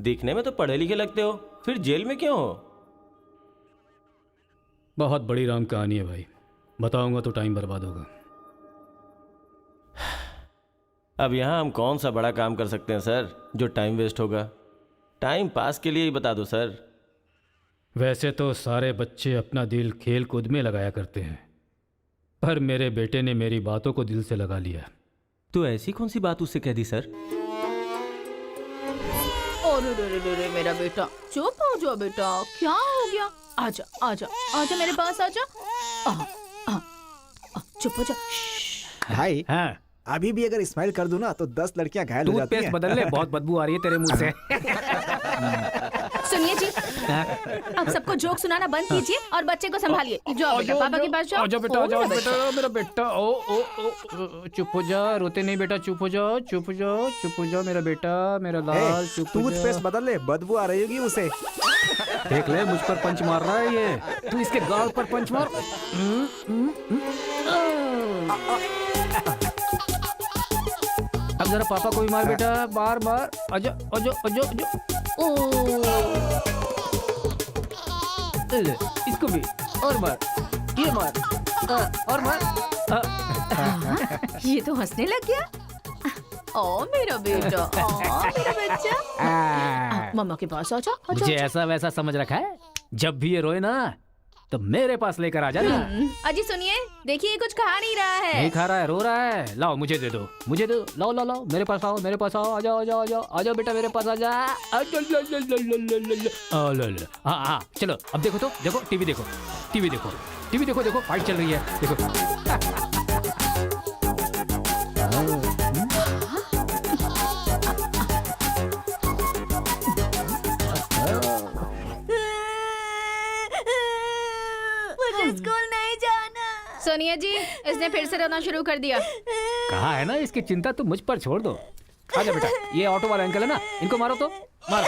दिखने में तो पढ़े लिखे लगते हो, फिर जेल में क्यों हो? बहुत बड़ी राम कहानी है भाई, बताऊंगा तो टाइम बर्बाद होगा। अब यहाँ हम कौन सा बड़ा काम कर सकते हैं सर जो टाइम वेस्ट होगा? टाइम पास के लिए ही बता दो सर। वैसे तो सारे बच्चे अपना दिल खेल कूद में लगाया करते हैं, पर मेरे बेटे ने मेरी बातों को दिल से लगा लिया। तो ऐसी कौन सी बात उससे कह दी सर? अरे मेरा बेटा, चुप हो जाओ बेटा, क्या हो गया? आजा आजा आजा मेरे पास आजा। चुप हो जा। भाई हाँ, अभी भी अगर स्माइल कर दूं ना तो 10 लड़कियां घायल हो जाती हैं। टूथपेस्ट बदल ले, बहुत बदबू आ रही है तेरे मुंह से। सुनिए जी, अब सबको जोक सुनाना बंद कीजिए और बच्चे को संभालिए। जाओ बेटा, पापा के पास जाओ। आजा बेटा, आजा बेटा, मेरा बेटा। ओ ओ ओ, चुप हो जा, रोते नहीं बेटा, चुप हो जाओ, चुप हो जाओ, चुप हो जाओ मेरा बेटा, मेरा लाल, चुप हो जा। टूथपेस्ट बदल ले, बदबू आ रही होगी उसे। देख ले, मुझ पर पंच मार रहा है ये, तू इसके गाल पर पंच मार। अब जरा पापा को भी मार बेटा, बार बार। आजा आजा आजा आजा। ले, इसको भी और मार, ये मार, और मार। ये तो हंसने लग गया। ओ मेरा बेटा, मेरा बच्चा। मम्मा के पास आजा। मुझे ऐसा वैसा समझ रखा है? जब भी ये रोए ना तो मेरे पास लेकर आ जाना। अजी सुनिए, देखिए कुछ खा नहीं रहा है। नहीं खा रहा है, रो रहा है। लाओ मुझे दे दो, मुझे दो, लाओ लाओ लाओ, मेरे पास आओ, मेरे पास आओ, आ जाओ आ जाओ आ जाओ आ जाओ बेटा, मेरे पास आ जा। हाँ हाँ, चलो अब देखो तो, देखो टीवी देखो, टीवी देखो, टीवी देखो, देखो फाइट चल रही है, देखो। स्कूल नहीं जाना। सोनिया जी, इसने फिर से रोना शुरू कर दिया। कहा है ना, इसकी चिंता तुम मुझ पर छोड़ दो। आजा बेटा, ये ऑटो वाला अंकल है ना, इनको मारो तो, मारो।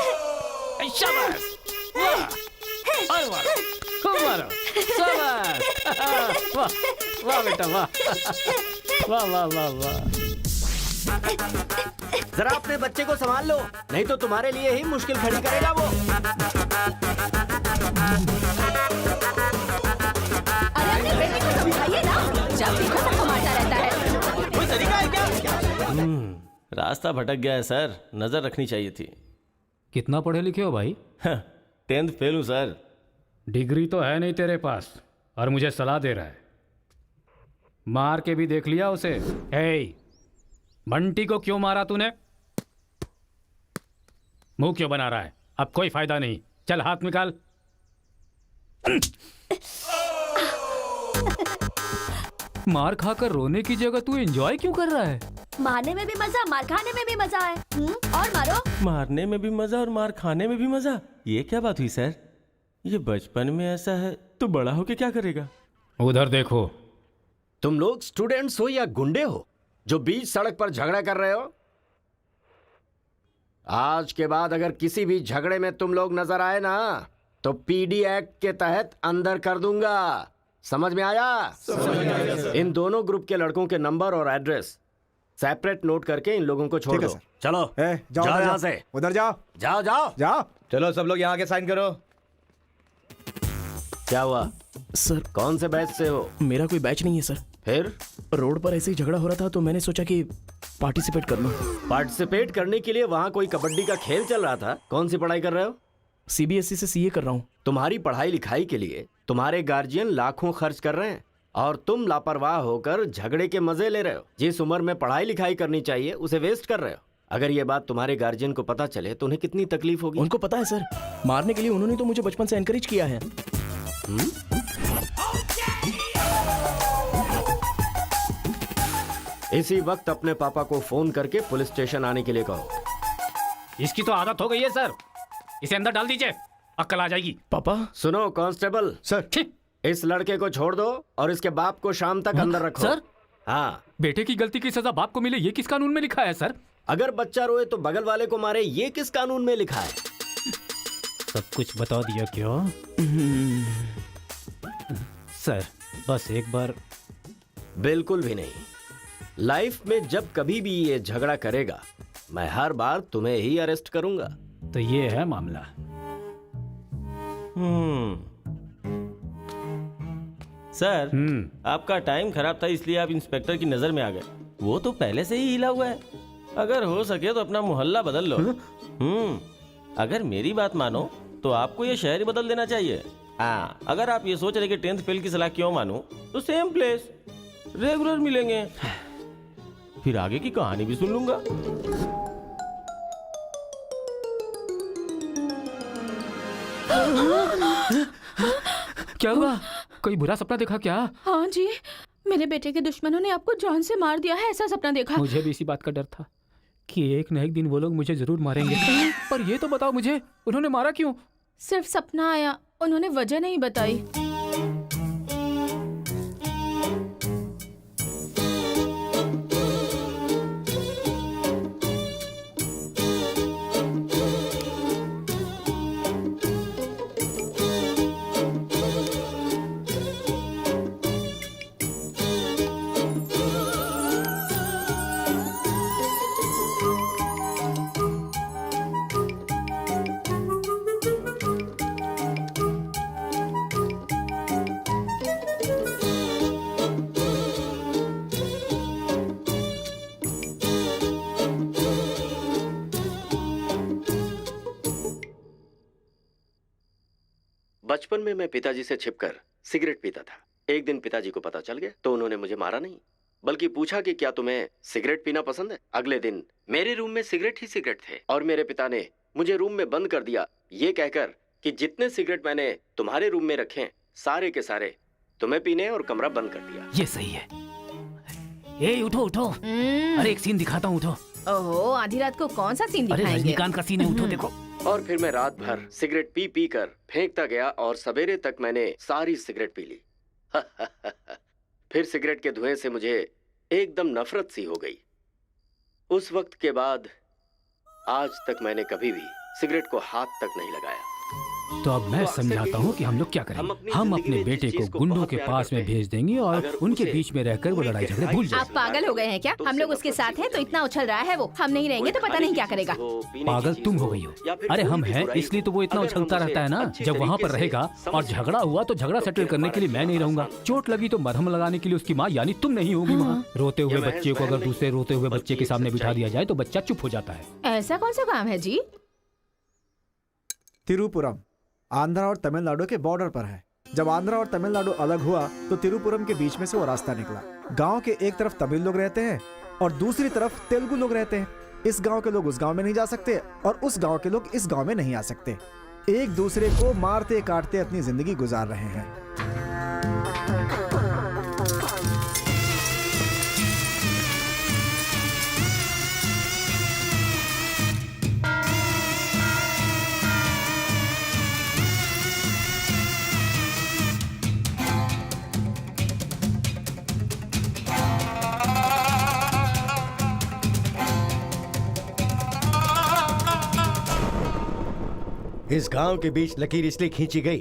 शाबाश, वाह, और मारो, खूब मारो, शाबाश। वाह वाह बेटा, वाह वाह वाह वाह वाह। जरा अपने बच्चे को संभाल लो, नहीं तो तुम्हारे लिए ही मुश्किल खड़ी करेगा वो। अरे अपने बेटे को समझाइए ना, जब देखो सबको मारता रहता है। कोई तरीका है क्या? रास्ता भटक गया है सर, नजर रखनी चाहिए थी। कितना पढ़े लिखे हो भाई? 10th फेल हूँ सर। डिग्री तो है नहीं तेरे पास और मुझे सलाह दे रहा है। मार के भी देख लिया उसे। ए, बंटी को क्यों मारा तूने? मुंह क्यों बना रहा है? अब कोई फायदा नहीं, चल हाथ निकाल। मार खाकर रोने की जगह तू एंजॉय क्यों कर रहा है? मारने में भी मजा, मार खाने में भी मजा है। और मारो। मारने में भी मजा और मार खाने में भी मजा, ये क्या बात हुई सर? ये बचपन में ऐसा है तो बड़ा होके क्या करेगा? उधर देखो। तुम लोग स्टूडेंट्स हो या गुंडे हो जो बीच सड़क पर झगड़ा कर रहे हो? आज के बाद अगर किसी भी झगड़े में तुम लोग नजर आए ना तो पीडी एक्ट के तहत अंदर कर दूंगा। समझ में आया? इन दोनों ग्रुप के लड़कों के नंबर और एड्रेस सेपरेट नोट करके इन लोगों को छोड़ ठीक है दो। सर। चलो जाओ यहाँ से, उधर जाओ जाओ जाओ जाओ। चलो सब लोग यहाँ के साइन करो। क्या हुआ सर? कौन से बैच से हो? मेरा कोई बैच नहीं है सर। फिर रोड पर ऐसे ही झगड़ा हो रहा था तो मैंने सोचा कि पार्टिसिपेट कर लूं। पार्टिसिपेट करने के लिए वहाँ कोई कबड्डी का खेल चल रहा था? कौन सी पढ़ाई कर रहे हो? सीबीएसई से सीए कर रहा हूं। तुम्हारी पढ़ाई लिखाई के लिए तुम्हारे गार्जियन लाखों खर्च कर रहे हैं और तुम लापरवाह होकर झगड़े के मजे ले रहे हो। जिस उम्र में पढ़ाई लिखाई करनी चाहिए उसे वेस्ट कर रहे हो। अगर ये बात तुम्हारे गार्जियन को पता चले तो उन्हें कितनी तकलीफ होगी। उनको पता है सर, मारने के लिए उन्होंने तो मुझे बचपन से एनकरेज किया है। इसी वक्त अपने पापा को फोन करके पुलिस स्टेशन आने के लिए कहो। इसकी तो आदत हो गई है सर, इसे अंदर डाल दीजिए, अक्ल आ जाएगी। पापा। सुनो कांस्टेबल सर। इस लड़के को छोड़ दो और इसके बाप को शाम तक अंदर रखो। सर? हाँ। बेटे की गलती की सजा बाप को मिले, ये किस कानून में लिखा है सर? अगर बच्चा रोए तो बगल वाले को मारे, ये किस कानून में लिखा है? सब कुछ बता दिया क्यों? सर बस एक बार। बिल्कुल भी नहीं। लाइफ में जब कभी भी ये झगड़ा करेगा मैं हर बार तुम्हें ही अरेस्ट करूंगा। तो ये है मामला। सर, आपका टाइम खराब था इसलिए आप इंस्पेक्टर की नजर में आ गए। वो तो पहले से ही हिला हुआ है। अगर हो सके तो अपना मोहल्ला बदल लो। अगर मेरी बात मानो तो आपको ये शहर ही बदल देना चाहिए। हाँ, अगर आप ये सोच रहे कि 10th फेल की सलाह क्यों मानूं, तो सेम प्लेस रेगुलर मिलेंगे। फिर आगे की कहानी भी सुन लूंगा। क्या हुआ? कोई बुरा सपना देखा क्या? हाँ जी, मेरे बेटे के दुश्मनों ने आपको जान से मार दिया है, ऐसा सपना देखा। मुझे भी इसी बात का डर था कि एक न एक दिन वो लोग मुझे जरूर मारेंगे। पर ये तो बताओ मुझे, उन्होंने मारा क्यों? सिर्फ सपना आया, उन्होंने वजह नहीं बताई। बचपन में मैं पिताजी से छिपकर सिगरेट पीता था। एक दिन पिताजी को पता चल गया तो उन्होंने मुझे मारा नहीं, बल्कि पूछा कि क्या तुम्हें सिगरेट पीना पसंद है। अगले दिन मेरे रूम में सिगरेट ही सिगरेट थे और मेरे पिता ने मुझे रूम में बंद कर दिया, ये कहकर कि जितने सिगरेट मैंने तुम्हारे रूम में रखे सारे के सारे तुम्हें पीने और कमरा बंद कर दिया। ये सही है। ए उठो उठो, अरे एक सीन दिखाता हूँ, उठो। ओहो, आधी रात को कौन सा सीन अरे दिखाएंगे? रजनीकांत का सीन है, उठो देखो। और फिर मैं रात भर सिगरेट पी पी कर फेंकता गया और सवेरे तक मैंने सारी सिगरेट पी ली। फिर सिगरेट के धुएं से मुझे एकदम नफरत सी हो गई। उस वक्त के बाद आज तक मैंने कभी भी सिगरेट को हाथ तक नहीं लगाया। तो अब मैं समझाता हूँ कि हम लोग क्या करेंगे। हम अपने बेटे को गुंडों के पास में भेज देंगे और उनके बीच में रहकर वो लड़ाई झगड़े भूल जाए। आप पागल हो गए हैं क्या? हम लोग उसके साथ हैं तो इतना उछल रहा है वो, हम नहीं रहेंगे तो पता नहीं क्या करेगा। पागल तुम हो गई हो। अरे हम हैं इसलिए तो वो इतना उछलता रहता है ना। जब वहाँ पर रहेगा और झगड़ा हुआ तो झगड़ा सेटल करने के लिए मैं नहीं रहूंगा। चोट लगी तो मरहम लगाने के लिए उसकी माँ यानी तुम नहीं होगी वहाँ। रोते हुए बच्चे को अगर दूसरे रोते हुए बच्चे के सामने बिठा दिया जाए तो बच्चा चुप हो जाता है। ऐसा कौन सा काम है जी? तिरुपुरम आंध्रा और तमिलनाडु के बॉर्डर पर है। जब आंध्रा और तमिलनाडु अलग हुआ तो तिरुपुरम के बीच में से वो रास्ता निकला। गांव के एक तरफ तमिल लोग रहते हैं और दूसरी तरफ तेलुगु लोग रहते हैं। इस गांव के लोग उस गांव में नहीं जा सकते और उस गांव के लोग इस गांव में नहीं आ सकते। एक दूसरे को मारते काटते अपनी जिंदगी गुजार रहे हैं। इस गांव के बीच लकीर इसलिए खींची गई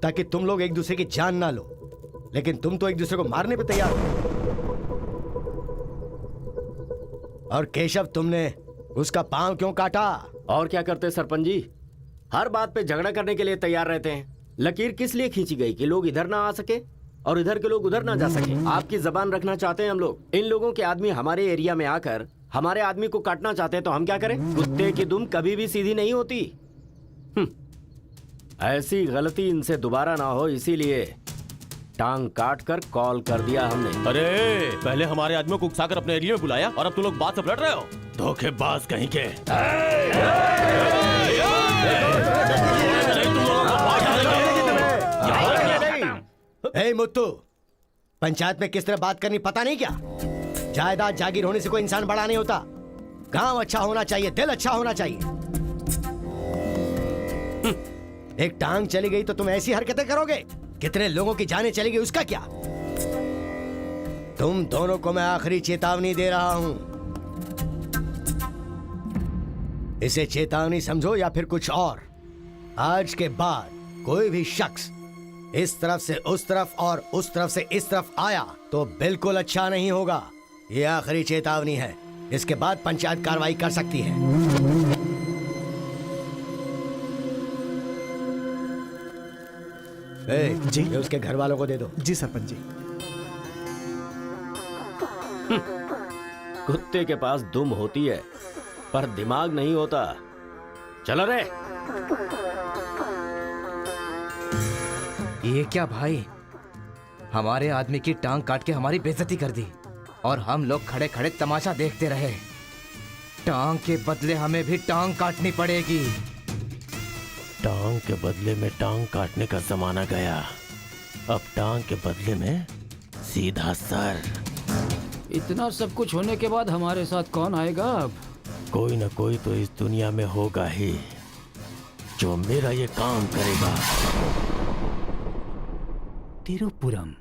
ताकि तुम लोग एक दूसरे की जान ना लो, लेकिन तुम तो एक दूसरे को मारने पे तैयार हो। और केशव, तुमने उसका पांव क्यों काटा? और क्या करते सरपंच जी, हर बात पे झगड़ा करने के लिए तैयार रहते हैं। लकीर किस लिए खींची गई कि लोग इधर ना आ सके और इधर के लोग उधर ना जा सके। आपकी जबान रखना चाहते हैं हम लोग। इन लोगों के आदमी हमारे एरिया में आकर हमारे आदमी को काटना चाहते हैं तो हम क्या करें? कुत्ते की दुम कभी भी सीधी नहीं होती। ऐसी गलती इनसे दोबारा ना हो इसीलिए टांग काट कर कॉल कर दिया हमने। अरे पहले हमारे आदमियों को उकसाकर अपने एरिया में बुलाया और अब तुम लोग बात से लड़ रहे हो। धोखेबाज कहीं के। ए मुत्तू, पंचायत में किस तरह बात करनी पता नहीं क्या? जायदाद जागीर होने से कोई इंसान बड़ा नहीं होता। गांव अच्छा होना चाहिए, दिल अच्छा होना चाहिए। एक टांग चली गई तो तुम ऐसी हरकतें करोगे? कितने लोगों की जानें चली गई उसका क्या? तुम दोनों को मैं आखिरी चेतावनी दे रहा हूं। इसे चेतावनी समझो या फिर कुछ और। आज के बाद कोई भी शख्स इस तरफ से उस तरफ और उस तरफ से इस तरफ आया तो बिल्कुल अच्छा नहीं होगा। यह आखिरी चेतावनी है। इसके बाद पंचायत कार्रवाई कर सकती है। जी। ये उसके घर वालों को दे दो। जी सरपंच जी। कुत्ते के पास दुम होती है पर दिमाग नहीं होता। चलो रे। ये क्या भाई, हमारे आदमी की टांग काट के हमारी बेइज्जती कर दी और हम लोग खड़े खड़े तमाशा देखते रहे। टांग के बदले हमें भी टांग काटनी पड़ेगी। टांग के बदले में टांग काटने का जमाना गया। अब टांग के बदले में सीधा सर। इतना सब कुछ होने के बाद हमारे साथ कौन आएगा अब? कोई ना कोई तो इस दुनिया में होगा ही जो मेरा ये काम करेगा। तिरुपुरम।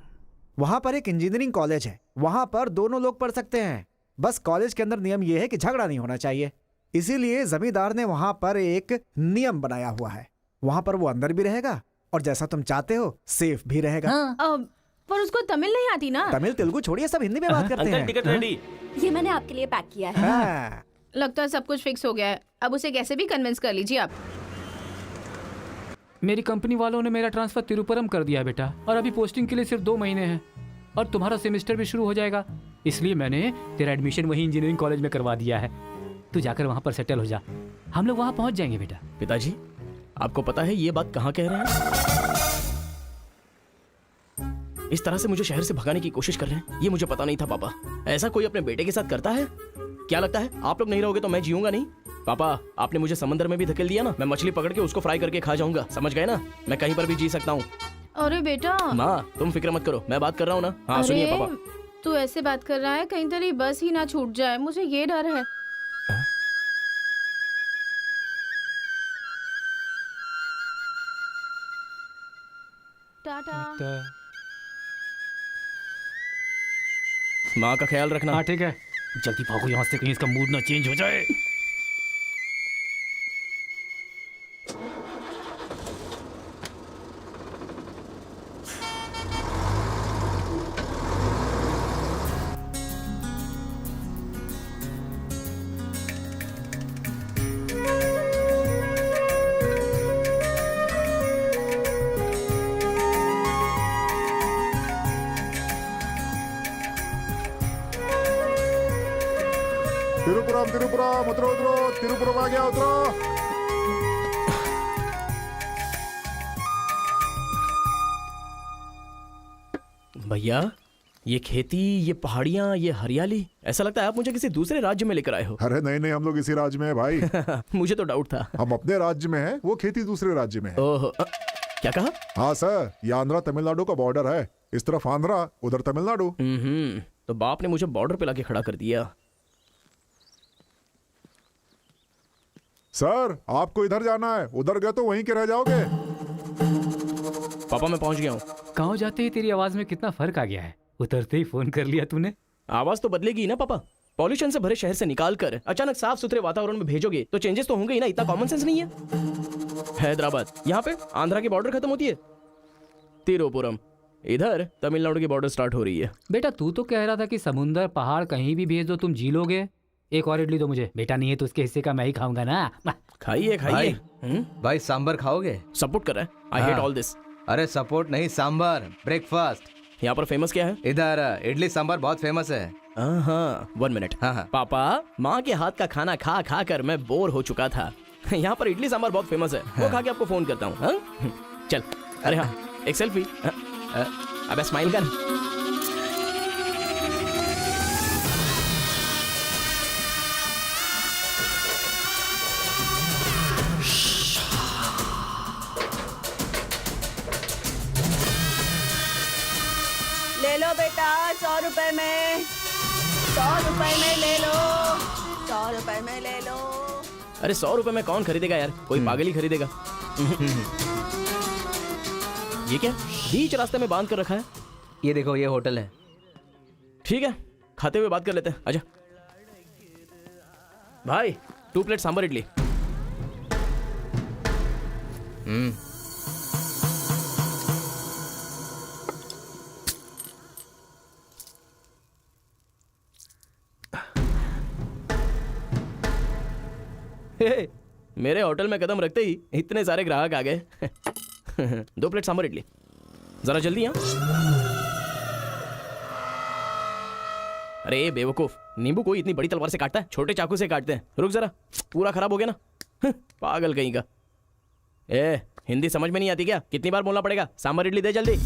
वहां पर एक इंजीनियरिंग कॉलेज है, वहां पर दोनों लोग पढ़ सकते हैं। बस कॉलेज के अंदर नियम यह है कि झगड़ा नहीं होना चाहिए। इसीलिए जमींदार ने वहां पर एक नियम बनाया हुआ है। वहां पर वो अंदर भी रहेगा और जैसा तुम चाहते हो सेफ भी रहेगा। पर उसको तमिल नहीं आती ना। तमिल तेलुगु छोड़िए, सब हिंदी में बात करते अंकल हैं। Ticket ready. ये मैंने आपके लिए पैक किया है। हाँ। लगता है सब कुछ फिक्स हो गया है। अब उसे कैसे भी कन्विंस कर लीजिए आप। मेरी कंपनी वालों ने मेरा ट्रांसफर तिरुपुरम कर दिया बेटा, और अभी पोस्टिंग के लिए सिर्फ 2 महीने हैं और तुम्हारा सेमेस्टर भी शुरू हो जाएगा। इसलिए मैंने तेरा एडमिशन वही इंजीनियरिंग कॉलेज में करवा दिया है। तू जाकर वहां पर सेटल हो जा, हम लोग वहां पहुंच जाएंगे बेटा। पिताजी, आपको पता है ये बात कहाँ कह रहे हैं? इस तरह से मुझे शहर से भगाने की कोशिश कर रहे हैं, ये मुझे पता नहीं था पापा। ऐसा कोई अपने बेटे के साथ करता है? क्या लगता है आप लोग नहीं रहोगे तो मैं जीऊंगा नहीं? पापा, आपने मुझे समंदर में भी धकेल दिया ना, मैं मछली पकड़ के उसको फ्राई करके खा जाऊंगा, समझ गए ना? मैं कहीं पर भी जी सकता हूँ। अरे बेटा। माँ, तुम फिक्र मत करो, मैं बात कर रहा हूँ ना। हाँ सुनिए अरे, पापा। तू ऐसे बात कर रहा है कहीं तेरी बस ही ना छूट जाए, मुझे ये डर है। टाटा। माँ का ख्याल रखना। हाँ ठीक है, जल्दी भागो यहाँ से, कहीं इसका मूड ना चेंज हो जाए। तिरुपुरम तिरुपुरम उतरो उतरो, तिरुपुरम आ गया, उतरो। भैया, ये खेती, ये पहाड़ियाँ, ये हरियाली, ऐसा लगता है आप मुझे किसी दूसरे राज्य में लेकर आए हो। अरे नहीं नहीं, हम लोग इसी राज्य में है भाई। मुझे तो डाउट था। हम अपने राज्य में है, वो खेती दूसरे राज्य में है। ओह, क्या कहा? हाँ सर, ये आंध्रा तमिलनाडु का बॉर्डर है। इस तरफ आंध्रा, उधर तमिलनाडु। तो बाप ने मुझे बॉर्डर पे लाके खड़ा कर दिया। सर, आपको इधर जाना है, उधर गए तो वहीं के रह जाओगे। पापा मैं पहुंच गया हूँ। गाँव जाते ही तेरी आवाज में कितना फर्क आ गया है। उतरते ही फोन कर लिया तूने। आवाज तो बदलेगी ना पापा। पॉल्यूशन से भरे शहर से निकाल कर अचानक साफ सुथरे वातावरण में भेजोगे तो चेंजेस तो होंगे ही ना। इतना कॉमन सेंस नहीं है? हैदराबाद, यहाँ पे आंध्रा की बॉर्डर खत्म होती है। तिरुपुरम, इधर तमिलनाडु की बॉर्डर स्टार्ट हो रही है। बेटा तू तो कह रहा था कि समुंदर पहाड़ कहीं भी भेज दो तुम जी लोगे। एक और इडली दो मुझे। बेटा नहीं है तो उसके हिस्से का मैं ही खाऊंगा ना। खाइए खाइए। भाई सांबर खाओगे? सपोर्ट कर रहा है। I hate all this. अरे सपोर्ट नहीं, सांबर, ब्रेकफास्ट। यहाँ पर फेमस क्या है? इधर इडली सांबर बहुत फेमस है। हाँ, 1 मिनट। हाँ। पापा, माँ के हाथ का खाना खा खा कर मैं बोर हो चुका था। यहाँ पर इडली सांबर बहुत फेमस है, वो खा के आपको फोन करता हूँ। चल। अरे हाँ, एक सेल्फी। अबे स्माइल कर। ले लो बेटा, 100 रुपए में, 100 रुपए में ले लो, 100 रुपए में ले लो। अरे 100 रुपए में कौन खरीदेगा यार, कोई पागल ही खरीदेगा। ये क्या बीच रास्ते में बांध कर रखा है? ये देखो, ये होटल है। ठीक है, खाते हुए बात कर लेते हैं। आजा भाई, 2 प्लेट सांबर इडली। मेरे होटल में कदम रखते ही इतने सारे ग्राहक आ गए। 2 प्लेट सांबर इडली। जरा जल्दी यहाँ। अरे बेवकूफ, नींबू कोई इतनी बड़ी तलवार से काटता है? छोटे चाकू से काटते हैं। रुक जरा, पूरा खराब हो गया ना। पागल कहीं का। ए, हिंदी समझ में नहीं आती क्या? कितनी बार बोलना पड़ेगा? सांभर इडली दे जल्दी।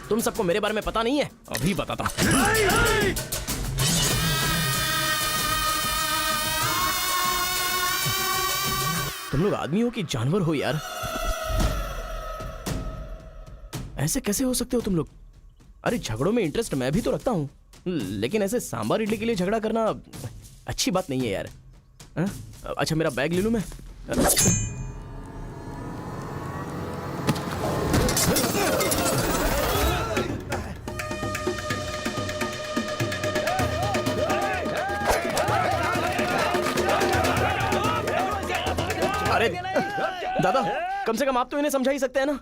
तुम सबको मेरे बारे में पता नहीं है? अभी बताता हूं। तुम लोग आदमी हो कि जानवर हो यार? ऐसे कैसे हो सकते हो तुम लोग? अरे झगड़ों में इंटरेस्ट मैं भी तो रखता हूं, लेकिन ऐसे सांभर इडली के लिए झगड़ा करना अच्छी बात नहीं है यार। अच्छा मेरा बैग ले लूं मैं? अरे दादा, कम से कम आप तो इन्हें समझा ही सकते हैं ना।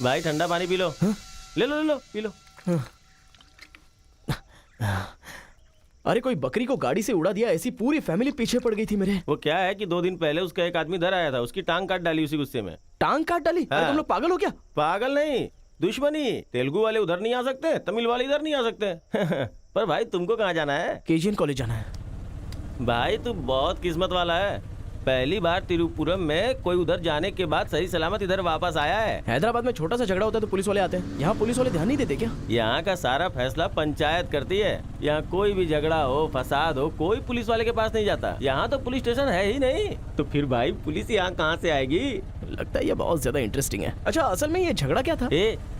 भाई ठंडा पानी पी लो। ले लो ले लो, पी लो। अरे कोई बकरी को गाड़ी से उड़ा दिया, ऐसी पूरी फैमिली पीछे पड़ गई थी मेरे। वो क्या है कि 2 दिन पहले उसका एक आदमी इधर आया था, उसकी टांग काट डाली उसी गुस्से में। टांग काट डाली? अरे तुम लोग पागल हो क्या? पागल नहीं, दुश्मनी। तेलुगु वाले उधर नहीं आ सकते, तमिल वाले इधर नहीं आ सकते। पर भाई तुमको कहाँ जाना है? केजीएन कॉलेज जाना है। भाई तू बहुत किस्मत वाला है, पहली बार तिरुपुरम में कोई उधर जाने के बाद सही सलामत इधर वापस आया है। हैदराबाद में छोटा सा झगड़ा होता है तो पुलिस वाले आते हैं, यहाँ पुलिस वाले ध्यान नहीं देते क्या? यहाँ का सारा फैसला पंचायत करती है। यहाँ कोई भी झगड़ा हो, फसाद हो, कोई पुलिस वाले के पास नहीं जाता। यहाँ तो पुलिस स्टेशन है ही नहीं, तो फिर भाई पुलिस यहाँ कहाँ से आएगी? लगता है ये बहुत ज्यादा इंटरेस्टिंग है। अच्छा असल में ये झगड़ा क्या था?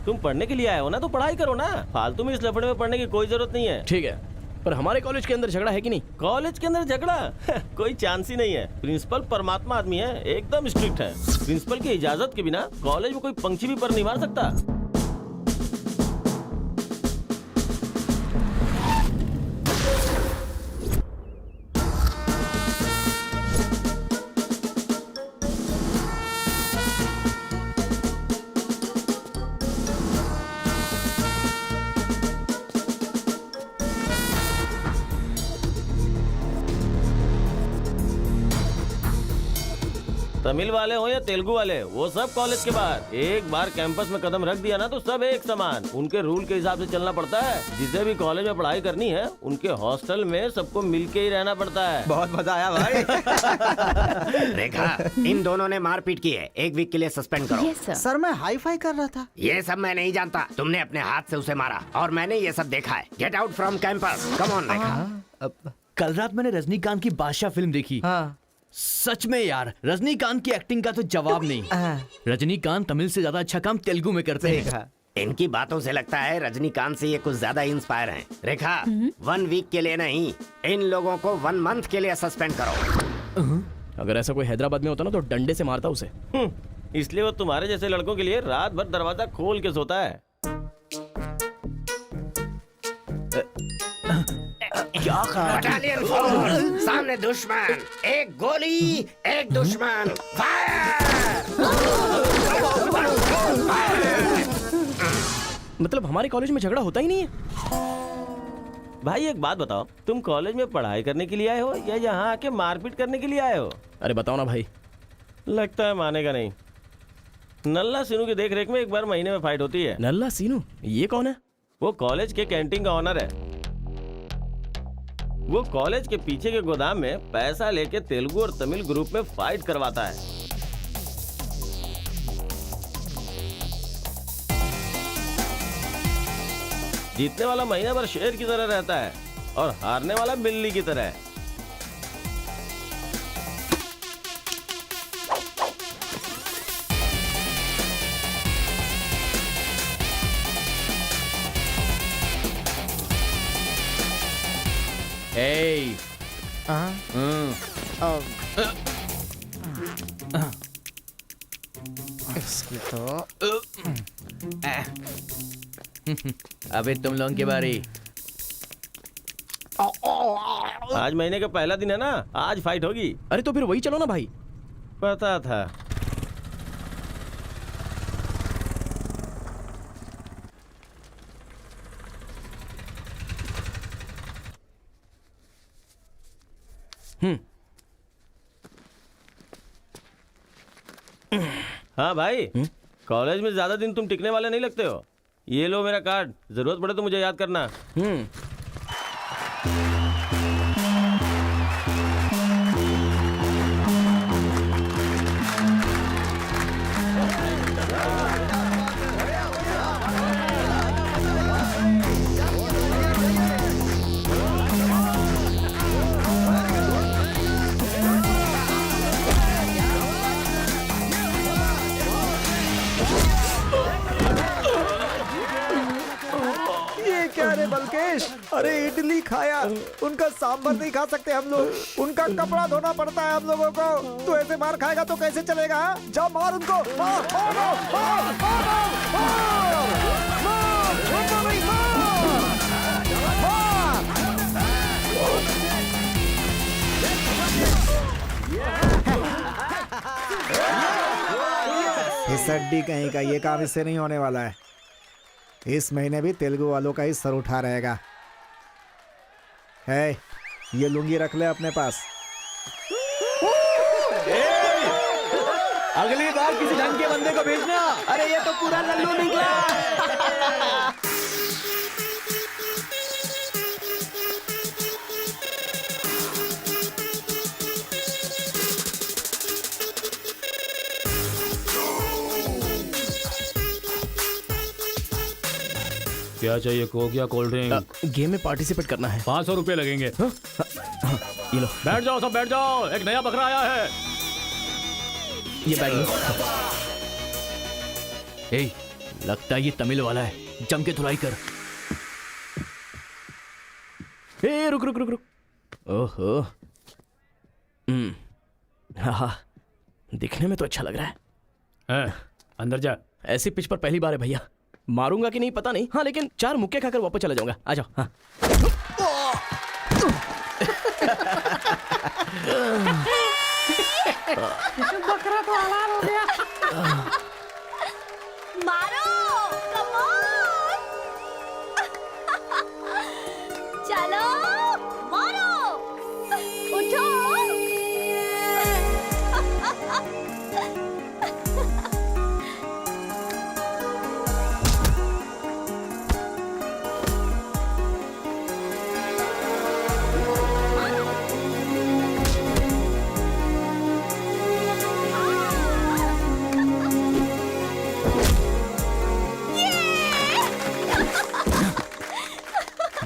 तुम पढ़ने के लिए आए हो ना, तो पढ़ाई करो ना, फालतू में इस लफड़े में पढ़ने की कोई जरूरत नहीं है। ठीक है, पर हमारे कॉलेज के अंदर झगड़ा है कि नहीं? कॉलेज के अंदर झगड़ा? कोई चांस ही नहीं है। प्रिंसिपल परमात्मा आदमी है, एकदम स्ट्रिक्ट है। प्रिंसिपल की इजाजत के बिना कॉलेज में कोई पंछी भी पर नहीं मार सकता। तमिल वाले हो या तेलुगु वाले, वो सब कॉलेज के बाहर। एक बार कैंपस में कदम रख दिया ना तो सब एक समान। उनके रूल के हिसाब से चलना पड़ता है। जिसे भी कॉलेज में पढ़ाई करनी है, उनके हॉस्टल में सबको मिलके ही रहना पड़ता है। बहुत मजा आया भाई। रेखा, इन दोनों ने मारपीट की है, 1 वीक के लिए सस्पेंड करो। Yes sir. सर मैं हाई फाई कर रहा था। ये सब मैं नहीं जानता, तुमने अपने हाथ से उसे मारा और मैंने ये सब देखा है। Get out from campus, come on Rekha. कल रात मैंने रजनीकांत की बादशाह फिल्म देखी। हाँ। सच में यार, रजनीकांत की एक्टिंग का तो जवाब नहीं। रजनीकांत तमिल से ज्यादा अच्छा काम तेलुगु में करते हैं। इनकी बातों से लगता है रजनीकांत से ये कुछ ज्यादा इंस्पायर हैं। रेखा, 1 वीक के लिए नहीं, इन लोगों को 1 मंथ के लिए सस्पेंड करो। अगर ऐसा कोई हैदराबाद में होता ना तो डंडे से मारता उसे। इसलिए वो तुम्हारे जैसे लड़कों के लिए रात भर दरवाजा खोल के सोता है। क्या बटालियन फॉरवर्ड, सामने दुश्मन, एक गोली, एक दुश्मन, मतलब हमारे कॉलेज में झगड़ा होता ही नहीं है? भाई एक बात बताओ, तुम कॉलेज में पढ़ाई करने के लिए आए हो या यहाँ आके मारपीट करने के लिए आए हो? अरे बताओ ना भाई। लगता है मानेगा नहीं। नल्ला सीनू की देख रेख में 1 बार महीने में फाइट होती है। नल्ला सीनू? ये कौन है? वो कॉलेज के कैंटीन का ऑनर है। वो कॉलेज के पीछे के गोदाम में पैसा लेके तेलुगु और तमिल ग्रुप में फाइट करवाता है। जीतने वाला महीना भर शेर की तरह रहता है और हारने वाला बिल्ली की तरह। इसकी तो अबे तुम लोगों की बारी। आज महीने का पहला दिन है ना, आज फाइट होगी। अरे तो फिर वही चलो ना भाई। पता था। हाँ भाई, कॉलेज में ज्यादा दिन तुम टिकने वाले नहीं लगते हो। ये लो मेरा कार्ड, जरूरत पड़े तो मुझे याद करना। ये क्या रे बलकेश, अरे इडली खाया, उनका सांभर नहीं खा सकते हम लोग, उनका कपड़ा धोना पड़ता है हम लोगों को। तू ऐसे मार खाएगा तो कैसे चलेगा? जा मार उनको, मार, मार, मार, मार, मार, मार, छोड़ो नहीं, मार, मार। इस हड्डी कहीं का ये काम इससे नहीं होने वाला है। इस महीने भी तेलुगु वालों का ही सर उठा रहेगा। है, ये लुंगी रख ले अपने पास। अगली बार किसी ढंग के बंदे को भेजना। अरे ये तो पूरा लल्लू निकला। क्या चाहिए, कोक या कोल्ड ड्रिंक? गेम में पार्टिसिपेट करना है। 500 रुपए लगेंगे। ये लो। बैठ जाओ, सब बैठ जाओ, एक नया बकरा आया है। ये बैग लो। ए, लगता है ये तमिल वाला है, जम के धुलाई कर। ए रुक रुक रुक रुक। ओहो। हाँ, दिखने में तो अच्छा लग रहा है। अंदर जा। ऐसी पिच पर पहली बार है भैया। मारूंगा कि नहीं पता नहीं, हाँ लेकिन 4 मुक्के खाकर वापस चला जाऊंगा। आ जाओ। हाँ। बकरा तो हलाल हो गया। मारो, कम ऑन। चलो, मारो, उठो।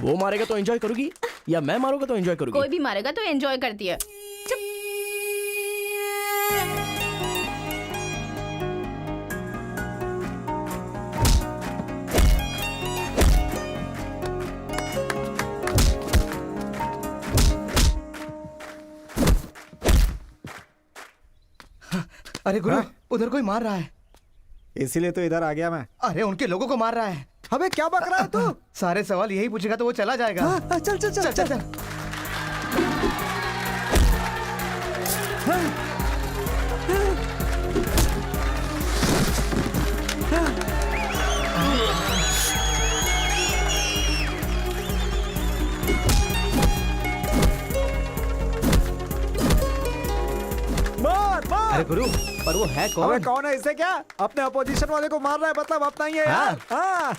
वो मारेगा तो एंजॉय करोगी या मैं मारूंगा तो एंजॉय करोगी? कोई भी मारेगा तो एंजॉय करती है। चुप। अरे गुरु, उधर कोई मार रहा है। इसीलिए तो इधर आ गया मैं। अरे उनके लोगों को मार रहा है। अबे क्या बक रहा है तू? सारे सवाल यही पूछेगा तो वो चला जाएगा। चल चल चल चल चल। मार मार। अरे गुरु, पर वो है कौन? अबे कौन है? इससे क्या? अपने अपोजिशन वाले को मार रहा है, मतलब अपना ही है यार। हाँ।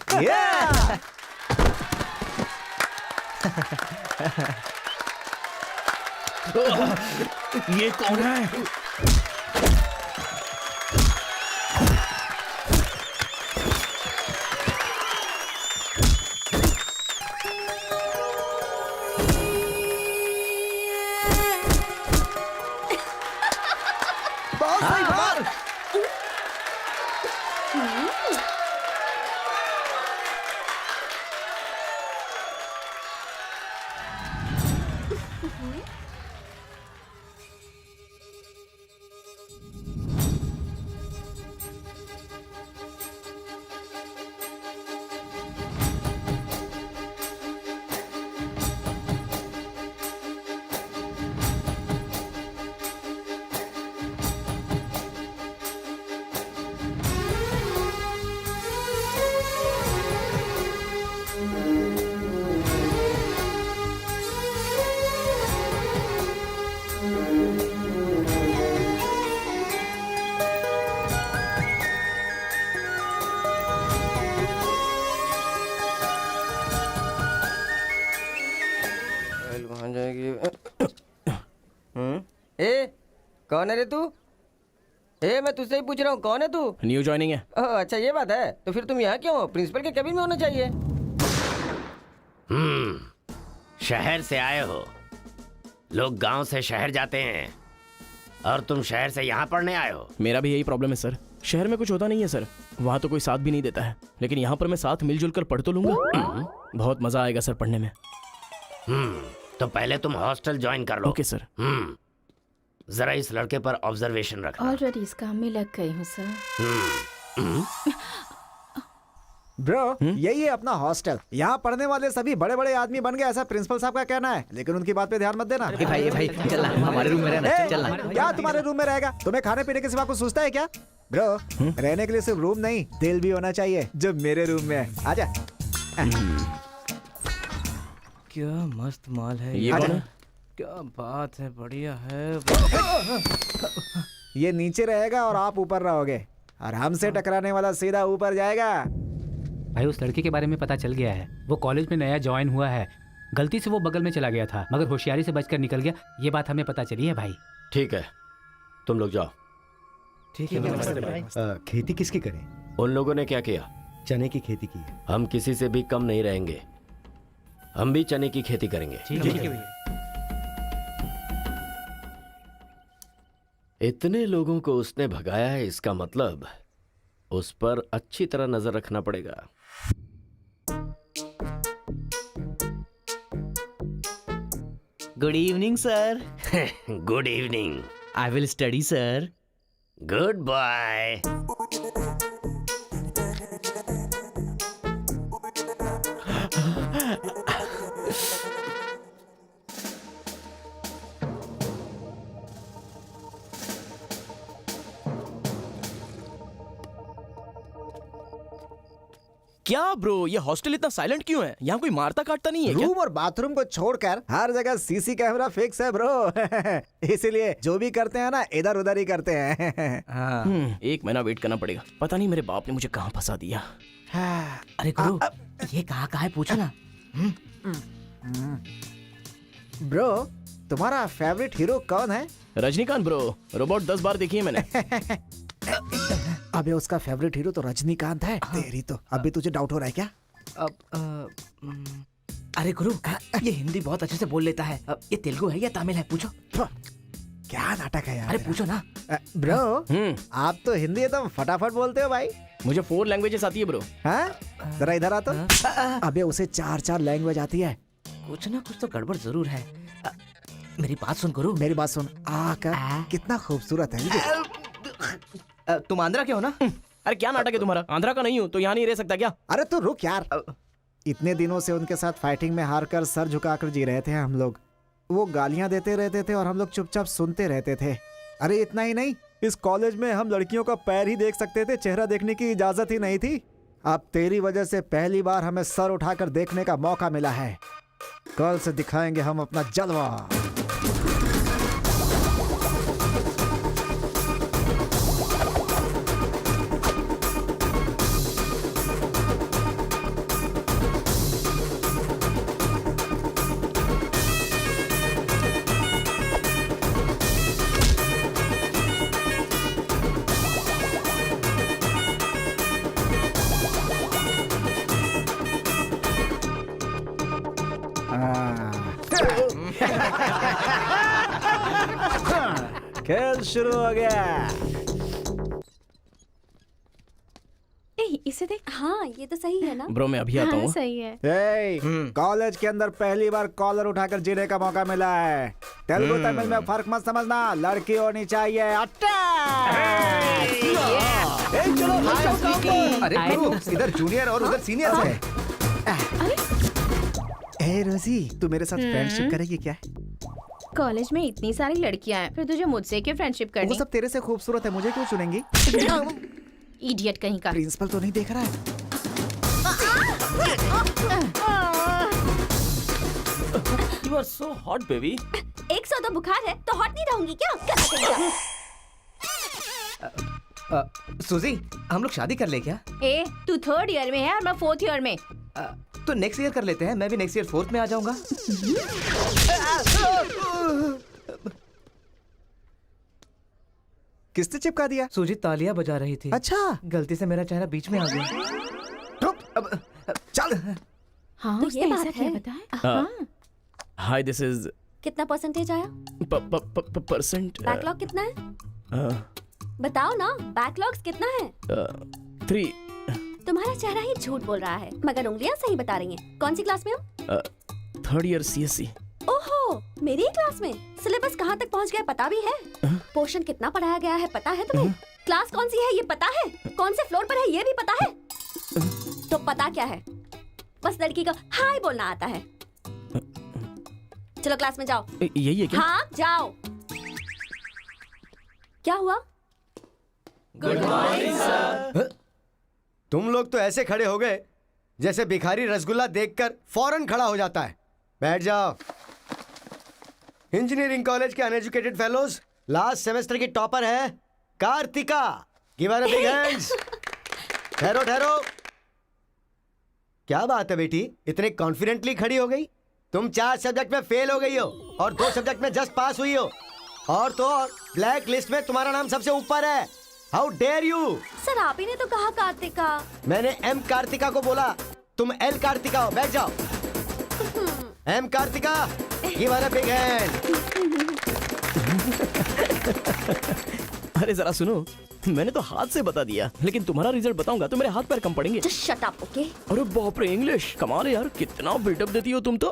ये कौन है? बहुत सही मार। कौन है रे तू? मैं तुझसे ही पूछ रहा हूँ, कौन है तू? न्यू ज्वाइनिंग है। ओह अच्छा ये बात है, तो फिर तुम यहाँ क्यों हो? प्रिंसिपल के केबिन में होना चाहिए। शहर से आए हो। लोग गांव से शहर जाते हैं और तुम शहर से यहाँ पढ़ने आए हो। मेरा भी यही प्रॉब्लम है सर, शहर में कुछ होता नहीं है सर, वहाँ तो कोई साथ भी नहीं देता है, लेकिन यहाँ पर मैं साथ मिलजुल कर पढ़ तो लूंगा। बहुत मजा आएगा सर पढ़ने में। तो पहले तुम हॉस्टल ज्वाइन कर लो। Okay sir. जरा इस लड़के पर ऑब्जर्वेशन रखना। ऑलरेडी इस काम में लग गई हूँ सर। ब्रो यही है अपना हॉस्टल। यहाँ पढ़ने वाले सभी बड़े बड़े आदमी बन गए, ऐसा प्रिंसिपल साहब का कहना है, लेकिन उनकी बात पे ध्यान मत देना। भाई चल हमारे रूम में रहना, चल क्या तुम्हारे रूम में रहेगा? तुम्हें खाने पीने के सिवा कुछ सोचता है क्या? ब्रो रहने के लिए सिर्फ रूम नहीं, दिल भी होना चाहिए, जो मेरे रूम में है। आजा। क्या मस्त माल है ये कौन है? क्या बात है, बढ़िया है। ये नीचे रहेगा और आप ऊपर रहोगे, और हमसे टकराने वाला सीधा ऊपर जाएगा। भाई उस लड़के के बारे में पता चल गया है, वो कॉलेज में नया ज्वाइन हुआ है। गलती से वो बगल में चला गया था, मगर होशियारी से बचकर निकल गया, ये बात हमें पता चली है भाई। ठीक है तुम लोग जाओ। ठीक है। खेती किसकी करें? उन लोगों ने क्या किया? चने की खेती की है। हम किसी से भी कम नहीं रहेंगे, हम भी चने की खेती करेंगे। ठीक है। इतने लोगों को उसने भगाया है, इसका मतलब उस पर अच्छी तरह नजर रखना पड़ेगा। Good evening sir. Good evening. I will study sir. Goodbye. क्या ब्रो, ये हॉस्टल इतना साइलेंट क्यों है? यहाँ कोई मारता काटता नहीं है क्या? रूम और बाथरूम को छोड़कर हर जगह सीसी कैमरा फिक्स है ब्रो। इसीलिए जो भी करते हैं ना, इधर उधर ही करते हैं। एक महीना वेट करना पड़ेगा, पता नहीं मेरे बाप ने मुझे कहाँ फंसा दिया। अरे गुरु, ये कहाँ है पूछो ना। ब्रो तुम्हारा फेवरेट हीरो कौन है? रजनीकांत ब्रो, रोबोट 10 बार देखी है मैंने। अबे उसका फेवरेट हीरो तो रजनीकांत है। तेरी तो अभी तुझे डाउट हो रहा है क्या? अरे गुरु, ये हिंदी बहुत अच्छे से बोल लेता है। ये तेलुगु है या तमिल है? पूछो। क्या नाटक है यार। अरे पूछो ना। ब्रो आप तो हिंदी एकदम फटाफट बोलते हो भाई। मुझे 4 लैंग्वेजेस आती है ब्रो। हाँ जरा इधर आ तो। अबे उसे 4 लैंग्वेज आती है। कुछ ना कुछ तो गड़बड़ जरूर है। मेरी बात सुन गुरु। मेरी बात सुन। कितना खूबसूरत है। तुम आंध्रा के हो ना? अरे क्या नाटक है तुम्हारा? आंध्रा का नहीं हूँ तो यहाँ नहीं रह सकता क्या? अरे तू रुक यार। इतने दिनों से उनके साथ फाइटिंग में हारकर सर झुकाकर जी रहे थे हम लोग। वो गालियां देते रहते थे और हम लोग चुपचाप सुनते रहते थे। अरे इतना ही नहीं, इस कॉलेज में हम लड़कियों का पैर ही देख सकते थे, चेहरा देखने की इजाजत ही नहीं थी। अब तेरी वजह से पहली बार हमें सर उठाकर देखने का मौका मिला है। कल से दिखाएंगे हम अपना जलवा। खेल शुरू हो गया। इसे देख। हाँ ये तो सही है ना ब्रो मैं अभी आता हूँ। सही है। कॉलेज के अंदर पहली बार कॉलर उठाकर जीने का मौका मिला है। तेलुगु तमिल में फर्क मत समझना, लड़की होनी चाहिए। अरे गुरु, इधर जूनियर और उधर सीनियर है। ए रोजी, तू मेरे साथ फ्रेंडशिप करेगी क्या? कॉलेज में इतनी सारी लड़कियां हैं, फिर तुझे मुझसे क्यों फ्रेंडशिप करनी? वो सब तेरे से खूबसूरत है, मुझे क्यों चुनेंगी? इडियट कहीं का। प्रिंसिपल तो नहीं देख रहा है? You are so hot, baby. 100 तो बुखार है तो हॉट नहीं रहूंगी क्या? सुजी, हम लोग शादी कर ले क्या? ए, तू 3rd ईयर में है और मैं 4th ईयर में। तो नेक्स्ट ईयर कर लेते हैं, मैं भी नेक्स्ट ईयर 4th में आ जाऊंगा। किसने चिपका दिया? सुजीत तालियां बजा रही थी। अच्छा, गलती से मेरा चेहरा बीच में आ गया। चल। हाँ, तो उसने ये ऐसा बात क्या है। बताया? हाँ। हाय दिस इज कितना परसेंटेज आया? परसेंट बैकलॉग कितना है? बताओ ना, बैकलॉग्स कितना है? 3 तुम्हारा चेहरा ही झूठ बोल रहा है, मगर उंगलियां सही बता रही हैं। कौन सी क्लास में हो? 3rd year CSE। ओहो, मेरी क्लास में। सिलेबस कहाँ तक पहुँच गया पता भी है? पोर्शन कितना पढ़ाया गया है पता है तुम्हें? क्लास कौन सी है ये पता है? कौन से फ्लोर पर है ये भी पता है? तो पता क्या है? बस लड़की को हाय बोलना आता है। चलो क्लास में जाओ। यही है क्या? हाँ जाओ। क्या हुआ? Good morning sir. तुम लोग तो ऐसे खड़े हो गए जैसे भिखारी रसगुल्ला देखकर फौरन खड़ा हो जाता है। बैठ जाओ। इंजीनियरिंग कॉलेज के अनएजुकेटेड फेलोज, लास्ट सेमेस्टर की टॉपर है Karthika. Give her a big hands. ठहरो ठहरो। क्या बात है बेटी, इतने कॉन्फिडेंटली खड़ी हो गई? तुम 4 सब्जेक्ट में फेल हो गई हो और 2 सब्जेक्ट में जस्ट पास हुई हो, और तो और ब्लैक लिस्ट में तुम्हारा नाम सबसे ऊपर है। How dare you! सर आप ही ने तो कहा कार्तिका। मैंने एम कार्तिका को बोला, तुम एल कार्तिका हो। बैठ जाओ। Am Karthika, give her a big hand. अरे जरा सुनो, मैंने तो हाथ से बता दिया, लेकिन तुम्हारा रिजल्ट बताऊंगा तो मेरे हाथ पैर कम पड़ेंगे। Just shut up, okay? अरे बाप रे, इंग्लिश कमाल है यार, कितना बिल्डअप देती हो तुम तो।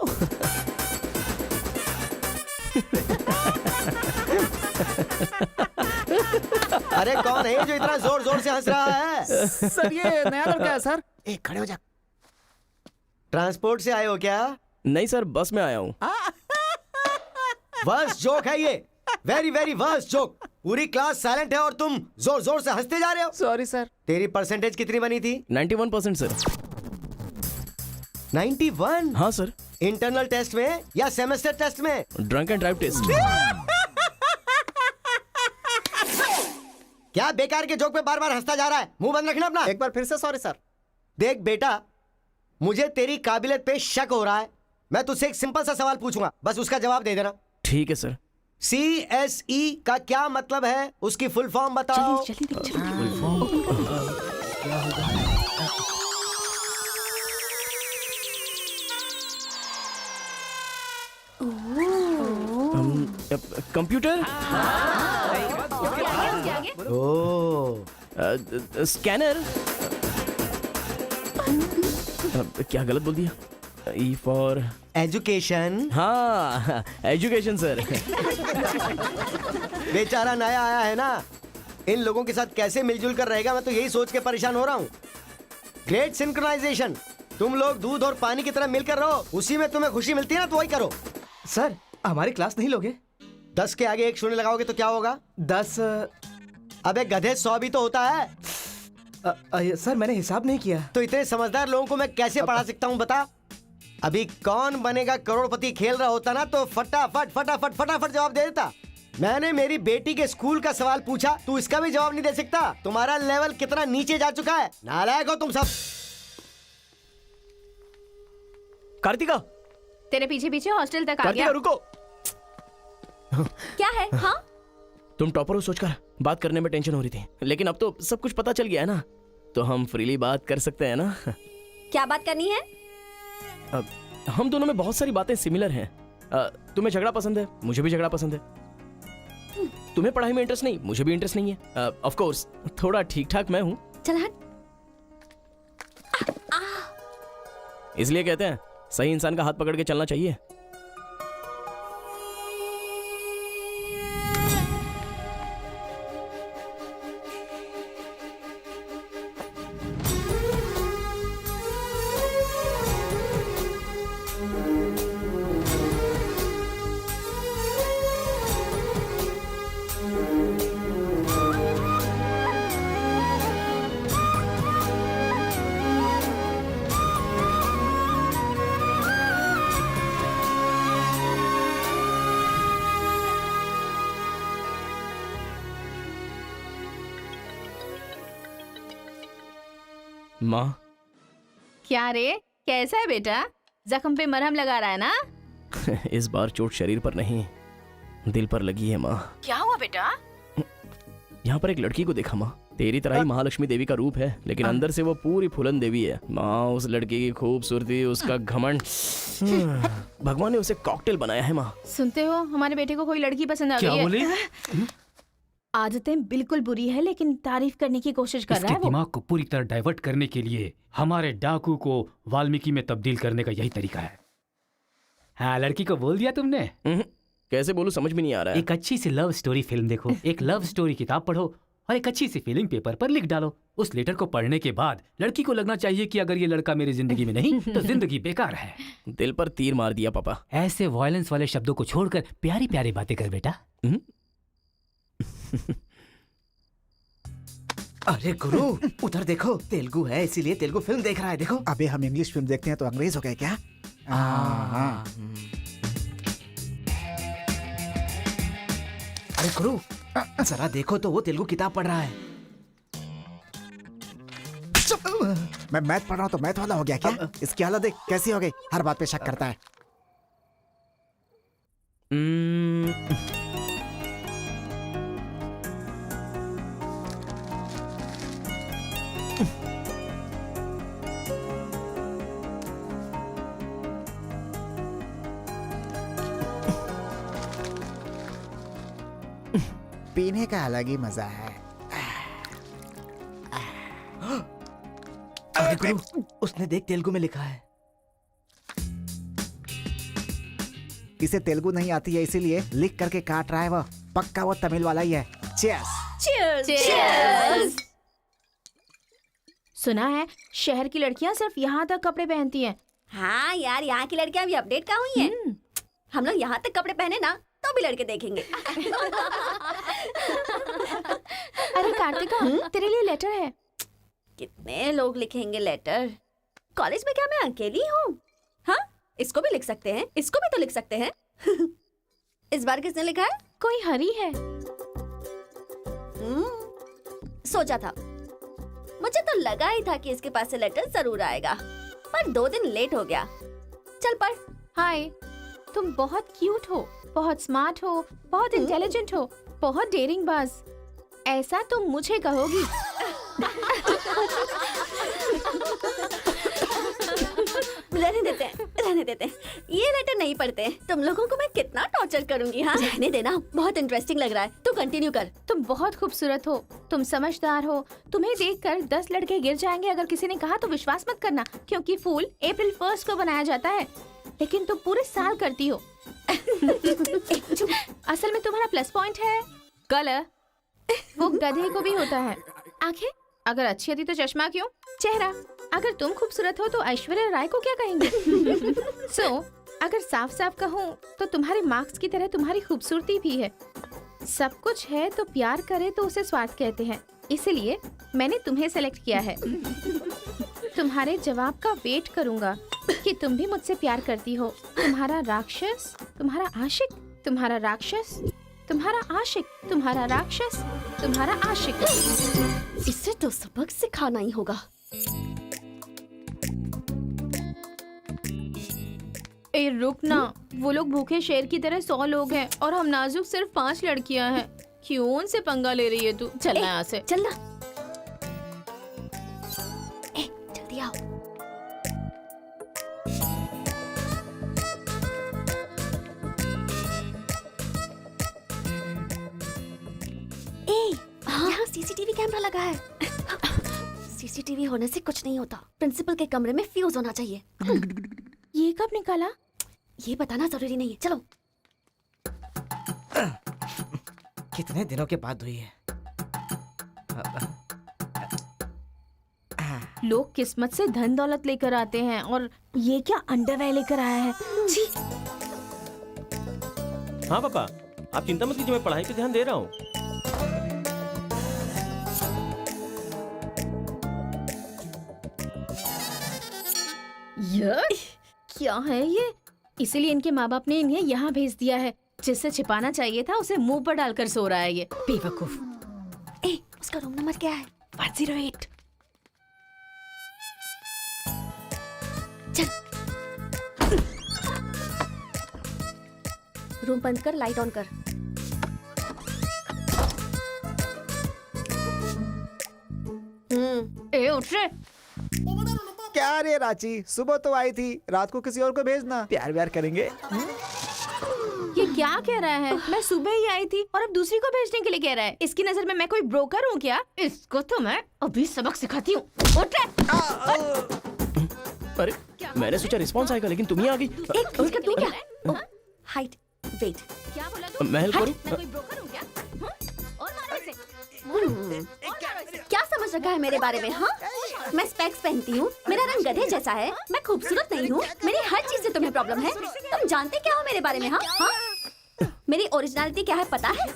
अरे कौन है जो इतना जोर जोर से हंस रहा है? सर ये नया लड़का है सर। एक खड़े हो जा। ट्रांसपोर्ट से आए हो क्या? नहीं सर, बस में आया हूँ। वर्स्ट जोक है ये, वेरी वेरी वर्स्ट जोक। पूरी क्लास साइलेंट है और तुम जोर जोर से हंसते जा रहे हो। Sorry sir. तेरी परसेंटेज कितनी बनी थी? 91% सर। 91? हाँ सर। इंटरनल टेस्ट में या सेमेस्टर टेस्ट में? Drunk and drive test. क्या बेकार के जोक पे बार बार हंसता जा रहा है? मुंह बंद रखना अपना। एक बार फिर से सॉरी सर। देख बेटा, मुझे तेरी काबिलियत पे शक हो रहा है। मैं तुझसे एक सिंपल सा सवाल पूछूंगा, बस उसका जवाब दे देना। ठीक है सर। CSE का क्या मतलब है? उसकी फुल फॉर्म बताओ। Computer, scanner. क्या गलत बोल दिया? E for education. हाँ, एजुकेशन सर। बेचारा नया आया है ना, इन लोगों के साथ कैसे मिलजुल कर रहेगा, मैं तो यही सोच के परेशान हो रहा हूँ। Great synchronisation. तुम लोग दूध और पानी की तरह मिलकर रहो, उसी में तुम्हें खुशी मिलती है ना, तो वही करो। सर हमारी क्लास नहीं लोगे? 10 के आगे 1 शून्य लगाओगे तो क्या होगा? 10। अबे गधे 100 भी तो होता है। सर मैंने हिसाब नहीं किया। तो इतने समझदार लोगों को मैं कैसे पढ़ा सकता हूँ बता? अभी कौन बनेगा करोड़पति खेल रहा होता ना, तो फटाफट फटाफट फटाफट जवाब दे देता। मैंने मेरी बेटी के स्कूल का सवाल पूछा, तू इसका भी जवाब नहीं दे सकता? तुम्हारा लेवल कितना नीचे जा चुका है। नालायक हो तुम सब। कार्तिका, तेरे पीछे पीछे हॉस्टल तक आ कार्तिका गया। रुको। क्या है? हाँ तुम टॉपर हो सोचकर बात करने में टेंशन हो रही थी, लेकिन अब तो सब कुछ पता चल गया है ना, तो हम फ्रीली बात कर सकते हैं ना। क्या बात करनी है? अब हम दोनों में बहुत सारी बातें सिमिलर हैं। तुम्हें झगड़ा पसंद है, मुझे भी झगड़ा पसंद है। तुम्हें पढ़ाई में इंटरेस्ट नहीं, मुझे भी इंटरेस्ट नहीं है। ऑफ कोर्स थोड़ा ठीक ठाक मैं हूँ, चल हट। इसलिए कहते हैं सही इंसान का हाथ पकड़ के चलना चाहिए। माँ, क्या रे, कैसा है बेटा? जख्म पे मरहम लगा रहा है ना? इस बार चोट शरीर पर नहीं दिल पर लगी है माँ। क्या हुआ बेटा? यहाँ पर एक लड़की को देखा माँ, तेरी तरह ही महालक्ष्मी देवी का रूप है, लेकिन अंदर से वो पूरी फूलन देवी है। माँ, उस लड़की की खूबसूरती, उसका घमंड, भगवान ने उसे कॉकटेल बनाया है माँ। सुनते हो, हमारे बेटे को कोई लड़की पसंद आ गई है। क्या बोले? आदतें बिल्कुल बुरी है, लेकिन तारीफ करने की कोशिश कर रहा है वो। दिमाग को पूरी तरह डाइवर्ट करने के लिए हमारे डाकू को वाल्मीकि में तब्दील करने का यही तरीका है। हाँ, लड़की को बोल दिया तुमने? कैसे बोलूं, समझ में नहीं आ रहा है। एक अच्छी सी लव स्टोरी फिल्म देखो, एक लव स्टोरी किताब पढ़ो और एक अच्छी सी फीलिंग पेपर पर लिख डालो। उस लेटर को पढ़ने के बाद लड़की को लगना चाहिए कि अगर ये लड़का मेरी जिंदगी में नहीं तो जिंदगी बेकार है। दिल पर तीर मार दिया पापा। ऐसे वायलेंस वाले शब्दों को छोड़कर प्यारी प्यारी बातें कर बेटा। अरे गुरु, उधर देखो, तेलुगु है इसीलिए तेलुगु फिल्म देख रहा है। देखो। अबे हम इंग्लिश फिल्म देखते हैं तो अंग्रेज हो गए क्या? हाँ। अरे गुरु, जरा देखो तो वो तेलुगु किताब पढ़ रहा है। मैं मैथ पढ़ रहा हूँ तो मैथ वाला हो गया क्या? इसकी हालत देख कैसी हो गई, हर बात पे शक करता है। पीने का अलग ही मजा है। अरे गुरु, उसने देख तेलुगु में लिखा है। इसे तेलुगु नहीं आती है इसीलिए लिख करके काट रहा है वो। पक्का वो तमिल वाला ही है। चीयर्स। Cheers! सुना है शहर की लड़कियां सिर्फ यहाँ तक कपड़े पहनती हैं। हाँ यार, यहाँ की लड़कियां भी अपडेट कहाँ हुई हैं? हम लोग यहाँ तक कपड़े पहने ना तो भी लड़के देखेंगे। अरे कार्तिका, तेरे लिए लेटर है। कितने लोग लिखेंगे लेटर? कॉलेज में क्या मैं अकेली हूँ? हाँ, इसको भी लिख सकते हैं, इसको भी तो लिख सकते हैं। इस बार किसने लिखा है? कोई हरी है। सोचा था, मुझे तो लगा ही था कि इसके पास से लेटर जरूर आएगा, पर 2 दिन लेट हो गया। चल पढ़। हाय, तुम बहुत क्यूट हो, बहुत स्मार्ट हो, बहुत इंटेलिजेंट हो, बहुत डेयरिंग बाज। ऐसा तुम मुझे कहोगी? रहने देते हैं। ये लेटर नहीं पढ़ते। तुम लोगों को मैं कितना टॉर्चर करूंगी। हाँ, रहने देना, बहुत इंटरेस्टिंग लग रहा है। तू कंटिन्यू कर। तुम बहुत खूबसूरत हो, तुम समझदार हो। तुम्हें देखकर 10 लड़के गिर जाएंगे अगर किसी ने कहा तो विश्वास मत करना, क्योंकि फूल अप्रैल 1 को बनाया जाता है, लेकिन तुम पूरे साल करती हो। असल में तुम्हारा प्लस पॉइंट है कलर। वो गधे को भी होता है। आंखें अगर अच्छी होती तो चश्मा क्यों? चेहरा अगर तुम खूबसूरत हो तो ऐश्वर्या राय को क्या कहेंगे? अगर साफ साफ कहूँ तो तुम्हारे मार्क्स की तरह तुम्हारी खूबसूरती भी है। सब कुछ है तो प्यार करे तो उसे स्वार्थ कहते हैं, इसलिए मैंने तुम्हें सेलेक्ट किया है। तुम्हारे जवाब का वेट करूंगा कि तुम भी मुझसे प्यार करती हो। तुम्हारा राक्षस, तुम्हारा आशिक, तुम्हारा राक्षस, तुम्हारा आशिक, तुम्हारा राक्षस, तुम्हारा आशिक। इससे तो सबक सिखाना ही होगा। ए रुक ना, वो लोग भूखे शेर की तरह 100 लोग हैं और हम नाजुक सिर्फ 5 लड़कियां हैं। क्यों उनसे पंगा ले रही है तू? चलना यहाँ से। चलना। जल्दी आओ। यहाँ सीसीटीवी कैमरा लगा है। सीसीटीवी होने से कुछ नहीं होता। प्रिंसिपल के कमरे में फ्यूज होना चाहिए। ये कब निकाला? ये बताना जरूरी नहीं है। चलो। कितने दिनों के बाद हुई है। लोग किस्मत से धन दौलत लेकर आते हैं और ये क्या अंडरवेयर लेकर आया है? छी। हाँ पापा, आप चिंता मत कीजिए, मैं पढ़ाई पे ध्यान दे रहा हूँ। क्या है ये? इसीलिए इनके माँ बाप ने इन्हें यहाँ भेज दिया है। जिससे छिपाना चाहिए था उसे मुंह पर डालकर सो रहा है ये बेवकूफ। उसका रूम नंबर क्या है? 108। चल। रूम बंद कर, लाइट ऑन कर। रे उठ रे। क्या रे रांची, सुबह तो आई थी, रात को किसी और को भेजना, प्यार व्यार करेंगे। ये क्या कह रहा है? मैं सुबह ही आई थी और अब दूसरी को भेजने के लिए कह रहा है। इसकी नजर में मैं कोई ब्रोकर हूँ क्या? इसको तो मैं अभी सबक सिखाती हूँ। उठ रे। अरे मैंने सोचा रिस्पॉन्स आएगा, लेकिन तुम ही आ गई। एक मिनट तू क्या? Height weight. क्या बोला तू? मैं हेल्प करूं? मैं कोई ब्रोकर हूँ क्या? और मारो इसे। क्या समझ रखा है मेरे बारे में? हाँ, मैं स्पेक्स पहनती हूँ, मेरा रंग गधे जैसा है, मैं खूबसूरत नहीं हूँ, मेरी हर चीज से तुम्हें प्रॉब्लम है। तुम जानते क्या हो मेरे बारे में? हाँ हाँ, मेरी ओरिजिनलिटी क्या है पता है?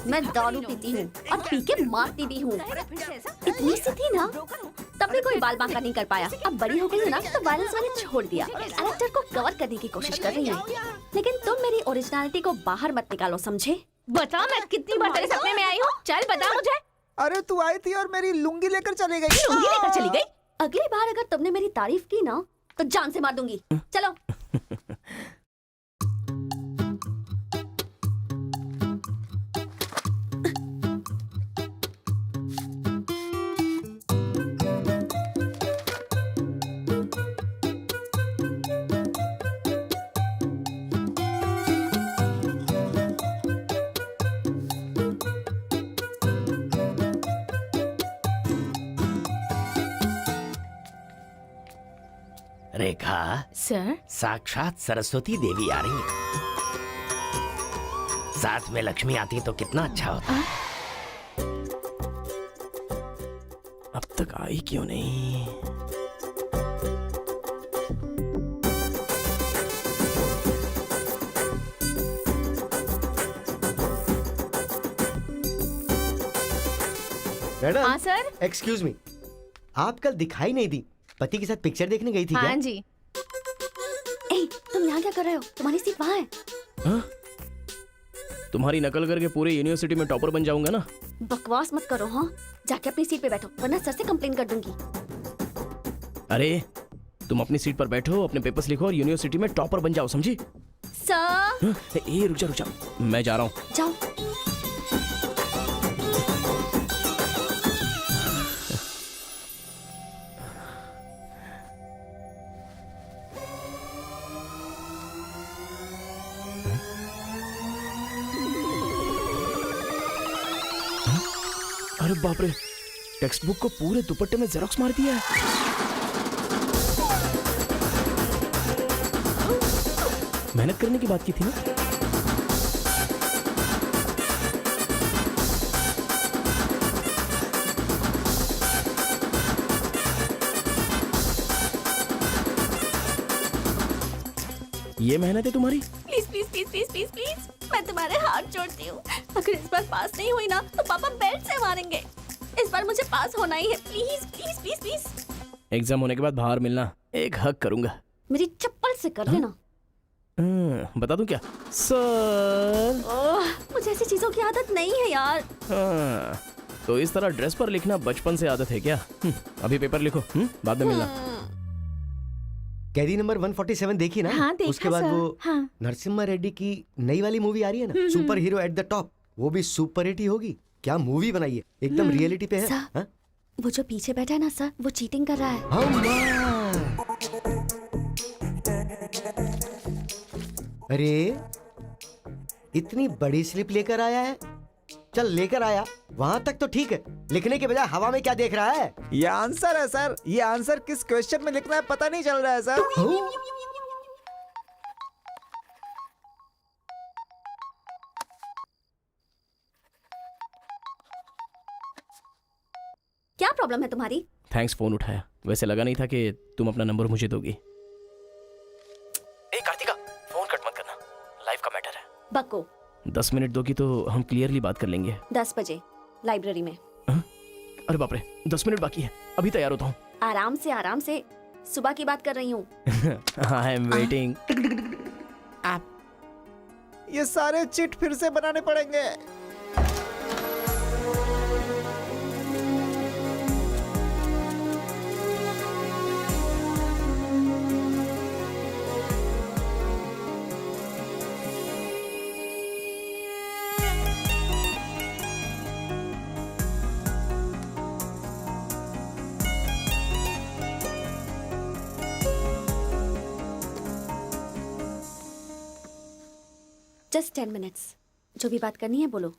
मैं दारू पीती हूँ और पी के मारती भी हूँ। इतनी सी थी ना, तब भी कोई बाल बांका नहीं कर पाया। अब बड़ी हो गई हूँ ना, तो वायलेंस मैंने छोड़ दिया। कैरेक्टर को कवर करने की कोशिश कर रही हूँ, लेकिन तुम मेरी ओरिजिनलिटी को बाहर मत निकालो, समझे? बता मैं कितनी बार तेरे सपने में आई हूँ? चल बता मुझे। अरे तू आई थी और मेरी लुंगी लेकर चली गई। लुंगी लेकर चली गई? अगली बार अगर तुमने मेरी तारीफ की ना, तो जान से मार दूंगी। चलो। रेखा, सर, साक्षात सरस्वती देवी आ रही है। साथ में लक्ष्मी आती तो कितना अच्छा होता। अब तक आई क्यों नहीं? मैडम, हाँ सर। एक्सक्यूज मी, आप कल दिखाई नहीं दी। पति के साथ पिक्चर देखने गई थी हाँ क्या? जी। ए, तुम यहाँ क्या कर रहे हो? तुम्हारी सीट वहाँ है। हाँ? तुम्हारी नकल करके पूरे यूनिवर्सिटी में टॉपर बन जाऊंगा ना। बकवास मत करो। हाँ, जाके अपनी सीट पे बैठो, वरना सर से कंप्लेन कर दूंगी। अरे तुम अपनी सीट पर बैठो, अपने पेपर्स लिखो और यूनिवर्सिटी में टॉपर बन जाओ, समझी? सर। हाँ? ए रुक जा, मैं जा रहा हूँ। जाओ। अरे बाप रे, टेक्स्ट बुक को पूरे दुपट्टे में जेरोक्स मार दिया है। मेहनत करने की बात की थी ना। ये मेहनत है तुम्हारी? Please please please please please please, मैं तुम्हारे हाथ जोड़ती हूँ। अगर इस बार पास नहीं हुई ना, तो पापा बेल्ट से मारेंगे। इस बार मुझे पास होना ही है। Please please please please. Exam होने के बाद बाहर मिलना, एक हक करूंगा। मेरी चप्पल से कर लेना। बता दूं क्या? सर, मुझे ऐसी चीजों की आदत नहीं है यार। हाँ, तो इस तरह ड्रेस पर लिखना बचपन से आदत है क्या? अभी पेपर लिखो, बाद में मिलना। कैदी नंबर 147 देखी ना? हाँ, देखा उसके बाद सर। वो हाँ। नरसिम्हा रेड्डी की नई वाली मूवी आ रही है ना, super hero at the top, वो भी सुपर हिट ही होगी। क्या मूवी बनाई है, एकदम रियलिटी पे है। सर, हाँ? वो जो पीछे बैठा है ना सर, वो चीटिंग कर रहा है। हाँ, माँ। अरे इतनी बड़ी स्लिप लेकर आया है। चल लेकर आया, वहां तक तो ठीक है, लिखने के बजाय हवा में क्या देख रहा है? ये आंसर है सर। ये आंसर किस क्वेश्चन में लिखना है पता नहीं चल रहा है सर। क्या प्रॉब्लम है तुम्हारी? थैंक्स फोन उठाया, वैसे लगा नहीं था कि तुम अपना नंबर मुझे दोगी। ए कार्तिका, फोन कट मत करना, लाइफ का मैटर है। बको। 10 मिनट दोगी तो हम क्लियरली बात कर लेंगे। 10 बजे लाइब्रेरी में। अरे बाप रे, 10 मिनट बाकी है, अभी तैयार होता हूँ। आराम से, सुबह की बात कर रही हूँ। I am waiting. ये सारे चिट फिर से बनाने पड़ेंगे। Just 10 minutes. जो भी बात करनी है बोलो,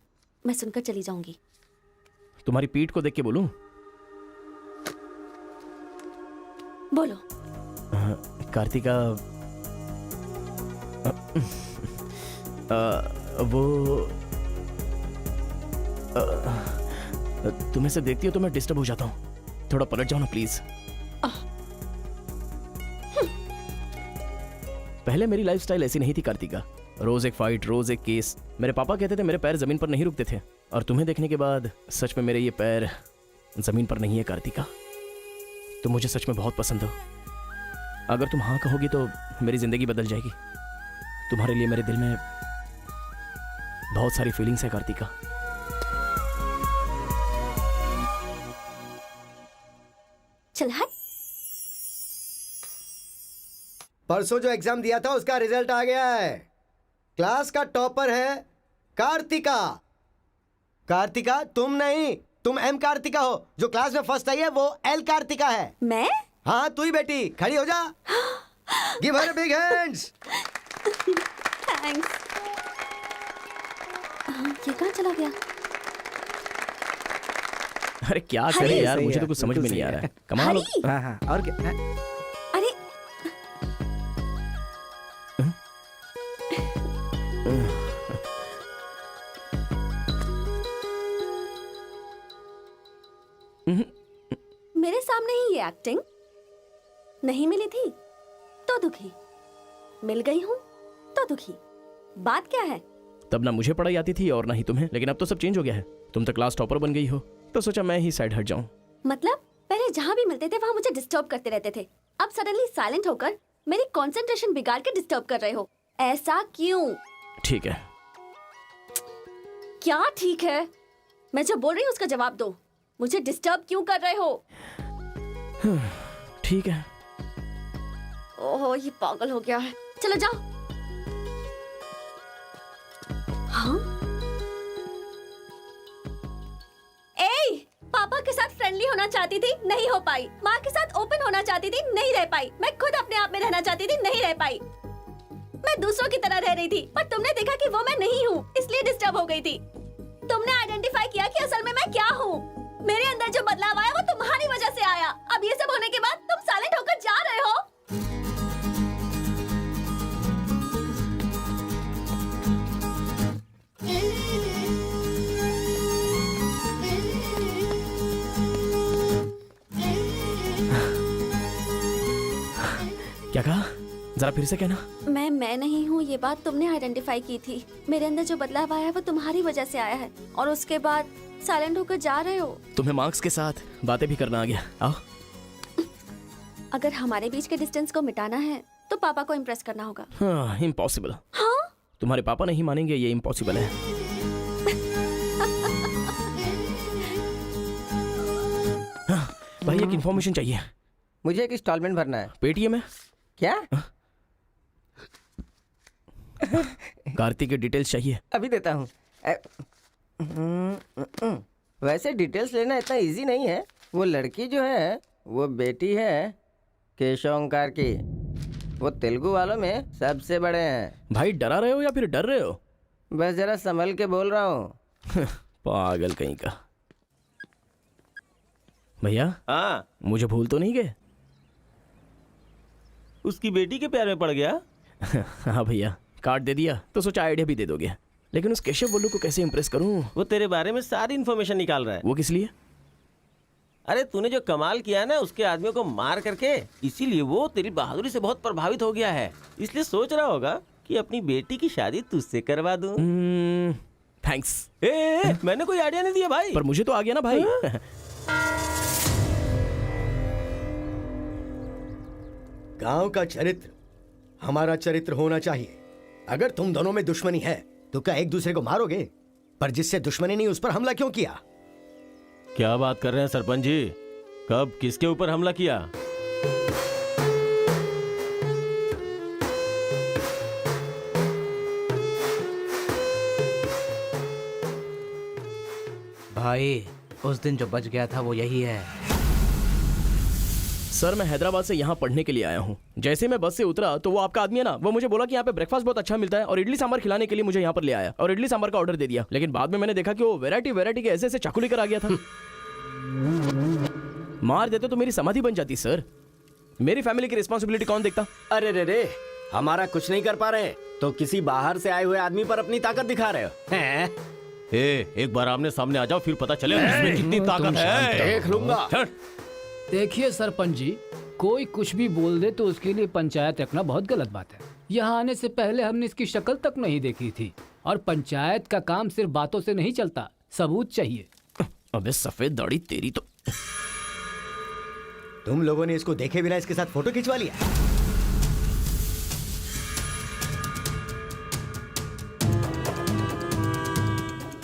मैं सुनकर चली जाऊंगी। तुम्हारी पीठ को देख के बोलूं? बोलो। कार्तिका, वो तुम्हें से देखती हो तो मैं डिस्टर्ब हो जाता हूँ। थोड़ा पलट जाओ ना प्लीज। पहले मेरी लाइफस्टाइल ऐसी नहीं थी कार्तिका। रोज एक फाइट, रोज एक केस। मेरे पापा कहते थे मेरे पैर जमीन पर नहीं रुकते थे, और तुम्हें देखने के बाद सच में मेरे ये पैर जमीन पर नहीं है कार्तिका। तुम मुझे सच में बहुत पसंद हो। अगर तुम हाँ कहोगी तो मेरी जिंदगी बदल जाएगी। तुम्हारे लिए मेरे दिल में बहुत सारी फीलिंग्स है कार्तिका। चल हट। परसों जो एग्जाम दिया था उसका रिजल्ट आ गया है। क्लास का टॉपर है कार्तिका। कार्तिका तुम नहीं, तुम एम कार्तिका हो। जो क्लास में फर्स्ट आई है वो एल कार्तिका है। मैं? हाँ तू ही बेटी, खड़ी हो जा। Give her big hands. Thanks. ये कहाँ चला गया? अरे क्या करे यार, मुझे तो कुछ समझ में नहीं आ रहा है। कमाल। हाँ हाँ, और क्या? अरे मेरे सामने ही ये एक्टिंग नहीं मिली थी तो दुखी, मिल गई हूँ तो दुखी। बात क्या है? तब ना मुझे पढ़ाई आती थी और ना ही तुम्हें, लेकिन अब तो सब चेंज हो गया है। तुम तो क्लास टॉपर बन गई हो, तो सोचा मैं ही साइड हट जाऊं। मतलब पहले जहाँ भी मिलते थे वहाँ मुझे डिस्टर्ब करते रहते थे, अब सडनली साइलेंट होकर मेरी कंसंट्रेशन बिगाड़ के डिस्टर्ब कर रहे हो। ऐसा क्यों? ठीक है। क्या ठीक है? मैं जो बोल रही हूँ उसका जवाब दो। मुझे डिस्टर्ब क्यों कर रहे हो? ठीक है। ओहो, ये पागल हो गया है। चलो जाओ। हाँ? ए, पापा के साथ फ्रेंडली होना चाहती थी, नहीं हो पाई। माँ के साथ ओपन होना चाहती थी, नहीं रह पाई। मैं खुद अपने आप में रहना चाहती थी, नहीं रह पाई। मैं दूसरों की तरह रह रही थी, पर तुमने देखा कि वो मैं नहीं हूँ, इसलिए डिस्टर्ब हो गई थी। तुमने आइडेंटिफाई किया कि असल में मैं क्या हूँ। मेरे अंदर जो बदलाव आया वो तुम्हारी वजह से आया। अब ये सब होने के बाद तुम साइलेंट होकर जा रहे हो। क्या कहा? जरा फिर से कहना। मैं नहीं हूँ, ये बात तुमने आइडेंटिफाई की थी। मेरे अंदर जो बदलाव आया है वो तुम्हारी वजह से आया है, और उसके बाद साइलेंट होकर जा रहे हो। तुम्हें मार्क्स के साथ बातें भी करना आ गया। आओ। अगर हमारे बीच के डिस्टेंस को मिटाना है तो पापा को इम्प्रेस करना होगा। हाँ, इम्पॉसिबल। हाँ? तुम्हारे पापा नहीं मानेंगे, ये इम्पॉसिबल है। हाँ, भाई एक इन्फॉर्मेशन चाहिए। मुझे एक इंस्टॉलमेंट भरना है। पेटीएम में। क्या? कार्तिक की डिटेल्स चाहिए। अभी देता हूँ। वैसे डिटेल्स लेना इतना इजी नहीं है। वो लड़की जो है वो बेटी है केशव ओंकार की। वो तेलुगु वालों में सबसे बड़े हैं। भाई डरा रहे हो या फिर डर रहे हो? बस जरा संभल के बोल रहा हूँ। पागल कहीं का। भैया, हाँ, मुझे भूल तो नहीं गए? उसकी बेटी के प्यार में पड़ गया। हाँ भैया, कार्ड दे दिया तो सोचा आइडिया भी दे दोगे। लेकिन उस केशव बोलू को कैसे इंप्रेस करूं? वो तेरे बारे में सारी इन्फॉर्मेशन निकाल रहा है। वो किस लिए? अरे तूने जो कमाल किया है ना उसके आदमियों को मार करके, इसीलिए वो तेरी बहादुरी से बहुत प्रभावित हो गया है। इसलिए सोच रहा होगा कि अपनी बेटी की शादी तुझसे करवा दूं। थैंक्स। मैंने कोई आइडिया नहीं दिया भाई। पर मुझे तो आ गया ना भाई। गांव का चरित्र हमारा चरित्र होना चाहिए। अगर तुम दोनों में दुश्मनी है तो क्या एक दूसरे को मारोगे? पर जिससे दुश्मनी नहीं उस पर हमला क्यों किया? क्या बात कर रहे हैं सरपंच जी? कब किसके ऊपर हमला किया? भाई उस दिन जो बच गया था वो यही है। सर मैं हैदराबाद से यहाँ पढ़ने के लिए आया हूँ। जैसे मैं बस से उतरा तो वो आपका आदमी है ना, वो मुझे बोला कि यहाँ पे ब्रेकफास्ट बहुत अच्छा मिलता है और इडली सांभर खिलाने के लिए मुझे यहाँ पर ले आया और इडली सांभर का ऑर्डर दे दिया। लेकिन बाद में मैंने देखा कि वो वैरायटी के ऐसे चाकू लेकर आ गया था। मार देते तो मेरी समाधि बन जाती सर। मेरी फैमिली की रिस्पॉन्सिबिलिटी कौन देखता? अरे रे हमारा कुछ नहीं कर पा रहे तो किसी बाहर से आए हुए आदमी पर अपनी ताकत दिखा रहे हो हैं? एक बार आमने सामने आ जाओ, फिर पता चले इसमें कितनी ताकत है। देख लूंगा। देखिए सरपंच जी, कोई कुछ भी बोल दे तो उसके लिए पंचायत रखना बहुत गलत बात है। यहाँ आने से पहले हमने इसकी शक्ल तक नहीं देखी थी और पंचायत का काम सिर्फ बातों से नहीं चलता, सबूत चाहिए। अबे सफेद दाढ़ी तेरी तो। तुम लोगों ने इसको देखे बिना इसके साथ फोटो खिंचवा लिया।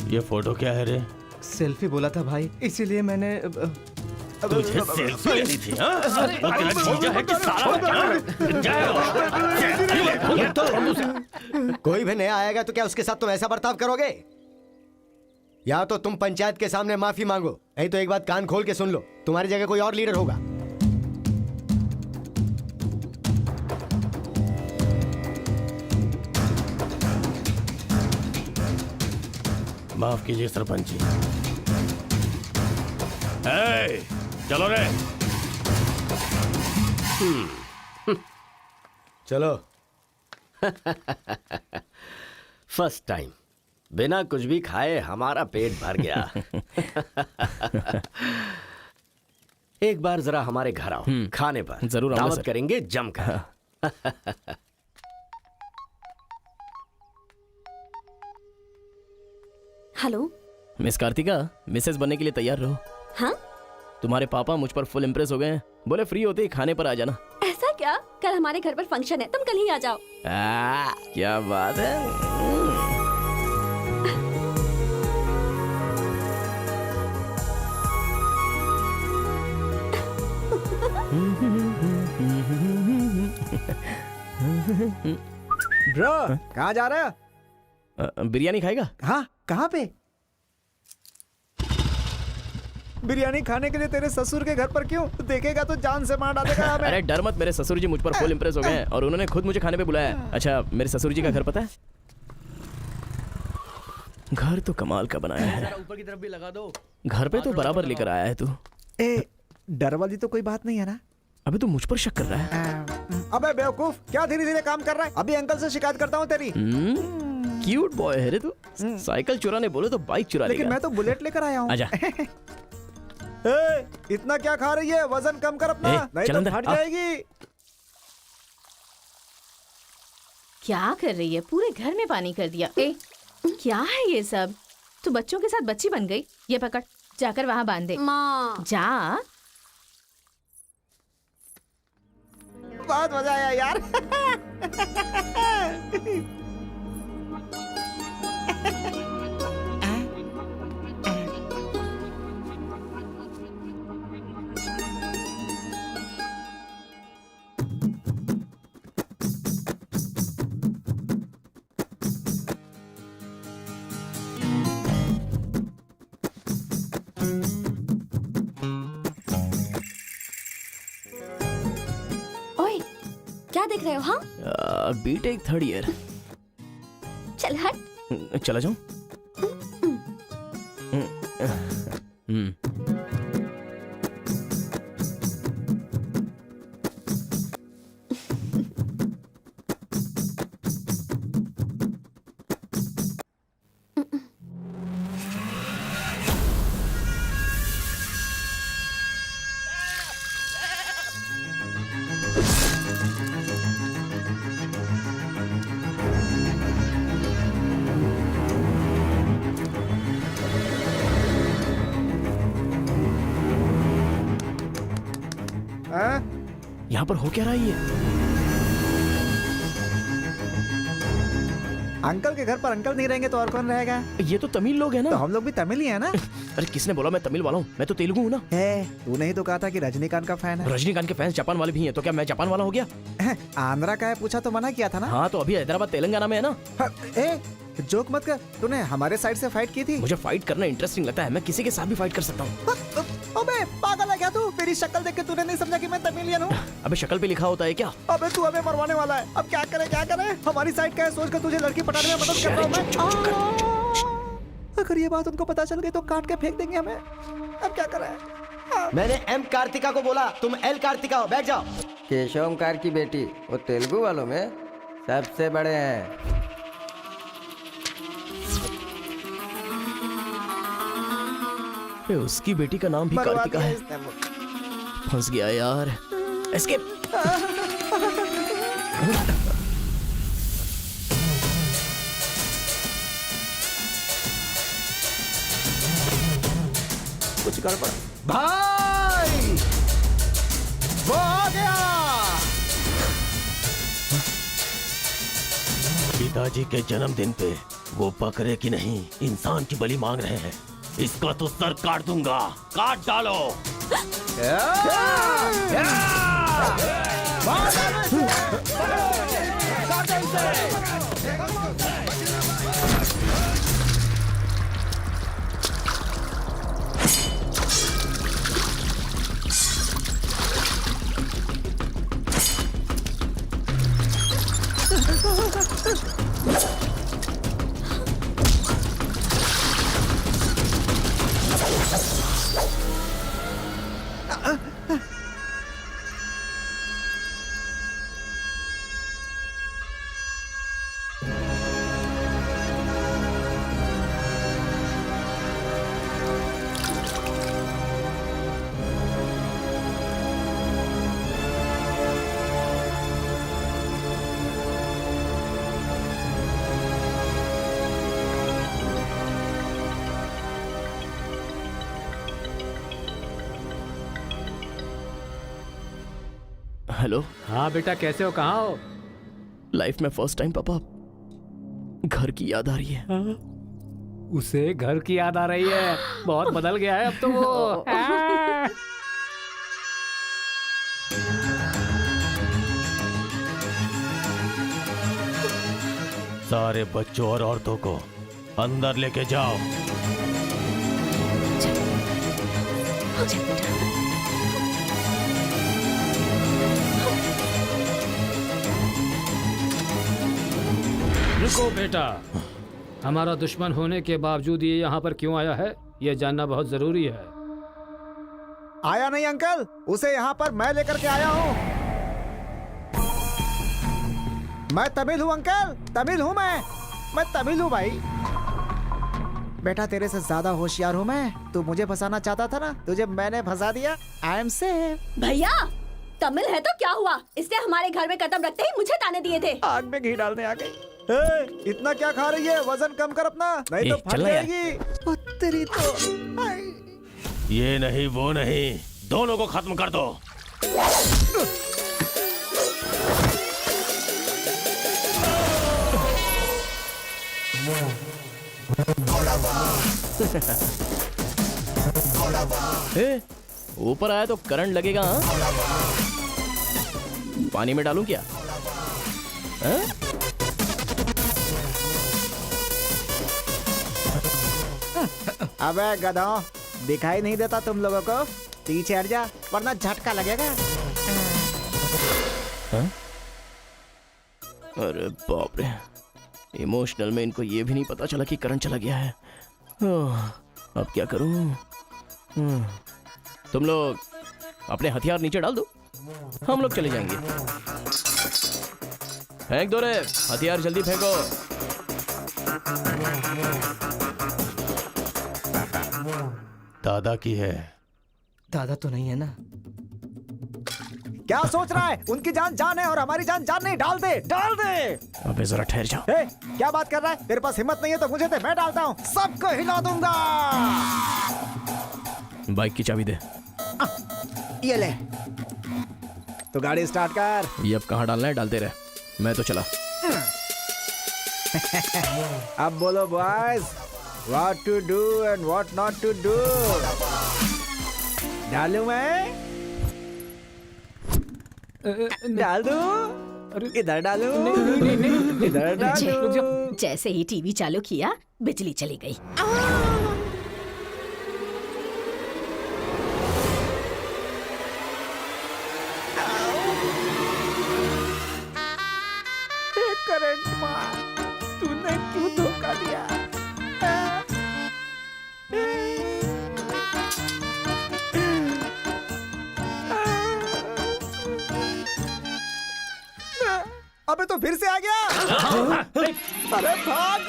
ये फोटो क्या है रे? सेल्फी बोला था भाई, इसीलिए मैंने तुझे सेल्फी लेनी थी हाँ? वो तेरा जीजा है कि साला कोई भी नया आएगा तो क्या उसके साथ तुम ऐसा बर्ताव करोगे? या तो तुम पंचायत के सामने माफी मांगो, नहीं तो एक बात कान खोल के सुन लो, तुम्हारी जगह कोई और लीडर होगा। माफ कीजिए सरपंच जी। चलो रे। चलो। फर्स्ट टाइम बिना कुछ भी खाए हमारा पेट भर गया। एक बार जरा हमारे घर आओ, खाने पर जरूर आऊंगा दावत सर। करेंगे जमकर। हेलो। मिस कार्तिका, मिसेस बनने के लिए तैयार रहो। हाँ? तुम्हारे पापा मुझ पर फुल इम्प्रेस हो गए हैं, बोले फ्री होते ही खाने पर आ जाना। ऐसा क्या? कल हमारे घर पर फंक्शन है, तुम कल ही आ जाओ। क्या बात है। ब्रो कहाँ जा रहा है? बिरयानी खाएगा? हाँ, कहाँ पे? बिरयानी खाने के लिए तेरे ससुर के घर पर क्यों? देखेगा तो जान से मार डालेगा हमें। अरे डर मत, मेरे ससुर जी मुझ पर फुल इम्प्रेस हो गए हैं और उन्होंने खुद मुझे खाने पे बुलाया है। अच्छा, मेरे ससुर जी का घर पता है? घर तो कमाल का बनाया है। ऊपर की तरफ भी लगा दो। घर पे तो बराबर लेकर आया है तू। ए, डर वाली तो कोई बात नहीं है ना? अबे तू मुझ पर शक कर रहा है? अबे बेवकूफ, क्या धीरे धीरे काम कर रहा है? अभी अंकल से शिकायत करता हूँ तेरी। क्यूट बॉय है रे तू। साइकिल चुराने बोले तो बाइक चुरा लेगा। लेकिन मैं तो बुलेट लेकर आया हूँ। आजा। इतना क्या खा रही है? वजन कम कर अपना, नहीं चल तो अंदर, फट आ। जाएगी। क्या कर रही है? पूरे घर में पानी कर दिया। क्या है ये सब? तू बच्चों के साथ बच्ची बन गई। ये पकड़, जाकर वहाँ बांध दे। माँ। जा। बहुत मजा आया यार। ओए, क्या देख रहे हो? हाँ, बीटेक थर्ड ईयर। चल हट। चला जाऊं? यहाँ पर हो क्या रहा है ये? अंकल के घर पर अंकल नहीं रहेंगे तो और कौन रहेगा? ये तो तमिल लोग हैं ना। तो हम लोग भी तमिल ही है ना? अरे किसने बोला मैं तमिल वाला हूँ? मैं तो तेलुगु हूँ ना। तूने ही तो कहा था कि रजनीकांत का फैन है। रजनीकांत के फैंस जापान वाले भी हैं, तो क्या मैं जापान वाला हो गया? आंध्रा का है पूछा तो मना किया था ना? हाँ, तो अभी हैदराबाद तेलंगाना में है ना। जोक मत कर, तूने हमारे साइड से फाइट की थी। मुझे फाइट करना इंटरेस्टिंग लगता है, मैं किसी के साथ भी फाइट कर सकता हूँ। अबे पागल है क्या तू? मेरी शक्ल देख के तूने नहीं समझा कि मैं तमिलियन हूँ? अबे शक्ल पे लिखा होता है क्या? अबे तू हमें मरवाने वाला है। अब क्या करे क्या करे? हमारी साइड का है, सोच कर तुझे लड़की पटाने में मदद कर रहा हूँ मैं। अगर ये बात उनको पता चल गई तो काट के फेंक देंगे हमें। अब क्या करें? मैंने एम कार्तिका को बोला, तुम एल कार्तिका हो, बैठ जाओ। केशव ओंकार की बेटी, वो तेलुगु वालों में सबसे बड़े हैं। उसकी बेटी का नाम भी कार्तिका है। फंस गया यार। एस्केप। कुछ गड़बड़। भाई वो आ गया। पिताजी के जन्मदिन पे वो बकरे की नहीं इंसान की बलि मांग रहे हैं। इसका तो सर काट दूंगा। काट डालो। हेलो। हाँ बेटा, कैसे हो? कहाँ हो? लाइफ में फर्स्ट टाइम पापा घर की याद आ रही है। उसे घर की याद आ रही है? बहुत बदल गया है अब तो वो। सारे बच्चों और औरतों को अंदर लेके जाओ। रुको बेटा, हमारा दुश्मन होने के बावजूद ये यहाँ पर क्यों आया है, ये जानना बहुत जरूरी है। आया नहीं अंकल, उसे यहाँ पर मैं लेकर के आया हूँ। मैं तमिल हूँ अंकल, तमिल हूँ मैं तमिल हूँ भाई। बेटा तेरे से ज्यादा होशियार हूँ मैं। तू मुझे फंसाना चाहता था ना, तुझे मैंने फंसा दिया। I am safe. भैया तमिल है तो क्या हुआ? इसने हमारे घर में कदम रखते ही मुझे ताने दिए थे। आग में घी डालने आ गई। इतना क्या खा रही है? वजन कम कर अपना, नहीं तो फट जाएगी। तेरी तो ये नहीं वो नहीं, दोनों को खत्म कर दो। ऊपर आया तो करंट लगेगा। हाँ? पानी में डालूं क्या? हाँ? अबे गधों, दिखाई नहीं देता तुम लोगों को? पीछे हट जा वरना झटका लगेगा। हाँ? अरे बाप रे, इमोशनल में इनको ये भी नहीं पता चला कि करंट चला गया है। अब क्या करूं? तुम लोग अपने हथियार नीचे डाल दो, हम लोग चले जाएंगे। फेंक दो रे हथियार, जल्दी फेंको। दादा की है। दादा तो नहीं है ना? क्या सोच रहा है? उनकी जान जान है और हमारी जान जान नहीं। डाल दे, डाल दे। अबे जरा ठहर जाओ। क्या बात कर रहा है? तेरे पास हिम्मत नहीं है तो मुझे दे, मैं डालता हूँ, सबको हिला दूंगा। बाइक की चाबी दे। ये ले, तो गाड़ी स्टार्ट कर। ये अब कहाँ डालना है? डालते रहे, मैं तो चला। अब बोलो boys, what to do and what not to do. डालूं मैं? डाल दूं? इधर डालूं? इधर डालूं? जैसे ही टीवी चालू किया बिजली चली गई। अबे तो फिर से आ गया। अरे भाग।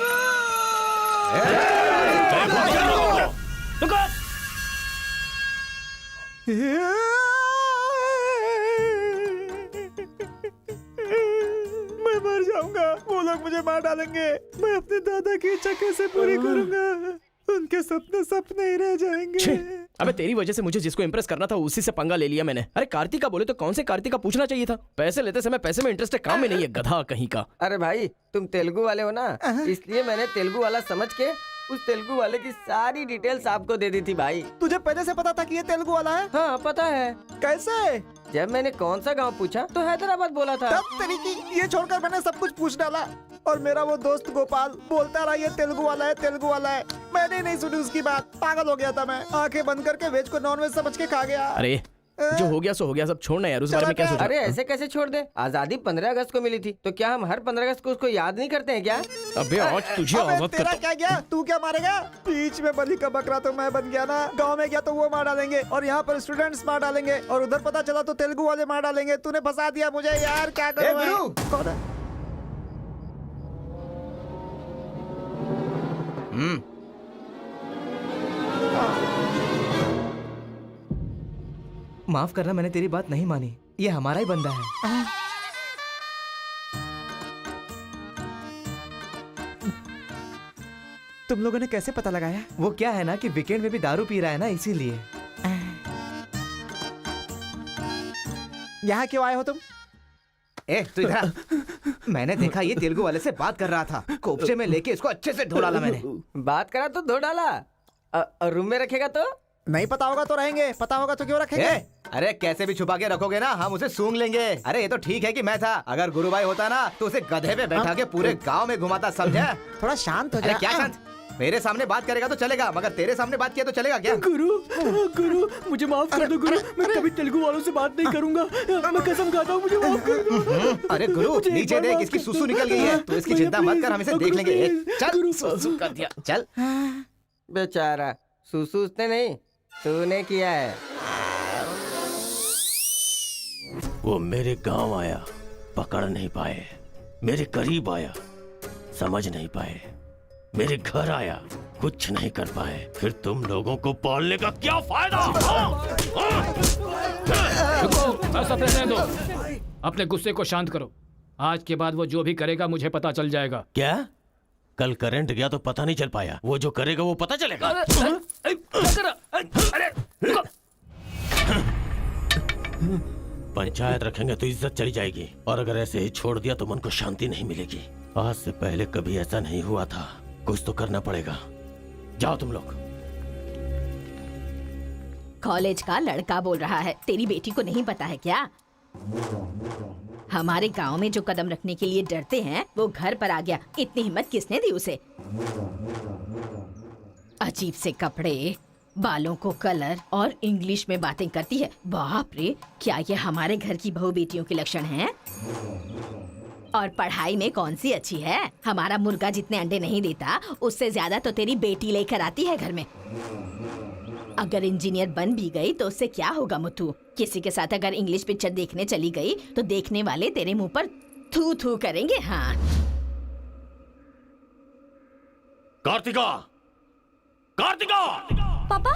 मैं मर जाऊंगा, वो लोग मुझे मार डालेंगे। मैं अपने दादा की इच्छा कैसे पूरी करूंगा? उनके सपने सपने ही रह जाएंगे। अबे तेरी वजह से मुझे जिसको इम्प्रेस करना था उसी से पंगा ले लिया मैंने। अरे कार्तिका बोले तो कौन से कार्तिका पूछना चाहिए था। पैसे लेते समय पैसे में इंटरेस्ट है, काम में नहीं है, गधा कहीं का। अरे भाई तुम तेलुगु वाले हो ना, इसलिए मैंने तेलुगु वाला समझ के उस तेलुगु वाले की सारी डिटेल्स आपको दे दी थी भाई। तुझे पहले से पता था कि ये तेलुगु वाला है? हाँ पता है। कैसे? जब मैंने कौन सा गांव पूछा तो हैदराबाद बोला था। तब तरीकी ये छोड़कर मैंने सब कुछ पूछ डाला और मेरा वो दोस्त गोपाल बोलता रहा ये तेलुगु वाला है, तेलुगु वाला है। मैंने नहीं सुनी उसकी बात, पागल हो गया था मैं। आंखें बंद करके वेज को नॉन वेज समझ के खा गया। अरे जो हो गया सो हो गया, सब छोड़ना यार, उस बारे में क्या सोचा? अरे ऐसे कैसे छोड़ दे? आजादी 15 अगस्त को मिली थी, तो क्या हम हर 15 अगस्त को उसको याद नहीं करते हैं क्या? अबे आज तुझे अबे आजाद तेरा करता क्या गया? तू क्या मारेगा? बीच में बलि का बकरा तो मैं बन गया ना। गांव में गया तो वो मार डालेंगे और यहाँ पर स्टूडेंट्स मार डालेंगे और उधर पता चला तो तेलुगु वाले मार डालेंगे। तूने फंसा दिया मुझे यार, क्या करूं मैं? कौन है? माफ करना, मैंने तेरी बात नहीं मानी। ये हमारा ही बंदा है। तुम लोगों ने कैसे पता लगाया? वो क्या है ना कि वीकेंड में भी दारू पी रहा है ना, इसीलिए। यहाँ क्यों आए हो तुम? ए तू इधर आ। मैंने देखा ये तेलुगु वाले से बात कर रहा था, कोपचे में लेके इसको अच्छे से धो डाला मैंने। बात करा तो धो डाला, रूम में रखेगा तो? नहीं पता होगा तो रहेंगे, पता होगा तो क्यों रखेंगे? अरे कैसे भी छुपा के रखोगे ना, हम उसे सूंघ लेंगे। अरे ये तो ठीक है कि मैं था, अगर गुरु भाई होता ना तो उसे गधे पे बैठा के पूरे गांव में घुमाता, समझा? थोड़ा शांत हो अरे जा। क्या शांत? मेरे सामने बात करेगा तो चलेगा, मगर तेरे सामने बात किया तो चलेगा क्या? गुरु मुझे माफ कर दो गुरु, मैं कभी तेलुगु वालों से बात नहीं करूंगा, मैं कसम खाता हूँ, मुझे माफ कर दो। अरे गुरु नीचे देख, इसकी सुसु निकल गई है, तो इसकी चिंता मत कर, हम इसे देख लेंगे। चल सुसु कर दिया, चल। बेचारा सुसु उसने नहीं, तूने किया है। वो मेरे गांव आया, पकड़ नहीं पाए। मेरे करीब आया, समझ नहीं पाए। मेरे घर आया, कुछ नहीं कर पाए। फिर तुम लोगों को पालने का क्या फायदा? रुको, बस अब रहने दो। अपने गुस्से को शांत करो। आज के बाद वो जो भी करेगा मुझे पता चल जाएगा। क्या? कल करंट गया तो पता नहीं चल पाया, वो जो करेगा वो पता चलेगा। पंचायत रखेंगे तो इज्जत चली जाएगी, और अगर ऐसे ही छोड़ दिया तो मन को शांति नहीं मिलेगी। आज से पहले कभी ऐसा नहीं हुआ था, कुछ तो करना पड़ेगा। जाओ तुम लोग। कॉलेज का लड़का बोल रहा है, तेरी बेटी को नहीं पता है क्या? हमारे गांव में जो कदम रखने के लिए डरते हैं वो घर पर आ गया। इतनी हिम्मत किसने दी उसे? अजीब से कपड़े, बालों को कलर और इंग्लिश में बातें करती है। बाप रे, क्या ये हमारे घर की बहू बेटियों के लक्षण हैं? और पढ़ाई में कौन सी अच्छी है? हमारा मुर्गा जितने अंडे नहीं देता उससे ज्यादा तो तेरी बेटी लेकर आती है घर में। अगर इंजीनियर बन भी गई तो उससे क्या होगा मुथु? किसी के साथ अगर इंग्लिश पिक्चर देखने चली गई तो देखने वाले तेरे मुंह पर थू थू करेंगे। हाँ कार्तिका, कार्तिका! पापा,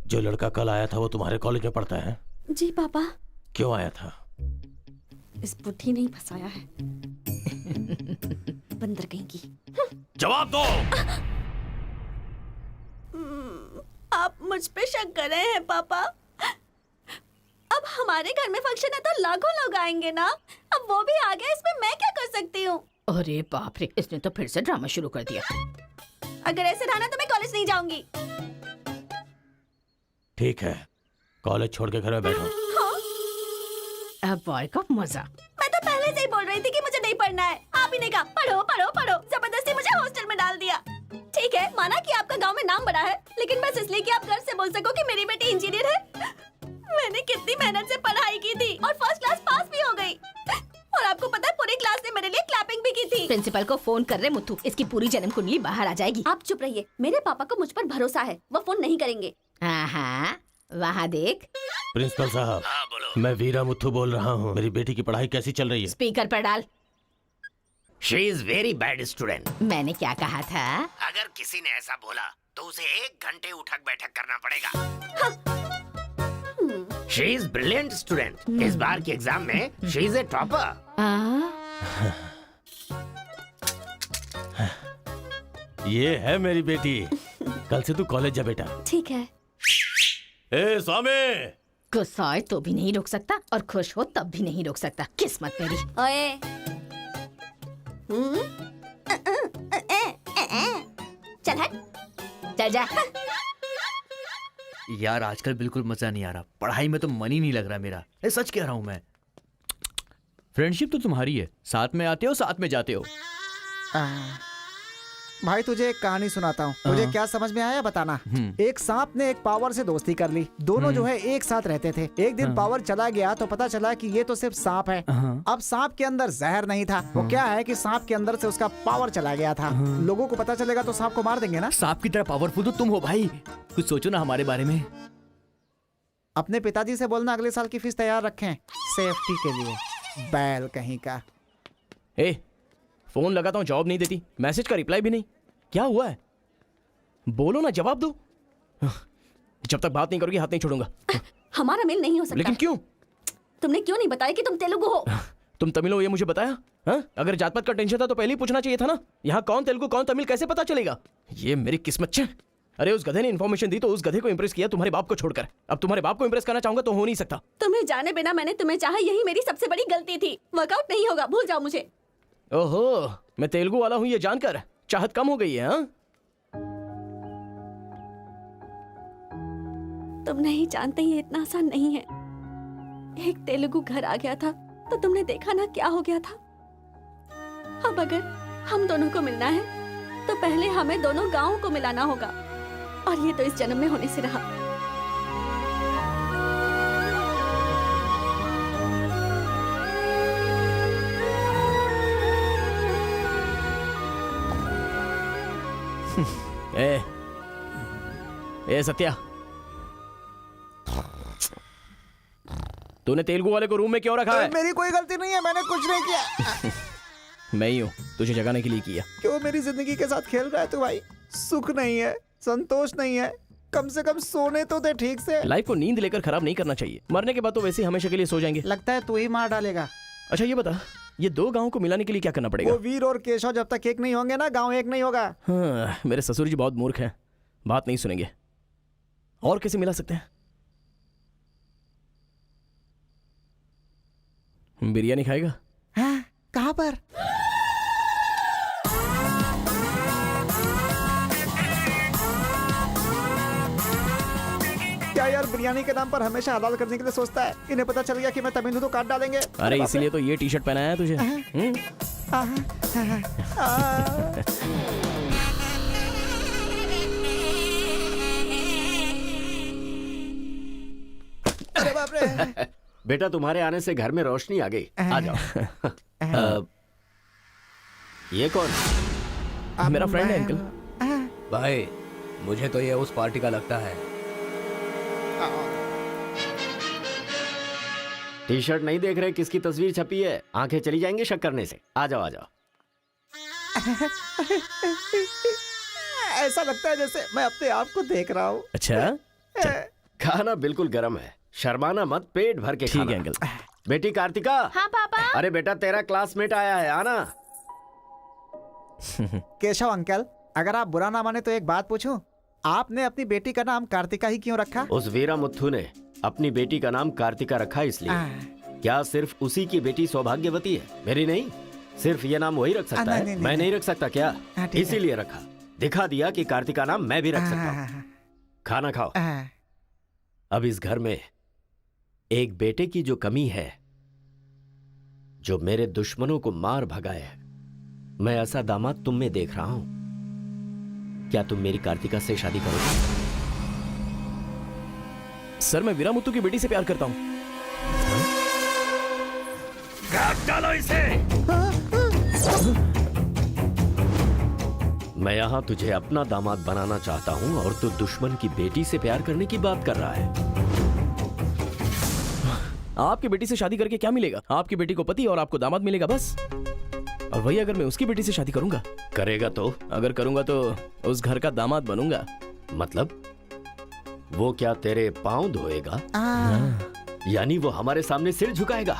जो लड़का कल आया था वो तुम्हारे कॉलेज में पढ़ता है? जी पापा। क्यों आया था? इस बुढ़ी ने फंसाया है। बंदर कहीं की। जवाब दो। आप मुझ पे शक कर रहे हैं पापा? अब हमारे घर में फंक्शन है तो लाखों लोग आएंगे ना। अब वो भी आ गया, इसमें मैं क्या कर सकती हूँ? अरे बाप रे, इसने तो फिर से ड्रामा शुरू कर दिया। अगर ऐसे रहा तो मैं कॉलेज नहीं जाऊंगी। ठीक है, कॉलेज छोड़ के घर में बैठो। अब बॉय का मजा। मैं तो पहले से ही बोल रही थी कि मुझे नहीं पढ़ना है। आप ही ने कहा पढ़ो पढ़ो पढ़ो, जबरदस्ती मुझे हॉस्टल में डाल दिया। ठीक है, माना कि आपका गांव में नाम बड़ा है, लेकिन बस इसलिए कि आप घर से बोल सको कि मेरी बेटी इंजीनियर है। मैंने कितनी मेहनत से पढ़ाई की थी और फर्स्ट क्लास पास भी हो गई। और आपको पता है पूरी क्लास ने मेरे लिए क्लैपिंग भी की थी। प्रिंसिपल को फोन कर रहे मुथु, इसकी पूरी जन्म कुंडली बाहर आ जाएगी। आप चुप रहिए, मेरे पापा को मुझ पर भरोसा है, वो फोन नहीं करेंगे। हाँ, वहाँ देख। प्रिंसिपल साहब, मैं वीरा मुथु बोल रहा हूँ। मेरी बेटी की पढ़ाई कैसी चल रही है? स्पीकर पर डाल। She is very bad student. मैंने क्या कहा था? अगर किसी ने ऐसा बोला तो उसे 1 घंटे उठक बैठक करना पड़ेगा। She is brilliant student. इस बार के एग्जाम में शी इज ए टॉपर। ये है मेरी बेटी। कल से तू कॉलेज जा बेटा। ठीक है। ए स्वामी, गुस्सा आए तो भी नहीं रोक सकता और खुश हो तब भी नहीं रोक सकता। किस्मत मेरी। ओए। चल हट। चल जा। यार आजकल बिल्कुल मजा नहीं आ रहा, पढ़ाई में तो मन ही नहीं लग रहा मेरा। सच कह रहा हूं मैं। फ्रेंडशिप तो तुम्हारी है, साथ में आते हो साथ में जाते हो। भाई तुझे एक कहानी सुनाता हूँ, तुझे क्या समझ में आया बताना। एक सांप ने एक पावर से दोस्ती कर ली। दोनों जो है एक साथ रहते थे। एक दिन पावर चला गया तो पता चला कि ये तो सिर्फ सांप है। अब सांप के अंदर जहर नहीं था। वो क्या है कि सांप के अंदर से उसका पावर चला गया था। लोगों को पता चलेगा तो सांप को मार देंगे ना। सांप की तरह पावरफुल तो तुम हो भाई, कुछ सोचो ना हमारे बारे में। अपने पिताजी से बोलना अगले साल की फीस तैयार रखें, सेफ्टी के लिए। बैल कहीं का। ए, फोन लगाता हूँ, जवाब नहीं देती। मैसेज का रिप्लाई भी नहीं। क्या हुआ है? बोलो ना, जवाब दो। जब तक बात नहीं करोगी हाथ नहीं छोड़ूंगा। हमारा मेल नहीं हो सकता। लेकिन क्यों? तुमने क्यों नहीं बताया कि तुम तेलुगु हो? तुम तमिल हो ये मुझे बताया? हाँ? अगर जात पात का टेंशन था तो पहले ही पूछना चाहिए था ना। यहाँ कौन तेलुगु कौन तमिल कैसे पता चलेगा? ये मेरी किस्मत छे। अरे उस गधे ने इन्फॉर्मेशन दी तो उस गधे को इंप्रेस किया, तुम्हारे बाप को छोड़कर। अब तुम्हारे बाप को इंप्रेस करना चाहूंगा तो हो नहीं सकता। तुम्हें जाने बिना मैंने तुम्हें चाहा, यही मेरी सबसे बड़ी गलती थी। वर्कआउट नहीं होगा, भूल जाओ मुझे। ओहो, मैं तेलुगु वाला हूँ ये जानकर चाहत कम हो गई है। हाँ? तुम नहीं जानते ये इतना आसान नहीं है। एक तेलुगु घर आ गया था तो तुमने देखा ना क्या हो गया था। अब अगर हम दोनों को मिलना है तो पहले हमें दोनों गांवों को मिलाना होगा, और ये तो इस जन्म में होने से रहा। ए सत्या, तूने तेलुगु वाले को रूम में क्यों रखा है? मेरी कोई गलती नहीं है, मैंने कुछ नहीं किया। मैं ही हूँ तुझे जगाने के लिए किया। क्यों मेरी जिंदगी के साथ खेल रहा है तू भाई? सुख नहीं है, संतोष नहीं है, कम से कम सोने तो दे ठीक से। लाइफ को नींद लेकर खराब नहीं करना चाहिए। मरने के बाद तो वैसे ही हमेशा के लिए सो जाएंगे। लगता है तू ही मार डालेगा। अच्छा ये बता, ये 2 गांवों को मिलाने के लिए क्या करना पड़ेगा? वो वीर और केशव जब तक एक नहीं होंगे ना, गांव एक नहीं होगा। हाँ, मेरे ससुर जी बहुत मूर्ख हैं, बात नहीं सुनेंगे। और कैसे मिला सकते हैं? बिरयानी खाएगा? हाँ, कहाँ पर? क्या यार बिरयानी के नाम पर हमेशा हलाल करने के लिए सोचता है। इन्हें पता चल गया कि मैं तमिल हूं तो काट डालेंगे। अरे इसीलिए तो ये टी-शर्ट पहनाया है तुझे। अरे बाप रे। बेटा तुम्हारे आने से घर में रोशनी आ गई। आ जाओ। ये कौन? मेरा फ्रेंड है अंकल। भाई मुझे तो ये उस पार्टी का लगता है। टी शर्ट नहीं देख रहे किसकी तस्वीर छपी है? आंखें चली जाएंगी शक करने से। आ जाओ आ जाओ। ऐसा लगता है जैसे मैं अपने आप को देख रहा हूँ। अच्छा, खाना बिल्कुल गर्म है, शर्माना मत, पेट भर के खाना। ठीक है अंकल। बेटी कार्तिका। हाँ पापा। अरे बेटा तेरा क्लासमेट आया है, आना। केशव अंकल, अगर आप बुरा ना माने तो एक बात पूछूं? आपने अपनी बेटी का नाम कार्तिका ही क्यों रखा? उस वीरा मुथु ने अपनी बेटी का नाम कार्तिका रखा इसलिए। क्या सिर्फ उसी की बेटी सौभाग्यवती है? मेरी नहीं, सिर्फ ये नाम वही रख सकता है। मैं नहीं रख सकता क्या? इसीलिए रखा। दिखा दिया कि कार्तिका नाम मैं भी रख सकता हूँ। खाना खाओ। अब इस घर में एक बेटे की जो कमी है, जो मेरे दुश्मनों को मार भगाए, मैं ऐसा दामाद तुम में देख रहा हूं। क्या तुम मेरी कार्तिका से शादी करोगे? सर मैं वीरा मुथु की बेटी से प्यार करता हूँ। काट डालो इसे। मैं यहां तुझे अपना दामाद बनाना चाहता हूं और तू दुश्मन की बेटी से प्यार करने की बात कर रहा है। आपकी बेटी से शादी करके क्या मिलेगा? आपकी बेटी को पति और आपको दामाद मिलेगा बस। और वही अगर मैं उसकी बेटी से शादी करूंगा, करेगा तो? अगर करूंगा तो उस घर का दामाद बनूंगा। मतलब वो क्या तेरे पांव धोएगा? यानी वो हमारे सामने सिर झुकाएगा?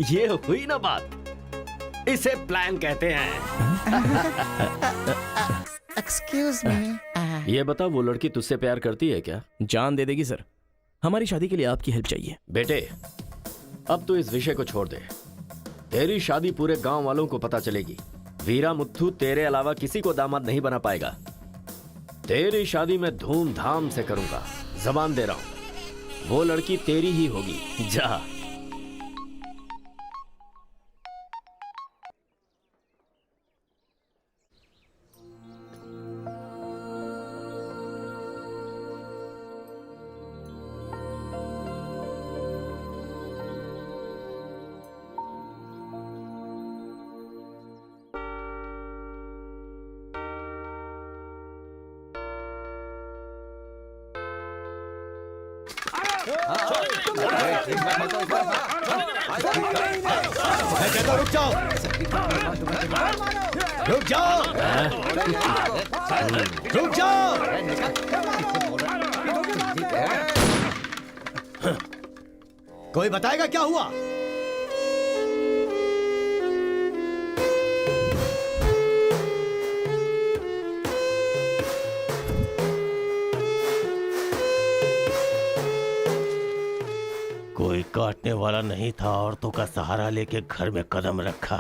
ये हुई ना बात। इसे प्लान कहते हैं। Excuse me. ये बता, वो लड़की तुझसे प्यार करती है क्या? जान दे देगी सर। हमारी शादी के लिए आपकी हेल्प चाहिए। बेटे, अब तो इस विषय को छोड़ दे। तेरी शादी पूरे गांव वालों को पता चलेगी। वीरा मुत्थू तेरे अलावा किसी को दामाद नहीं बना पाएगा। तेरी शादी मैं धूमधाम से करूंगा, जबान दे रहा हूं। वो लड़की तेरी ही होगी। जा। मैं कहता हूं, रुक जाओ। रुक जाओ। रुक जाओ। कोई बताएगा क्या हुआ? कोई काटने वाला नहीं था, औरतों का सहारा लेके घर में कदम रखा।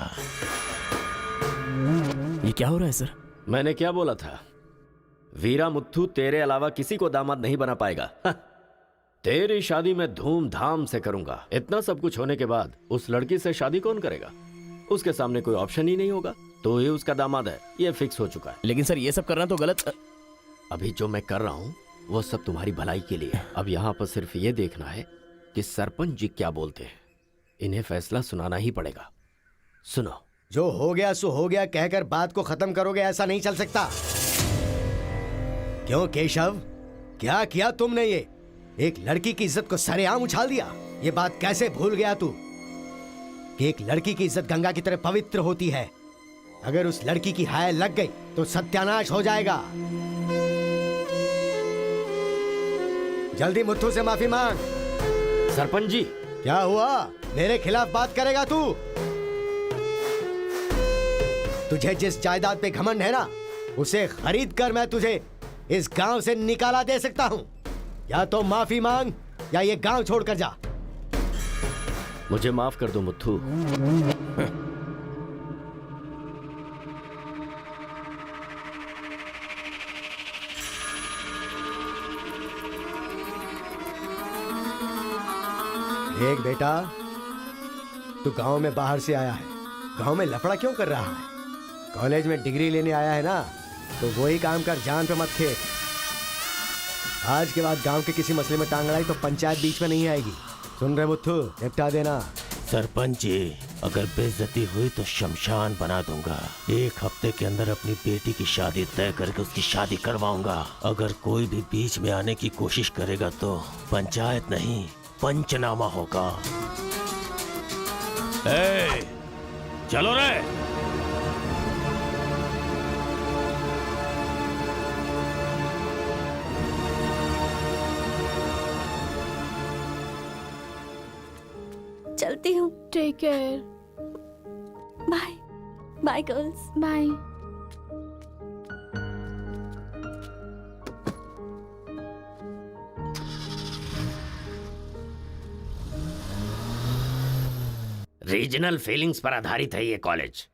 ये क्या हो रहा है सर? मैंने क्या बोला था? वीरा मुत्थू तेरे अलावा किसी को दामाद नहीं बना पाएगा। तेरी शादी मैं धूमधाम से करूंगा। इतना सब कुछ होने के बाद उस लड़की से शादी कौन करेगा? उसके सामने कोई ऑप्शन ही नहीं होगा। तो ये उसका दामाद है, ये फिक्स हो चुका है। लेकिन सर ये सब करना तो गलत। अभी जो मैं कर रहा हूं वो सब तुम्हारी भलाई के लिए। अब यहाँ पर सिर्फ ये देखना है कि सरपंच जी क्या बोलते हैं। इन्हें फैसला सुनाना ही पड़ेगा। सुनो। जो हो गया सो हो गया कहकर बात को खत्म करोगे, ऐसा नहीं चल सकता। क्यों केशव, क्या किया तुमने? ये एक लड़की की इज्जत को सरेआम उछाल दिया। ये बात कैसे भूल गया तू कि एक लड़की की इज्जत गंगा की तरह पवित्र होती है। अगर उस लड़की की हाय लग गई तो सत्यानाश हो जाएगा। जल्दी मुत्थू से माफी मांग। सरपंच जी। क्या हुआ? मेरे खिलाफ बात करेगा तू? तुझे जिस जायदाद पे घमंड है ना, उसे खरीद कर मैं तुझे इस गांव से निकाला दे सकता हूं। या तो माफी मांग या ये गांव छोड़कर जा। मुझे माफ कर दो मुत्थू। देख बेटा, तू गांव में बाहर से आया है, गांव में लफड़ा क्यों कर रहा है? कॉलेज में डिग्री लेने आया है ना, तो वही काम कर, जान पे मत खेल। आज के बाद गांव के किसी मसले में टांग अड़ाई तो पंचायत बीच में नहीं आएगी। सुन रहे मुत्थू, निपटा देना। सरपंच जी, अगर बेइज्जती हुई तो शमशान बना दूंगा। 1 हफ्ते के अंदर अपनी बेटी की शादी तय करके उसकी शादी करवाऊंगा। अगर कोई भी बीच में आने की कोशिश करेगा तो पंचायत नहीं, पंचनामा होगा। चलो रे। चलती हूँ। Take care. Bye bye girls. Bye. Regional feelings पर आधारित है ये कॉलेज,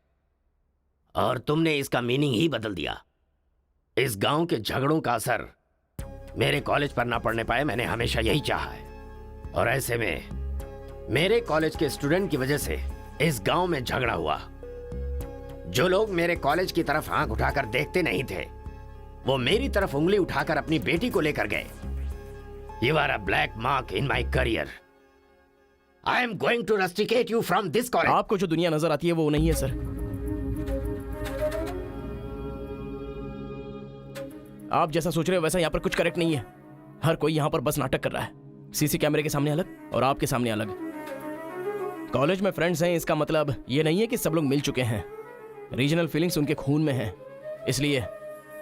और तुमने इसका मीनिंग ही बदल दिया। इस गांव के झगड़ों का असर मेरे कॉलेज पर ना पड़ने पाए, मैंने हमेशा यही चाहा है। और ऐसे में मेरे कॉलेज के स्टूडेंट की वजह से इस गांव में झगड़ा हुआ। जो लोग मेरे कॉलेज की तरफ आंख उठाकर देखते नहीं थे, वो मेरी तरफ उंगली उठाकर अपनी बेटी को लेकर गए। You are a black mark in my career. I am going to rusticate you from this college. आपको जो दुनिया नजर आती है वो नहीं है सर। आप जैसा सोच रहे हो वैसा यहाँ पर कुछ करेक्ट नहीं है। हर कोई यहाँ पर बस नाटक कर रहा है। सीसी कैमरे के सामने अलग और आपके सामने अलग। कॉलेज में फ्रेंड्स हैं, इसका मतलब ये नहीं है कि सब लोग मिल चुके हैं। रीजनल फीलिंग्स उनके खून में हैं, इसलिए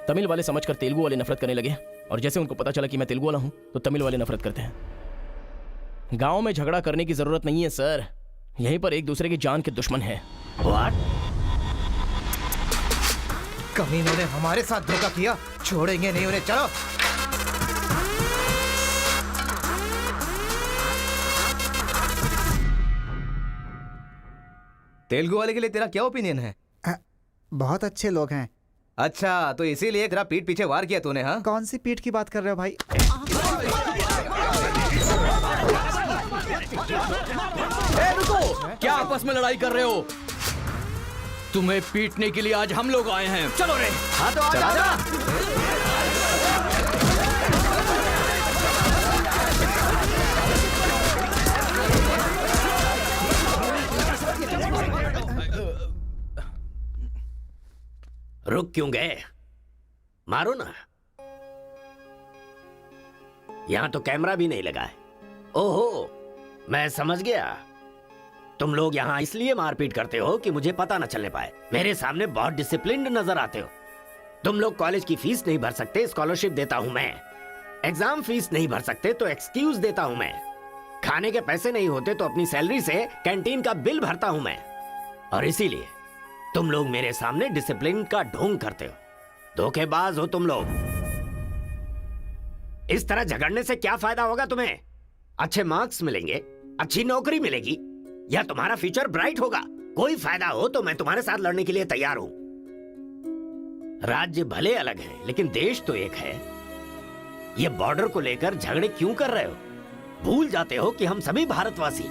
तमिल वाले समझकर तेलुगु वाले नफरत करने लगे, और जैसे उनको पता चला कि मैं तेलुगु वाला हूं तो तमिल वाले नफरत करते हैं। गांव में झगड़ा करने की जरूरत नहीं है सर, यहीं पर एक दूसरे की जान के दुश्मन है। कमीनों ने हमारे साथ धोखा किया, छोड़ेंगे नहीं उन्हें। चलो तेलुगु वाले के लिए तेरा क्या ओपिनियन है? बहुत अच्छे लोग हैं। अच्छा, तो इसीलिए तेरा पीठ पीछे वार किया तूने? हाँ, कौन सी पीठ की बात कर रहे हो भाई? रुको, क्या आपस में लड़ाई कर रहे हो? तुम्हें पीटने के लिए आज हम लोग आए हैं। चलो रे। हाँ तो आजा। रुक क्यों गए? मारो ना। यहां तो कैमरा भी नहीं लगा है। ओहो, मैं समझ गया। तुम लोग यहां इसलिए मारपीट करते हो कि मुझे पता न चलने पाए। मेरे सामने बहुत डिसिप्लिन्ड नजर आते हो। तुम लोग कॉलेज की फीस नहीं भर सकते, स्कॉलरशिप देता हूं मैं। एग्जाम फीस नहीं भर सकते तो एक्सक्यूज देता हूं मैं। खाने के पैसे नहीं होते तो अपनी सैलरी से कैंटीन का बिल भरता हूं मैं। और इसीलिए तुम लोग मेरे सामने डिसिप्लिन का ढोंग करते हो। धोखेबाज हो तुम लोग। इस तरह झगड़ने से क्या फायदा होगा तुम्हें? अच्छे मार्क्स मिलेंगे, अच्छी नौकरी मिलेगी, या तुम्हारा फ्यूचर ब्राइट होगा। कोई फायदा हो तो मैं तुम्हारे साथ लड़ने के लिए तैयार हूं। राज्य भले अलग है लेकिन देश तो एक है। ये बॉर्डर को लेकर झगड़े क्यों कर रहे हो? भूल जाते हो कि हम सभी भारतवासी।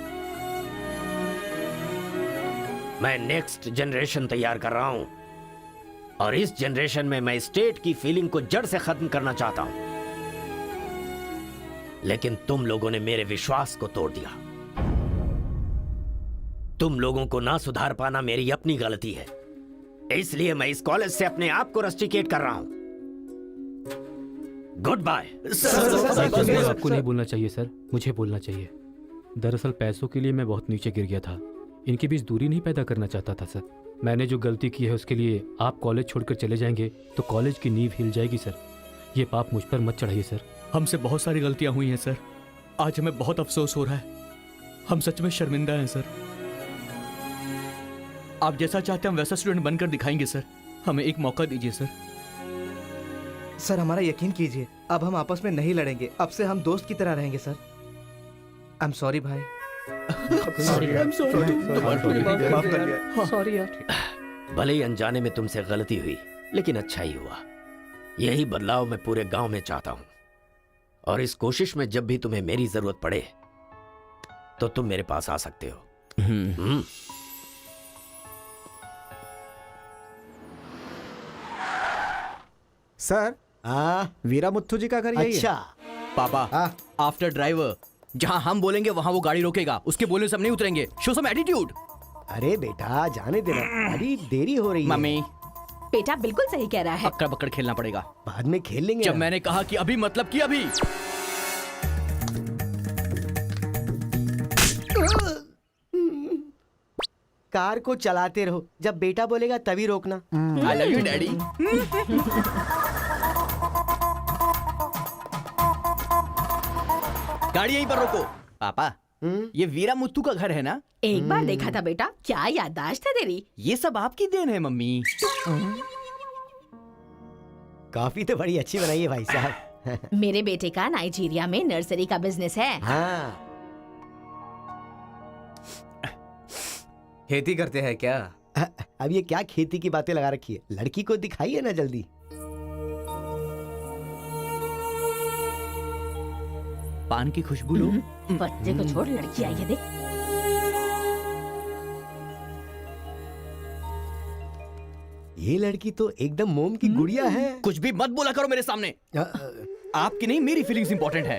मैं नेक्स्ट जनरेशन तैयार कर रहा हूं, और इस जनरेशन में मैं स्टेट की फीलिंग को जड़ से खत्म करना चाहता हूं। लेकिन तुम लोगों ने मेरे विश्वास को तोड़ दिया। तुम लोगों को ना सुधार पाना मेरी अपनी गलती है, इसलिए मैं इस कॉलेज से अपने आप को रस्टिकेट कर रहा हूं। Goodbye. आपको नहीं बोलना चाहिए सर, मुझे बोलना चाहिए। दरअसल पैसों के लिए मैं बहुत नीचे गिर गया था। इनके बीच दूरी नहीं पैदा करना चाहता था सर। मैंने जो गलती की है उसके लिए आप कॉलेज छोड़कर चले जाएंगे तो कॉलेज की नींव हिल जाएगी सर। ये पाप मुझ पर मत चढ़ाइए सर। हमसे बहुत सारी गलतियां हुई हैं सर। आज हमें बहुत अफसोस हो रहा है। हम सच में शर्मिंदा हैं सर। आप जैसा चाहते हैं हम वैसा स्टूडेंट बनकर दिखाएंगे सर। हमें एक मौका दीजिए सर। सर हमारा यकीन कीजिए, अब हम आपस में नहीं लड़ेंगे। अब से हम दोस्त की तरह रहेंगे सर। आई एम सॉरी भाई। सॉरी यार। भले ही अनजाने में तुमसे गलती हुई, लेकिन अच्छा ही हुआ। यही बदलाव मैं पूरे गांव में चाहता हूं, और इस कोशिश में जब भी तुम्हें मेरी जरूरत पड़े तो तुम मेरे पास आ सकते हो। सर, वीरा मुत्थु जी का घर यही अच्छा है। पापा, आफ्टर ड्राइवर जहां हम बोलेंगे वहां वो गाड़ी रोकेगा। उसके बोलने से हम नहीं उतरेंगे। Show some attitude. अरे बेटा जाने देना, अभी देरी हो रही है। मम्मी, बेटा बिल्कुल सही कह रहा है। अक्कड़ बक्कड़ खेलना पड़ेगा। बाद में खेल लेंगे। जब मैंने कहा कि अभी मतलब कि अभी। कार को चलाते रहो, जब बेटा बोलेगा तभी रोकना। I love you daddy. गाड़ी यहीं पर रोको। पापा, ये वीरा मुत्तू का घर है ना? एक बार देखा था बेटा, क्या याददाश्त है तेरी। ये सब आपकी देन है मम्मी। कॉफी तो बड़ी अच्छी बनाई है भाई साहब। मेरे बेटे का नाइजीरिया में नर्सरी का बिजनेस है। हाँ। खेती करते हैं क्या? अब ये क्या खेती की बातें लगा रखी है? लड़की को दिखाइए ना जल्दी। पान की खुशबू लो। बच्चे को छोड़, लड़की आई है देख। ये लड़की तो एकदम मोम की गुड़िया है। कुछ भी मत बोला करो मेरे सामने। आपकी नहीं, मेरी फीलिंग्स इंपॉर्टेंट है।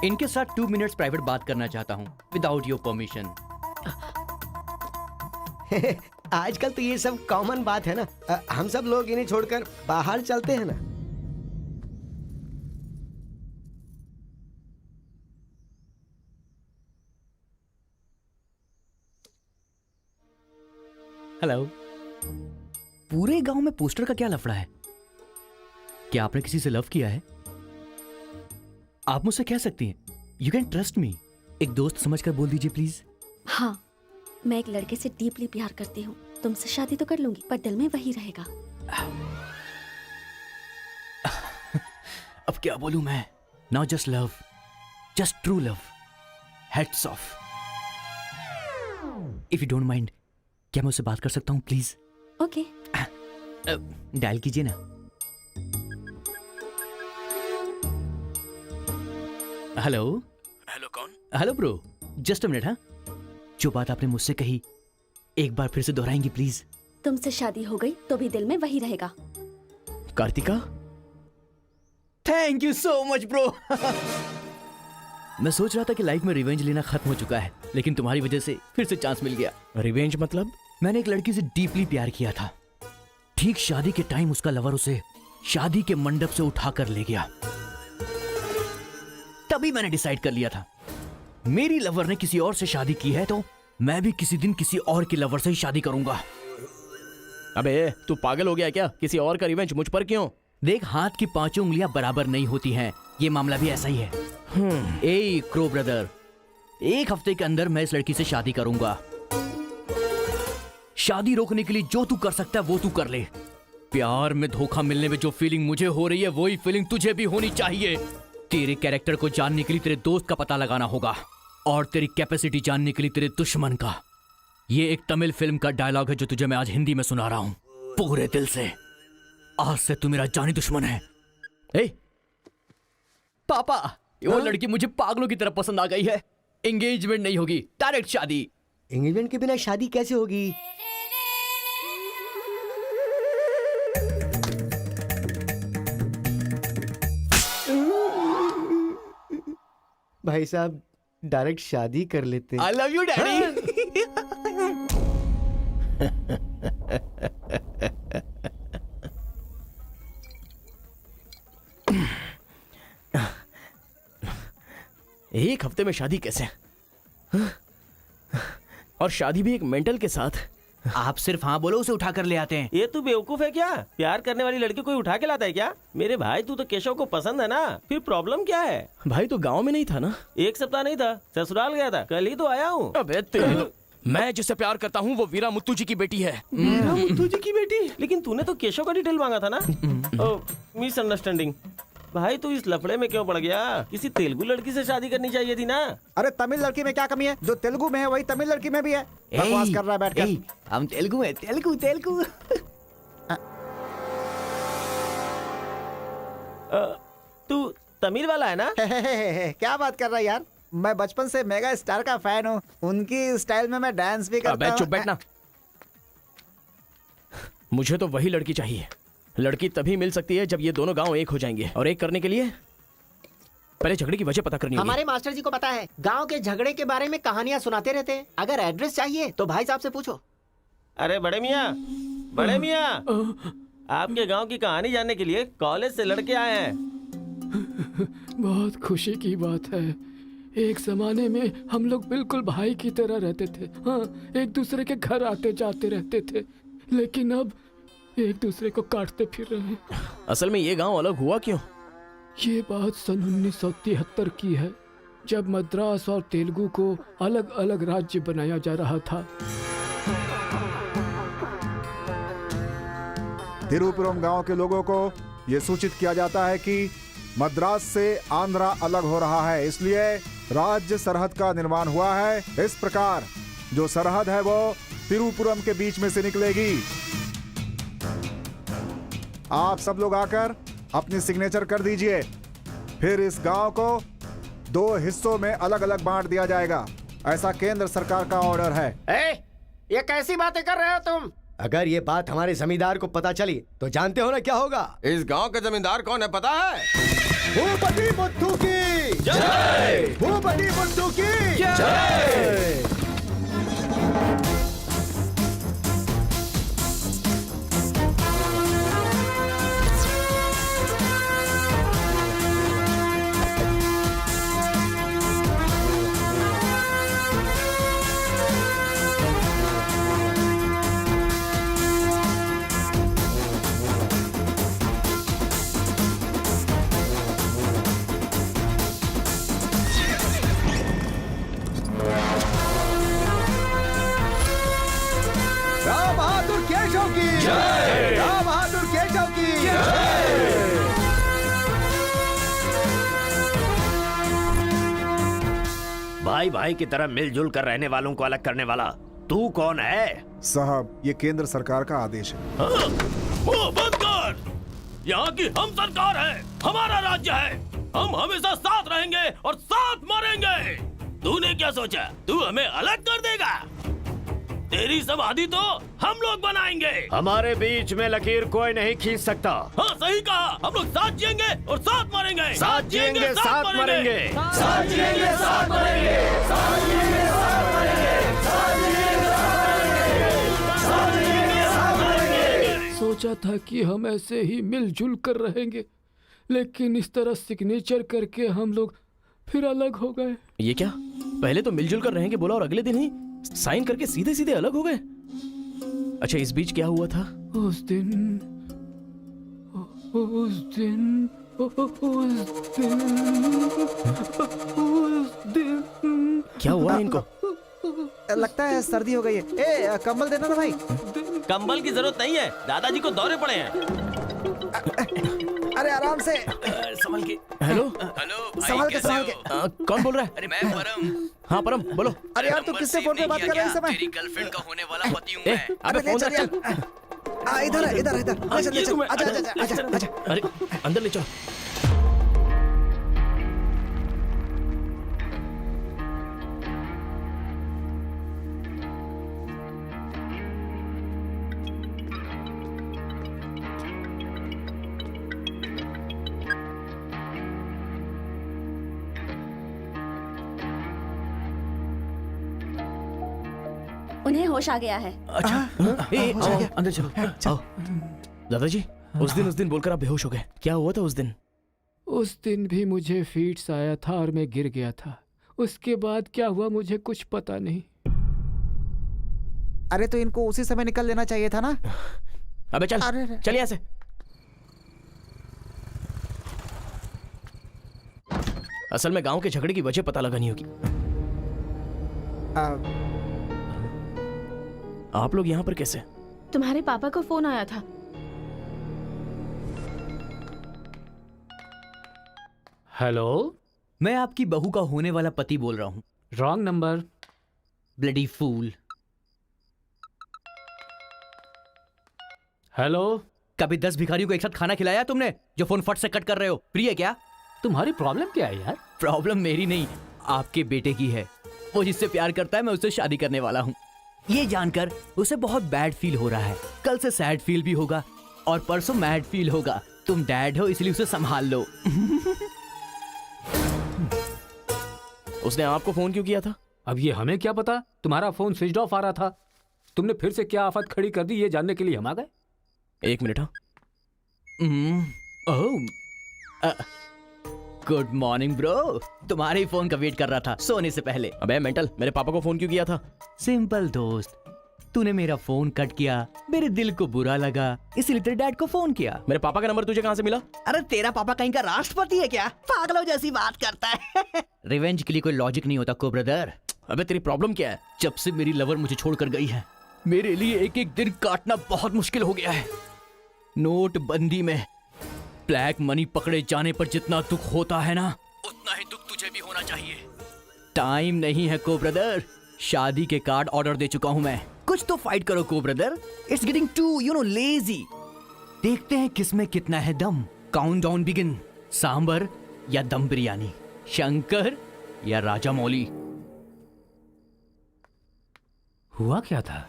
इनके साथ 2 मिनट्स प्राइवेट बात करना चाहता हूँ, विदाउट योर परमिशन। आजकल तो ये सब कॉमन बात है ना। हम सब लोग इन्हें छोड़कर बाहर चलते हैं ना। हेलो। पूरे गांव में पोस्टर का क्या लफड़ा है? क्या आपने किसी से लव किया है? आप मुझसे कह सकती हैं, यू कैन ट्रस्ट मी। एक दोस्त समझकर बोल दीजिए प्लीज। हाँ, मैं एक लड़के से डीपली प्यार करती हूँ। तुमसे शादी तो कर लूंगी, पर दिल में वही रहेगा। अब क्या बोलूं मैं? Not just love, just true love. Heads of. If you don't mind, क्या मैं उससे बात कर सकता हूँ प्लीज? ओके। डायल कीजिए ना। हेलो। हेलो कौन? Hello bro, just a minute. हाँ, जो बात आपने मुझसे कही एक बार फिर से दोहराएंगी प्लीज? तुमसे शादी हो गई तो भी दिल में वही रहेगा। Karthika, thank you so much bro. मैं सोच रहा था कि लाइफ में रिवेंज लेना खत्म हो चुका है, लेकिन तुम्हारी वजह से फिर से चांस मिल गया। रिवेंज मतलब? मैंने एक लड़की से डीपली प्यार किया था। ठीक शादी के टाइम उसका लवर उसे शादी के मंडप से उठाकर ले गया। तभी मैंने डिसाइड कर लिया था, मेरी लवर ने किसी और से शादी की है तो मैं भी किसी दिन किसी और की लवर से ही शादी करूंगा। अबे तू पागल हो गया क्या? किसी और का रिवेंज मुझ पर क्यों? देख, हाथ की पांचों उंगलियां बराबर नहीं होती हैं, ये मामला भी ऐसा ही है। ए क्रो ब्रदर, एक हफ्ते के अंदर मैं इस लड़की से शादी करूंगा। शादी रोकने के लिए जो तू कर सकता है वो तू कर ले। प्यार में धोखा मिलने में जो फीलिंग मुझे हो रही है वही फीलिंग तुझे भी होनी चाहिए। तेरे कैरेक्टर को जानने के लिए तेरे दोस्त का पता लगाना होगा और तेरी कैपेसिटी जानने के लिए तेरे दुश्मन का। ये एक तमिल फिल्म का डायलॉग है जो तुझे मैं आज हिंदी में सुना रहा हूं, पूरे दिल से। आज से तू मेरा जानी दुश्मन है। ए पापा, वो लड़की मुझे पागलों की तरह पसंद आ गई है। एंगेजमेंट नहीं होगी, डायरेक्ट शादी। एंगेजमेंट के बिना शादी कैसे होगी? भाई साहब, डायरेक्ट शादी कर लेते। I love you daddy. एक हफ्ते में शादी कैसे? और शादी भी एक मेंटल के साथ। आप सिर्फ हाँ बोलो, उसे उठा कर ले आते हैं। ये तू बेवकूफ है क्या? प्यार करने वाली लड़की कोई उठा के लाता है क्या? मेरे भाई, तू तो केशव को पसंद है ना, फिर प्रॉब्लम क्या है? भाई तो गांव में नहीं था ना? एक सप्ताह नहीं था, ससुराल गया था, कल ही तो आया हूँ। अबे तेरे मैं जिससे प्यार करता हूँ वो वीरा मुत्तू जी की बेटी है। वीरा मुत्तू जी की बेटी? लेकिन तूने तो केशव का डिटेल मांगा था ना? मिसअंडरस्टैंडिंग। भाई तू इस लफड़े में क्यों पड़ गया? किसी तेलुगु लड़की से शादी करनी चाहिए थी ना। अरे तमिल लड़की में क्या कमी है? जो तेलुगु में है वही तमिल लड़की में भी है। बकवास कर रहा है बैठकर। हम तेलुगु है, तेलुगु तेलुगु। तू तमिल वाला है ना? क्या बात कर रहा है यार? मैं बचपन से मेगा स्टार का फैन हूँ। उनकी स्टाइल में मैं डांस भी करता हूँ। चुप बैठना। मुझे तो वही लड़की चाहिए। लड़की तभी मिल सकती है जब ये दोनों गांव एक हो जाएंगे, और एक करने के लिए पहले झगड़े की वजह पता करनी होगी। हमारे मास्टर जी को पता है, गांव के झगड़े के बारे में कहानियां सुनाते रहते हैं। अगर एड्रेस चाहिए तो भाई साहब से पूछो। अरे बड़े मियाँ, बड़े मियाँ, आपके गांव की कहानी जानने के लिए कॉलेज से लड़के आए हैं। बहुत खुशी की बात है। एक जमाने में हम लोग बिल्कुल भाई की तरह रहते थे। हाँ, एक दूसरे के घर आते जाते रहते थे, लेकिन अब एक दूसरे को काटते फिर रहे हैं। असल में ये गांव अलग हुआ क्यों? ये बात सन 1973 की है, जब मद्रास और तेलुगु को अलग अलग राज्य बनाया जा रहा था। तिरुपुरम गांव के लोगों को यह सूचित किया जाता है कि मद्रास से आंध्रा अलग हो रहा है, इसलिए राज्य सरहद का निर्माण हुआ है। इस प्रकार जो सरहद है वो तिरुपुरम के बीच में से निकलेगी। आप सब लोग आकर अपनी सिग्नेचर कर दीजिए, फिर इस गांव को 2 हिस्सों में अलग अलग बांट दिया जाएगा। ऐसा केंद्र सरकार का ऑर्डर है। ये कैसी बातें कर रहे हो तुम? अगर ये बात हमारे जमींदार को पता चली तो जानते हो ना क्या होगा? इस गांव के जमींदार कौन है पता है? भूपति बुद्धू की जय! भूपति बुद्धू की जय! भाई भाई की तरह मिलजुल कर रहने वालों को अलग करने वाला तू कौन है? साहब, ये केंद्र सरकार का आदेश है। मुंह बंद कर। यहाँ की हम सरकार है, हमारा राज्य है। हम हमेशा साथ रहेंगे और साथ मरेंगे। तूने क्या सोचा तू हमें अलग कर देगा? तेरी समाधि तो हम लोग बनाएंगे। हमारे बीच में लकीर कोई नहीं खींच सकता। हाँ सही कहा, हम लोग साथ जिएंगे और साथ मरेंगे। साथ जिएंगे, साथ मरेंगे। साथ जिएंगे, साथ मरेंगे। साथ जिएंगे, साथ मरेंगे। साथ जिएंगे, साथ मरेंगे। साथ मरेंगे। सोचा था कि हम ऐसे ही मिलजुल कर रहेंगे, लेकिन इस तरह सिग्नेचर करके हम लोग फिर अलग हो गए। ये क्या, पहले तो मिलजुल कर रहेंगे बोला और अगले दिन ही साइन करके सीधे सीधे अलग हो गए। अच्छा, इस बीच क्या हुआ था? उस दिन क्या हुआ इनको? लगता है सर्दी हो गई है। ए, कंबल देना ना भाई। कंबल की जरूरत नहीं है, दादाजी को दौरे पड़े हैं। अरे आराम से, संभल के। हेलो संभाल के, संभाल के। कौन बोल रहा है? अरे मैं परम। हाँ परम, बोलो। अरे यार, तू किससे फोन पे बात कर रहा है इस समय? तेरी गर्लफ्रेंड का होने वाला पति हूँ ए, मैं। अबे ले फोन चल रख यार। चल। इधर है, इधर इधर। ले चल, ले चल। आजा, आजा, आजा, आजा। अरे अंदर ले चलो। उन्हें होश आ गया है। अच्छा, आओ, अंदर चलो। आओ। दादाजी, उस दिन बोलकर आप बेहोश हो गए। क्या हुआ था उस दिन? उस दिन भी मुझे फीट्स आया था और मैं गिर गया था। उसके बाद क्या हुआ मुझे कुछ पता नहीं। अरे तो इनको उसी समय निकल लेना चाहिए था ना। अबे चल, चल यहाँ से। असल में गांव के झगड़े की वजह पता लगानी होगी। आप लोग यहाँ पर कैसे? तुम्हारे पापा को फोन आया था। हेलो, मैं आपकी बहू का होने वाला पति बोल रहा हूँ। Wrong number. Bloody fool. Hello, कभी 10 भिखारियों को एक साथ खाना खिलाया तुमने जो फोन फट से कट कर रहे हो? प्रिय क्या? तुम्हारी प्रॉब्लम क्या है यार? प्रॉब्लम मेरी नहीं, आपके बेटे की है। वो जिससे प्यार करता है मैं उससे शादी करने वाला हूँ। ये जानकर उसे बहुत बैड फील हो रहा है। कल से सैड फील भी होगा और परसों मैड फील होगा। तुम डैड हो इसलिए उसे संभाल लो। उसने आपको फोन क्यों किया था? अब ये हमें क्या पता? तुम्हारा फोन स्विच ऑफ आ रहा था। तुमने फिर से क्या आफत खड़ी कर दी ये जानने के लिए हम आ गए। एक मिनट। हाँ, गुड मॉर्निंग ब्रो। तुम्हारे ही फोन का वेट कर रहा था सोने से पहले। अबे मेंटल, मेरे पापा को फोन क्यों किया था? सिंपल दोस्त, तूने मेरा फोन कट किया, मेरे दिल को बुरा लगा, इसलिए तेरे डैड को फोन किया। मेरे पापा का नंबर तुझे कहाँ से मिला? अरे तेरा पापा कहीं का राष्ट्रपति है क्या? पागलों जैसी बात करता है। रिवेंज के लिए कोई लॉजिक नहीं होता को ब्रदर। अबे तेरी प्रॉब्लम क्या है? जब से मेरी लवर मुझे छोड़कर गई है, मेरे लिए एक एक दिन काटना बहुत मुश्किल हो गया है। नोटबंदी में ब्लैक मनी पकड़े जाने पर जितना दुख होता है ना, उतना ही दुख तुझे भी होना चाहिए। टाइम नहीं है को ब्रदर। शादी के कार्ड ऑर्डर दे चुका हूं मैं। कुछ तो फाइट करो को brother. It's getting too lazy. देखते हैं किसमें कितना है दम। Countdown begin. सांबर या दम बिरयानी, शंकर या राजा मौली। हुआ क्या था?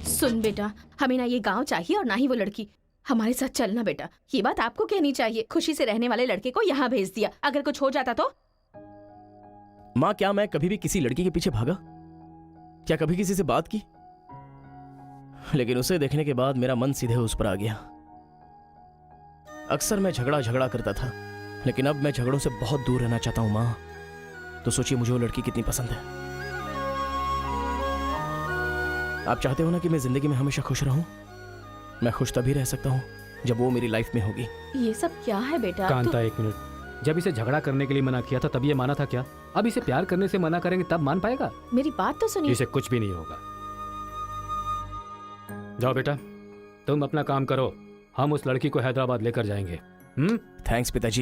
सुन बेटा, हमें ना ये गांव चाहिए और ना ही वो लड़की। हमारे साथ चलना बेटा। ये बात आपको कहनी चाहिए। खुशी से रहने वाले लड़के को यहाँ भेज दिया, अगर कुछ हो जाता तो? माँ, क्या मैं कभी भी किसी लड़की के पीछे भागा? क्या कभी किसी से बात की? लेकिन उसे देखने के बाद मेरा मन सीधे उस पर आ गया। अक्सर मैं झगड़ा करता था, लेकिन अब मैं झगड़ों से बहुत दूर रहना चाहता हूँ माँ। तो सोचिए मुझे वो लड़की कितनी पसंद है। आप चाहते हो ना कि मैं जिंदगी में हमेशा खुश रहूं? मैं खुश तभी रह सकता हूं जब वो मेरी लाइफ में होगी। ये सब क्या है बेटा? कांता, एक मिनट। जब इसे झगड़ा करने के लिए मना किया था तब ये माना था क्या? अब इसे प्यार करने से मना करेंगे तब मान पाएगा? मेरी बात तो सुनिए। इसे कुछ भी नहीं होगा। जाओ बेटा, तुम अपना काम करो, हम उस लड़की को हैदराबाद लेकर जाएंगे। थैंक्स पिताजी।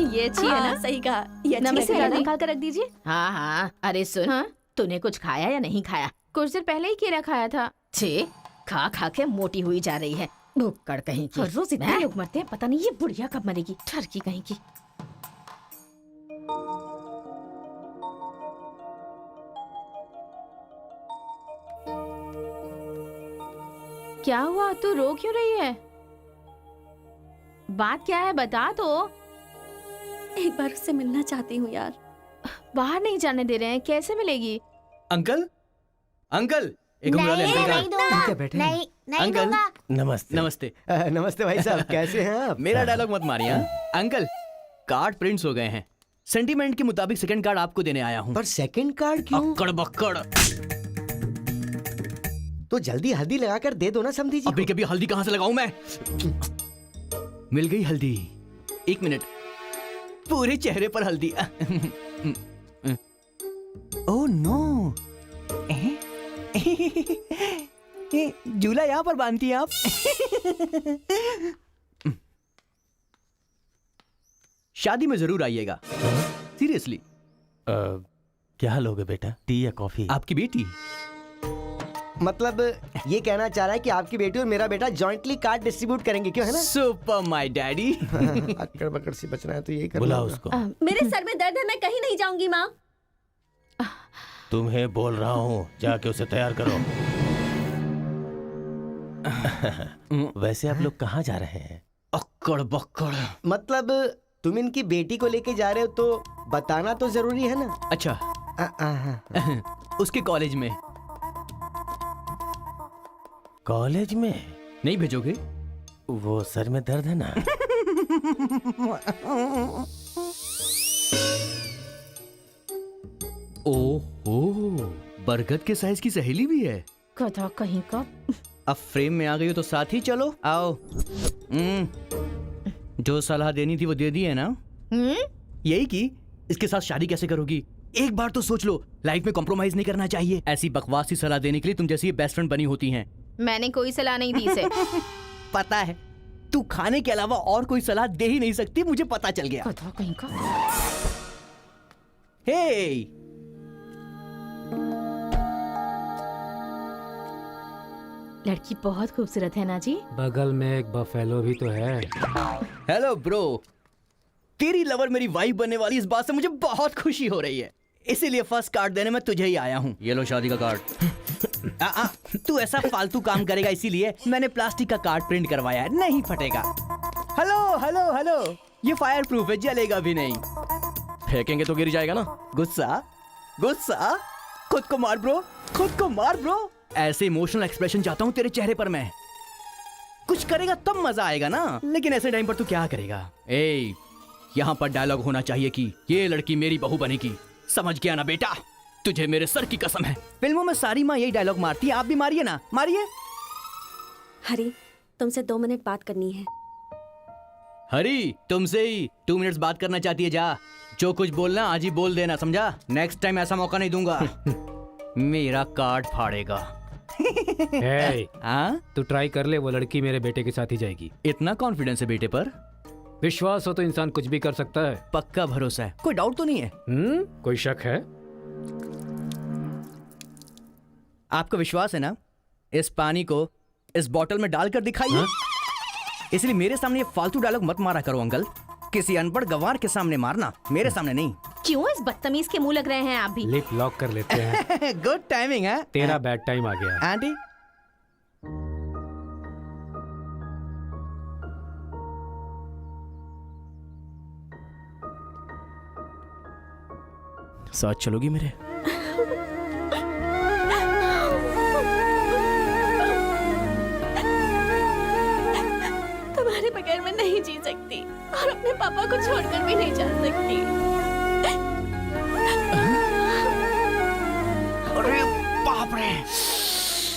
ये अच्छी है ना? सही कहा। ये नमस्ते नमस्ते दादी। निकाल कर रख दीजिए। हाँ हाँ, अरे सुन, हाँ? तूने कुछ खाया या नहीं खाया? कुछ देर पहले ही केला खाया था। छे, खा खा के मोटी हुई जा रही है, भुक्कड़ कहीं की। हर रोज इतने लोग मरते हैं, पता नहीं ये बुढ़िया कब मरेगी, ठरकी कहीं की। क्या हुआ, तू रो क्यों रही है? बात क्या है, बता तो। एक बार उससे मिलना चाहती हूँ यार। बाहर नहीं जाने दे रहे हैं, कैसे मिलेगी? अंकल, अंकल, एक घुंघराले अंकल का। बैठे नहीं अंकल नमस्ते। नमस्ते। नमस्ते भाई साहब, कैसे हैं आप? मेरा डायलॉग मत मारिए हाँ? अंकल, कार्ड प्रिंट्स हो गए हैं, सेंटीमेंट के मुताबिक सेकंड कार्ड आपको देने आया हूँ। पर सेकंड कार्ड क्यों? अक्कड़ बक्कड़। तो जल्दी हल्दी लगाकर दे दो ना समधी जी अभी को। कभी हल्दी कहाँ से लगाऊं मैं? मिल गई हल्दी। एक मिनट, पूरे चेहरे पर हल्दी। ओह नो, झूला यहाँ पर बांधती हैं आप? शादी में जरूर आइएगा, सीरियसली। क्या लोगे बेटा, टी या कॉफी? आपकी बेटी। मतलब ये कहना चाह रहा है कि आपकी बेटी और मेरा बेटा जॉइंटली कार्ड डिस्ट्रीब्यूट करेंगे, क्यों है ना? Super my daddy. अक्कड़ बकड़ से बचना है तो यही करना बुला होगा। उसको। मेरे सर में दर्द है, मैं कहीं नहीं जाऊंगी माँ। तुम्हें बोल रहा हूँ, जाके उसे तैयार करो। वैसे आप लोग कहाँ जा रहे हैं? अक्कड़ बक्कड़। मतलब तुम इनकी बेटी को लेके जा रहे हो तो बताना तो जरूरी है ना? अच्छा, उसके कॉलेज में। कॉलेज में? नहीं भेजोगे? वो सर में दर्द है ना। ओह, बरगद के साइज की सहेली भी है। गधा कहीं का। अब फ्रेम में आ गई हो तो साथ ही चलो, आओ। जो सलाह देनी थी वो दे दी है ना? यही कि इसके साथ शादी कैसे करोगी? एक बार तो सोच लो, लाइफ में कॉम्प्रोमाइज नहीं करना चाहिए। ऐसी बकवास सी सलाह देने के लिए तुम जैसी बेस्ट फ्रेंड बनी होती हैं। मैंने कोई सलाह नहीं दी इसे। पता है, तू खाने के अलावा और कोई सलाह दे ही नहीं सकती, मुझे पता चल गया। गधा कहीं का। हे, लड़की बहुत खूबसूरत है ना जी? बगल में एक बफेलो भी तो है। हेलो ब्रो, तेरी लवर मेरी वाइफ बनने वाली इस बात से मुझे बहुत खुशी हो रही है, इसीलिए फर्स्ट कार्ड देने में तुझे ही आया हूँ। ये लो शादी का कार्ड। तू ऐसा फालतू काम करेगा इसीलिए मैंने प्लास्टिक का कार्ड प्रिंट करवाया है, नहीं फटेगा। हेलो हेलो हेलो, ये फायर प्रूफ है, जलेगा भी नहीं। फेंकेंगे तो गिर जाएगा ना। गुस्सा गुस्सा, खुद को मार ब्रो, खुद को मार ब्रो। ऐसे इमोशनल एक्सप्रेशन चाहता हूँ तेरे चेहरे पर मैं। कुछ करेगा तब मजा आएगा ना, लेकिन ऐसे टाइम पर तू क्या करेगा? ए, यहाँ पर डायलॉग होना चाहिए कि ये लड़की मेरी बहू बनेगी, समझ गया ना बेटा? तुझे मेरे सर की कसम है, फिल्मों में सारी माँ यही डायलॉग मारती है, आप भी मारिए ना, मारिए। हरी, तुमसे 2 मिनट बात करनी है। हरी, तुमसे ही 2 मिनट्स बात करना चाहती है? जा, जो कुछ बोलना आज ही बोल देना, समझा? नेक्स्ट टाइम ऐसा मौका नहीं दूंगा। मेरा कार्ड फाड़ेगा। तू ट्राई कर ले, वो लड़की मेरे बेटे के साथ ही जाएगी। इतना कॉन्फिडेंस है बेटे पर? विश्वास हो तो इंसान कुछ भी कर सकता है। पक्का भरोसा है, कोई डाउट तो नहीं है? कोई शक है? आपको विश्वास है ना? इस पानी को इस बोतल में डालकर दिखाइए। इसलिए मेरे सामने ये फालतू डायलॉग मत मारा करो अंकल, किसी अनपढ़ गंवार के सामने मारना, मेरे सामने नहीं। क्यों इस बदतमीज के मुंह लग रहे हैं आप भी? लिप लॉक कर लेते हैं। गुड टाइमिंग है। तेरा बैड टाइम आ गया। आंटी, साथ चलोगी मेरे? तुम्हारे बगैर मैं नहीं जी सकती और अपने पापा को छोड़कर भी नहीं जा सकती। अरे बाप रे,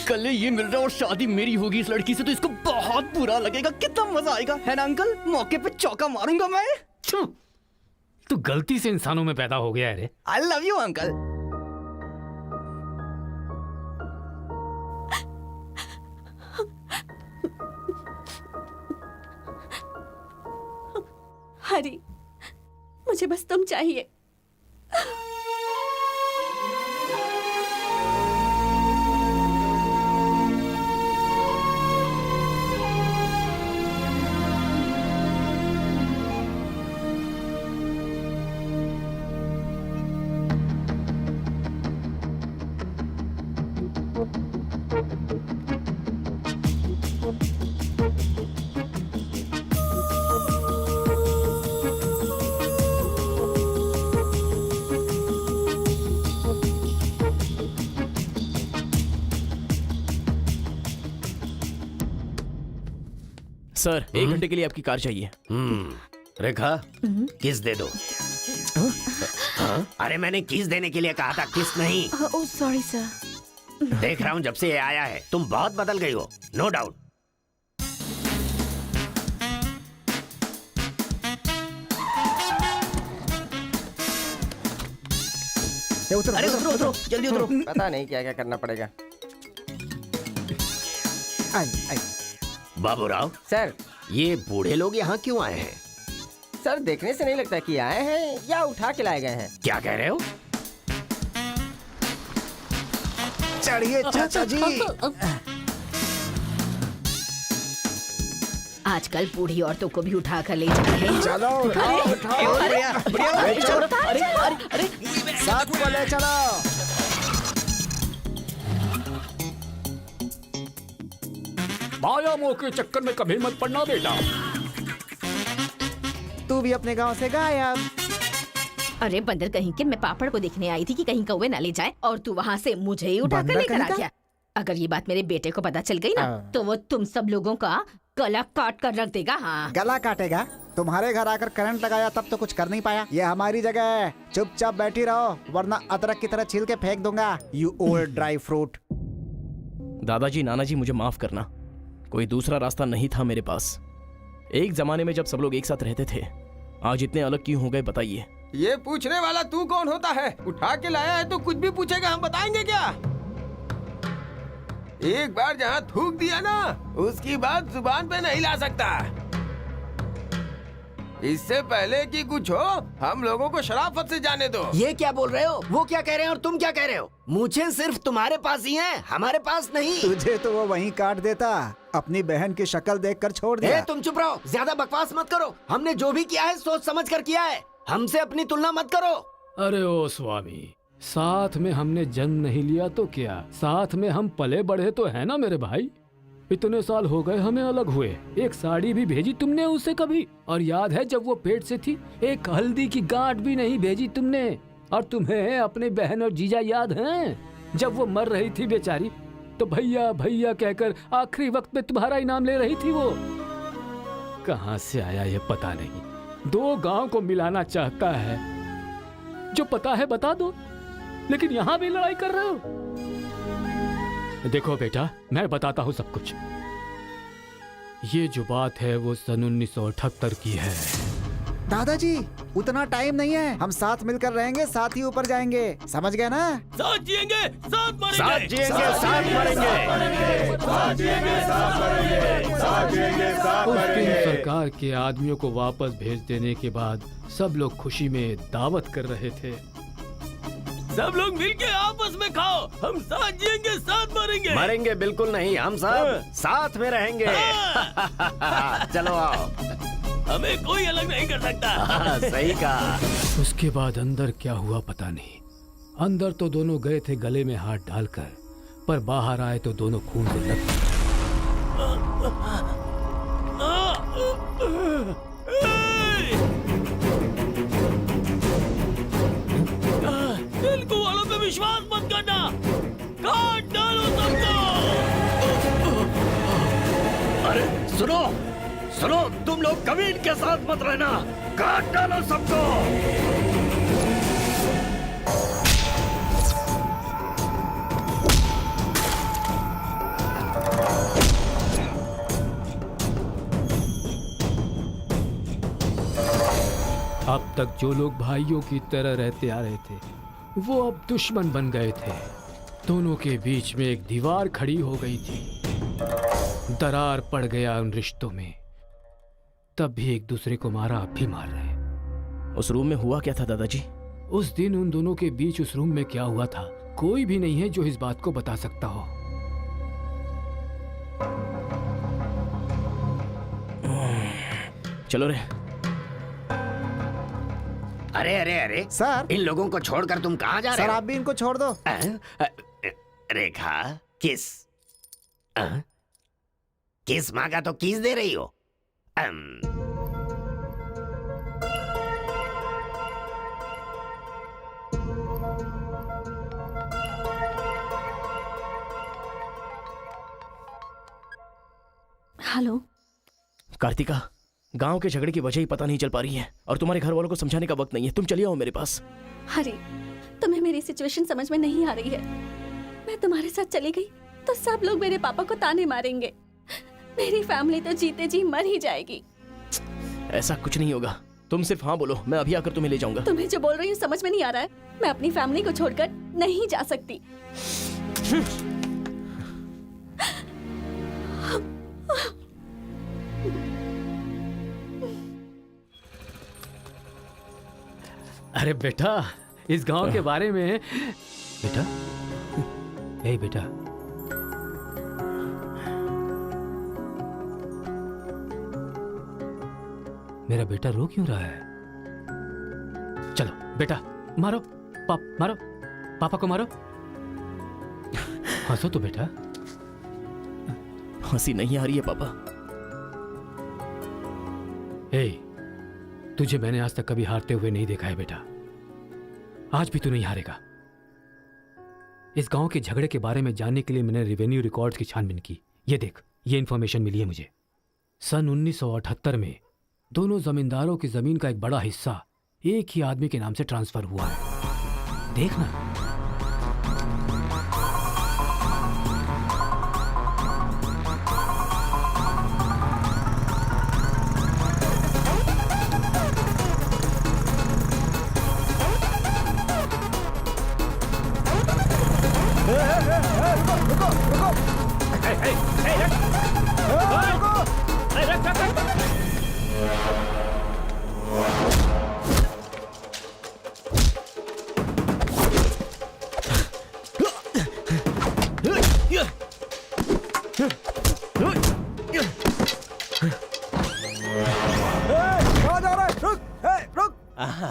कल ये मिल रहा और शादी मेरी होगी इस लड़की से, तो इसको बहुत बुरा लगेगा। कितना मजा आएगा, है ना अंकल? मौके पे चौका मारूंगा मैं। तू गलती से इंसानों में पैदा हो गया है रे। I love you uncle. मुझे बस तुम चाहिए। सर 1 घंटे के लिए आपकी कार चाहिए। रेखा किस दे दो। हाँ? अरे मैंने किस देने के लिए कहा था, किस नहीं। Oh sorry sir. देख रहा हूँ जब से ये आया है तुम बहुत बदल गई हो, नो डाउट। अरे उतरो उतरो जल्दी उतरो। पता नहीं क्या क्या करना पड़ेगा। बाबूराव सर, ये बूढ़े लोग यहाँ क्यों आए हैं? सर देखने से नहीं लगता कि आए हैं या उठा के लाए गए हैं। क्या कह रहे हो? चढ़िए चाचा जी। आजकल बूढ़ी औरतों को भी उठा कर ले जा रहे हैं। चलो उठाओ उठाओ। अरे साथ को ले चलो। माया मोह के चक्कर में कभी मत पड़ना बेटा। तू भी अपने गांव से गायब। अरे बंदर कहीं के, मैं पापड़ को देखने आई थी कि कहीं कौवे ना ले जाए और तू वहाँ से मुझे ही उठा कर बंदर लेकर आ कहीं का? गया। अगर ये बात मेरे बेटे को पता चल गई ना तो वो तुम सब लोगों का गला काट कर रख देगा। हाँ गला काटेगा? तुम्हारे घर आकर करंट लगाया तब तो कुछ कर नहीं पाया। ये हमारी जगह है, चुपचाप बैठी रहो वरना अदरक की तरह छील के फेंक दूंगा। You old dry fruit. दादाजी नानाजी मुझे माफ करना, कोई दूसरा रास्ता नहीं था मेरे पास। एक जमाने में जब सब लोग एक साथ रहते थे, आज इतने अलग क्यों हो गए बताइए। ये पूछने वाला तू कौन होता है? उठा के लाया है तो कुछ भी पूछेगा, हम बताएंगे क्या? एक बार जहाँ थूक दिया ना उसकी बात जुबान पे नहीं ला सकता। इससे पहले कि कुछ हो हम लोगों को शराफत से जाने दो। ये क्या बोल रहे हो? वो क्या कह रहे हैं और तुम क्या कह रहे हो? मुझे सिर्फ तुम्हारे पास ही है, हमारे पास नहीं। तुझे तो वो वहीं काट देता, अपनी बहन की शक्ल देखकर छोड़ दिया। तुम चुप रहो, ज्यादा बकवास मत करो। हमने जो भी किया है सोच समझ कर किया है, हमसे अपनी तुलना मत करो। अरे ओ स्वामी, साथ में हमने जन्म नहीं लिया तो क्या, साथ में हम पले बढ़े तो है ना मेरे भाई। इतने साल हो गए हमें अलग हुए, एक साड़ी भी भेजी तुमने उसे कभी? और याद है जब वो पेट से थी, एक हल्दी की गांठ भी नहीं भेजी तुमने। और तुम्हें अपने बहन और जीजा याद हैं जब वो मर रही थी बेचारी, तो भैया भैया कहकर आखिरी वक्त में तुम्हारा इनाम ले रही थी। वो कहाँ से आया ये पता नहीं। 2 गांव को मिलाना चाहता है, जो पता है बता दो, लेकिन यहाँ भी लड़ाई कर रहे हो। देखो बेटा, मैं बताता हूँ सब कुछ। ये जो बात है वो सन 1978 की है। दादाजी उतना टाइम नहीं है, हम साथ मिलकर रहेंगे, साथ ही ऊपर जाएंगे, समझ गए ना? साथ जिएंगे, साथ मरेंगे, साथ जिएंगे, साथ मरेंगे, साथ जिएंगे, साथ मरेंगे, साथ जिएंगे, साथ उस दिन मरेंगे। सरकार के आदमियों को वापस भेज देने के बाद सब लोग खुशी में दावत कर रहे थे। सब लोग मिलके आपस में खाओ, हम साथ जिएंगे, साथ मरेंगे। मरेंगे बिल्कुल नहीं, हम सब साथ में रहेंगे। चलो आओ। हमें कोई अलग नहीं कर सकता। सही कहा। उसके बाद अंदर क्या हुआ पता नहीं। अंदर तो दोनों गए थे गले में हाथ डालकर, पर बाहर आए तो दोनों खून से लथपथ। तेलुगु वालों पे विश्वास मत करना, काट डालो सबको। अरे सुनो सुनो, तुम लोग कभी इनके साथ मत रहना, काट डालो सबको। अब तक जो लोग भाइयों की तरह रहते आ रहे थे, वो अब दुश्मन बन गए थे। दोनों के बीच में एक दीवार खड़ी हो गई थी। दरार पड़ गया उन रिश्तों में। तब भी एक दूसरे को मारा, अब भी मार रहे। उस रूम में हुआ क्या था दादाजी? उस दिन उन दोनों के बीच उस रूम में क्या हुआ था कोई भी नहीं है जो इस बात को बता सकता हो। चलो रे। अरे अरे अरे सर इन लोगों को छोड़कर तुम कहाँ जा रहे सर हो? आप भी इनको छोड़ दो। रेखा किस किस मांगा तो किस दे रही हो? हेलो कार्तिका, गांव के झगड़े की वजह ही पता नहीं चल पा रही है और तुम्हारे घर वालों को समझाने का वक्त नहीं है। तुम चली आओ मेरे पास। हरी, तुम्हें मेरी सिचुएशन समझ में नहीं आ रही है। मैं तुम्हारे साथ चली गई तो सब लोग मेरे पापा को ताने मारेंगे। मेरी फैमिली तो जीते जी मर ही जाएगी। ऐसा कुछ नहीं होगा, तुम सिर्फ हाँ बोलो, मैं अभी आकर तुम्हें ले जाऊंगा। तुम्हें जो बोल रही हूँ समझ में नहीं आ रहा है। मैं अपनी फैमिली को छोड़कर नहीं जा सकती। अरे बेटा, इस गांव के बारे में बेटा, ए बेटा, मेरा बेटा रो क्यों रहा है? चलो बेटा, मारो मारो पापा को मारो। हंसो तो बेटा। हंसी नहीं आ रही है पापा। ए, तुझे मैंने आज तक कभी हारते हुए नहीं देखा है बेटा। आज भी तू नहीं हारेगा। इस गांव के झगड़े के बारे में जानने के लिए मैंने रेवेन्यू रिकॉर्ड्स की छानबीन की। ये देख, ये इंफॉर्मेशन मिली है मुझे। सन 1978 में दोनों जमींदारों की जमीन का एक बड़ा हिस्सा एक ही आदमी के नाम से ट्रांसफर हुआ है। देखना।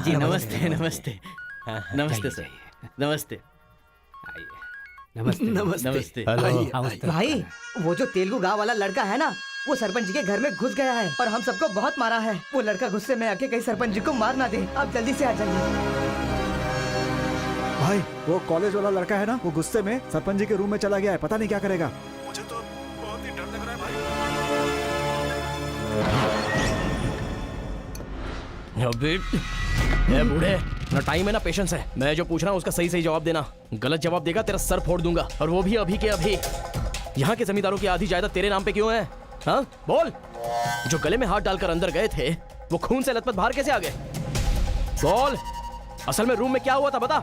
जी नमस्ते नमस्ते नमस्ते सर, नमस्ते नमस्ते नमस्ते। भाई, वो जो तेलुगु गांव वाला लड़का है ना, वो सरपंच जी के घर में घुस गया है और हम सबको बहुत मारा है। वो लड़का गुस्से में आके कहीं सरपंच जी को मार ना दे। आप जल्दी से आ जाइए। भाई, वो कॉलेज वाला लड़का है ना, वो गुस्से में सरपंच जी के रूम में चला गया है। पता नहीं क्या करेगा। मुझे तो बहुत ही डर लग रहा है भाई। अबे ए बूढ़े, ना टाइम है ना पेशेंस है। मैं जो पूछ रहा हूँ उसका सही सही जवाब देना। गलत जवाब देगा तेरा सर फोड़ दूंगा, और वो भी अभी के अभी। यहाँ के जमींदारों की आधी जायदाद तेरे नाम पे क्यों है? हाँ बोल। जो गले में हाथ डालकर अंदर गए थे वो खून से लथपथ बाहर कैसे आ गए? बोल, असल में रूम में क्या हुआ था बता।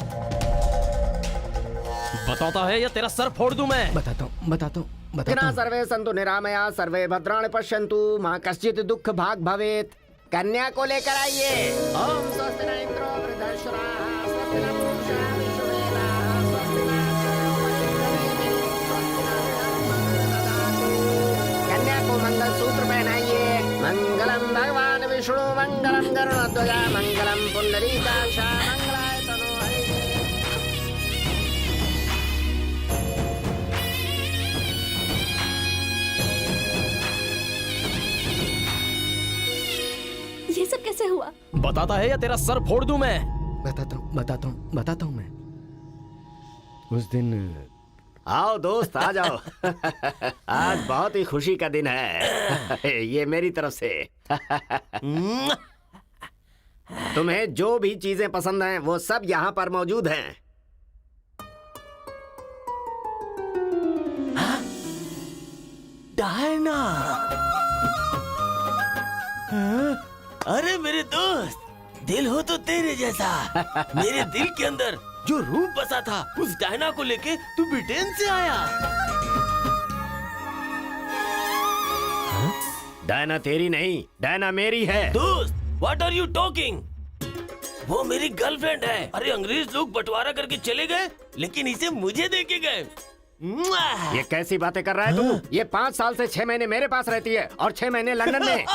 बताता है या तेरा सर फोड़ दूं मैं? बताता हूँ। सर्वे सन्तु निरामया सर्वे भद्राणि पश्यन्तु मां कश्चित् दुःख भाग भवेत्। कन्या को लेकर आइए। ओम स्वस्ति न इंद्रो वृद्धश्रवाः स्वस्ति न पूषा विश्ववेदाः स्वस्ति न कन्या को मंगल सूत्र पहनाइए। मंगलम भगवान विष्णु मंगलम गरुड़ध्वज मंगलम पुंडरीकाक्ष मंगलाय तनोहरि। ये सब कैसे हुआ? बताता है या तेरा सर फोड़ दूं मैं? बताता हूँ मैं। उस दिन आओ दोस्त, आ जाओ। आज बहुत ही खुशी का दिन है। ये मेरी तरफ से। तुम्हें जो भी चीजें पसंद हैं वो सब यहाँ पर मौजूद हैं। डायना, अरे मेरे दोस्त, दिल हो तो तेरे जैसा। मेरे दिल के अंदर जो रूप बसा था, उस डायना को लेके तू ब्रिटेन से आया। डायना तेरी नहीं, डायना मेरी है। दोस्त, व्हाट आर यू टॉकिंग? वो मेरी गर्लफ्रेंड है। अरे अंग्रेज लोग बंटवारा करके चले गए, लेकिन इसे मुझे दे के गए। ये कैसी बातें कर रहा है तू? ये 5 साल से 6 महीने मेरे पास रहती है और 6 महीने लंदन में।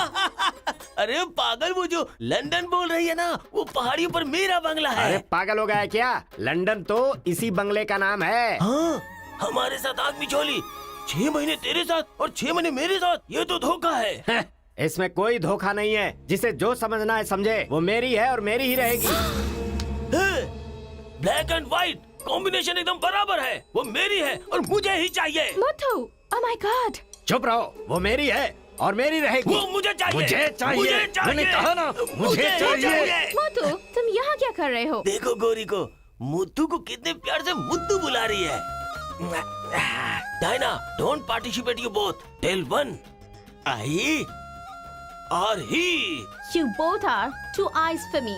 अरे पागल, वो जो लंदन बोल रही है ना, वो पहाड़ियों पर मेरा बंगला है। अरे पागल हो गया है क्या? लंदन तो इसी बंगले का नाम है। हाँ, हमारे साथ आग बिचौली, 6 महीने तेरे साथ और 6 महीने मेरे साथ, ये तो धोखा है। इसमें कोई धोखा नहीं है। जिसे जो समझना है समझे। वो मेरी है और मेरी ही रहेगी। ब्लैक एंड व्हाइट कॉम्बिनेशन एकदम बराबर है। वो मेरी है और मुझे ही चाहिए। Muthu, oh my God. चुप रहो, वो मेरी है और मेरी रहेगी। वो मुझे चाहिए। मुझे चाहिए। मैंने कहा ना, मुझे चाहिए। मुथु, तुम यहाँ क्या कर रहे हो? देखो गोरी को, मुत्तू को कितने प्यार से मुत्तू बुला रही है। Diana, don't participate you both. Tell one, I और he. You both are two eyes for me.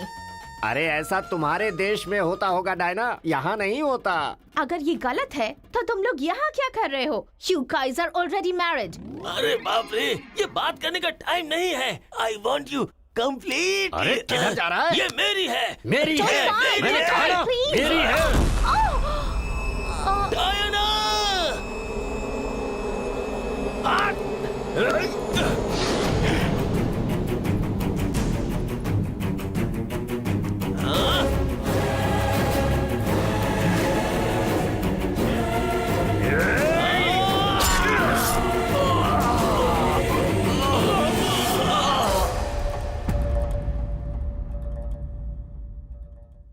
अरे ऐसा तुम्हारे देश में होता होगा डायना, यहाँ नहीं होता। अगर ये गलत है तो तुम लोग यहाँ क्या कर रहे हो? You guys are already married. अरे बाप रे, ये बात करने का टाइम नहीं है। I want you complete. अरे किधर जा रहा है? ये मेरी है। मेरी Just है। fine, मैंने just कहा fine, ना, please. मेरी है। डायना!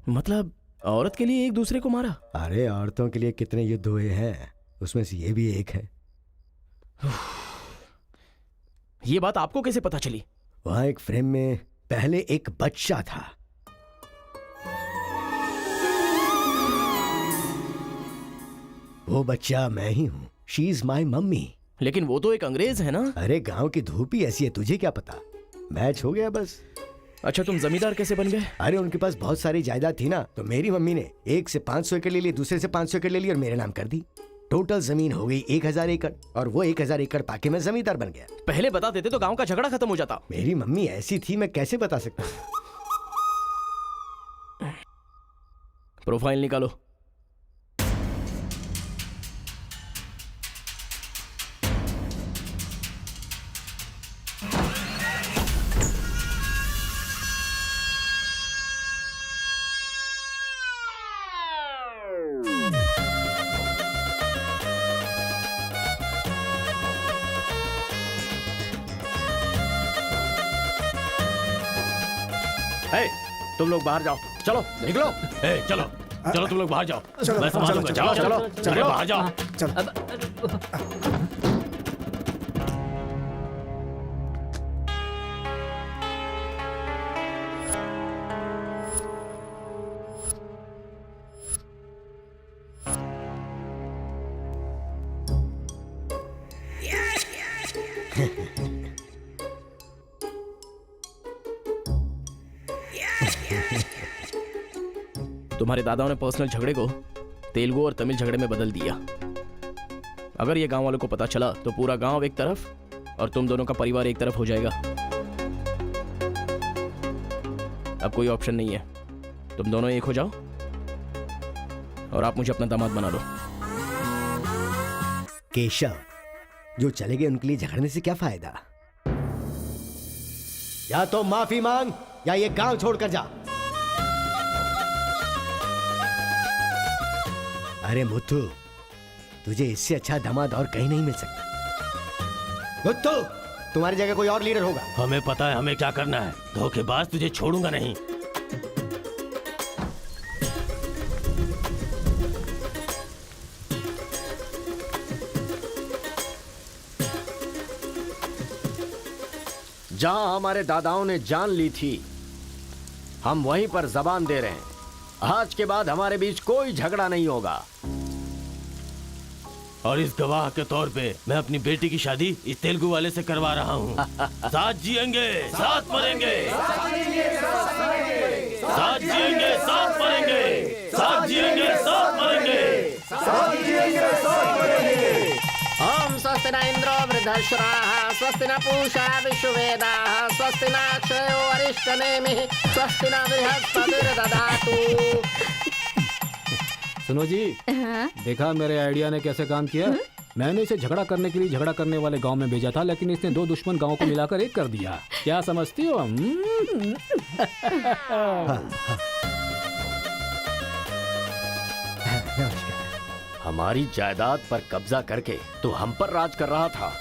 मतलब औरत के लिए एक दूसरे को मारा? अरे औरतों के लिए कितने युद्ध हुए हैं, उसमें से ये भी एक है। ये बात आपको कैसे पता चली? वहां एक फ्रेम में पहले एक बच्चा था। वो बच्चा मैं ही हूँ। She is my mummy. लेकिन वो तो एक अंग्रेज है ना? अरे गांव की धूप ही ऐसी है, तुझे क्या पता। मैच हो गया बस। अच्छा, तुम जमींदार कैसे बन गए? अरे उनके पास बहुत सारी जायदाद थी ना, तो मेरी मम्मी ने एक से 500 एकड़ ले ली, दूसरे से 500 एकड़ ले ली और मेरे नाम कर दी। टोटल जमीन हो गई 1000 एकड़ और वो 1000 एकड़ पाके मैं जमींदार बन गया। पहले बता देते तो गांव का झगड़ा खत्म हो जाता। मेरी मम्मी ऐसी थी, मैं कैसे बता सकता हूँ। प्रोफाइल निकालो। तुम लोग बाहर जाओ, चलो निकलो। चलो चलो, तुम लोग बाहर जाओ। चलो, मैं संभालूंगा। चलो चलो चलो बाहर जाओ। तुम्हारे दादाओं ने पर्सनल झगड़े को तेलुगु और तमिल झगड़े में बदल दिया। अगर ये गांव वालों को पता चला तो पूरा गांव एक तरफ और तुम दोनों का परिवार एक तरफ हो जाएगा। अब कोई ऑप्शन नहीं है, तुम दोनों एक हो जाओ और आप मुझे अपना दामाद बना लो। केशव, जो चले गए उनके लिए झगड़ने से क्या फायदा। या तो माफी मांग या ये गांव छोड़कर जा। अरे मुत्तू, तुझे इससे अच्छा दामाद और कहीं नहीं मिल सकता। मुत्तू, तुम्हारी जगह कोई और लीडर होगा। हमें पता है हमें क्या करना है। धोखेबाज, तुझे छोड़ूंगा नहीं। जहां हमारे दादाओं ने जान ली थी, हम वहीं पर जबान दे रहे हैं। आज के बाद हमारे बीच कोई झगड़ा नहीं होगा। और इस गवाह के तौर पे मैं अपनी बेटी की शादी इस तेलुगु वाले से करवा रहा हूँ। साथ जिएंगे, साथ मरेंगे, साथ जिएंगे, साथ मरेंगे, साथ जिएंगे, साथ मरेंगे, साथ जिएंगे, साथ मरेंगे। ओम स्वस्ति न इंद्रो वृद्धश्रवा अर्धश्राः स्वस्ति न पूषा विश्ववेदाः स्वस्ति न अक्षयो अरिष्टनेमिः स्वस्ति न बृहस्पतिर्दधातु। सुनो जी, देखा मेरे आइडिया ने कैसे काम किया? मैंने इसे झगड़ा करने के लिए झगड़ा करने वाले गांव में भेजा था, लेकिन इसने दो दुश्मन गांवों को मिलाकर एक कर दिया। क्या समझती हो? हमारी जायदाद पर कब्जा करके तो हम पर राज कर रहा था।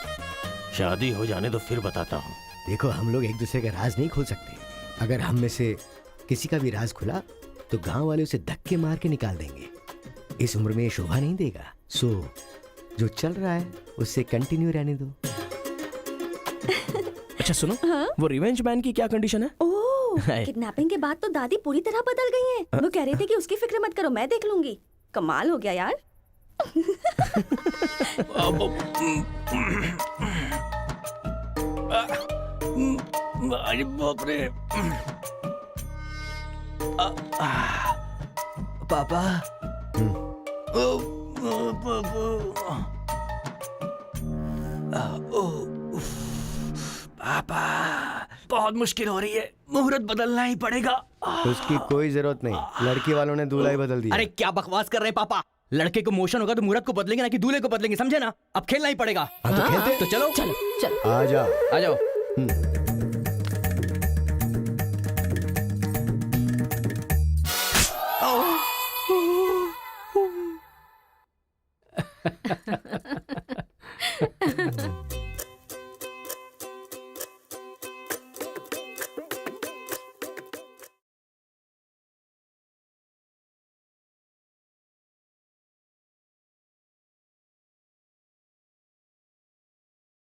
शादी हो जाने तो फिर बताता हूँ। देखो, हम लोग एक दूसरे का राज नहीं खोल सकते। अगर हम में से किसी का भी राज खुला तो गांव वाले उसे धक्के मार के निकाल देंगे। इस उम्र में ये शोभा नहीं देगा। सो जो चल रहा है उससे कंटिन्यू रहने दो। अच्छा सुनो, वो रिवेंज मैन की क्या कंडीशन है? किडनैपिंग के बाद तो दादी पूरी तरह बदल गई हैं। वो कह रही थी कि उसकी फिक्र मत करो, मैं देख लूंगी। कमाल हो गया यार। अरे बाप रे। पापा, पापा, बहुत मुश्किल हो रही है। मुहूर्त बदलना ही पड़ेगा। उसकी कोई जरूरत नहीं, लड़की वालों ने दूल्हा ही बदल दिया। अरे क्या बकवास कर रहे हैं पापा? लड़के को मोशन होगा तो मुहूर्त को बदलेंगे ना कि दूल्हे को बदलेंगे, समझे ना? अब खेलना ही पड़ेगा। हाँ तो खेलते। तो चलो चलो चलो। आ जाओ, आ जाओ।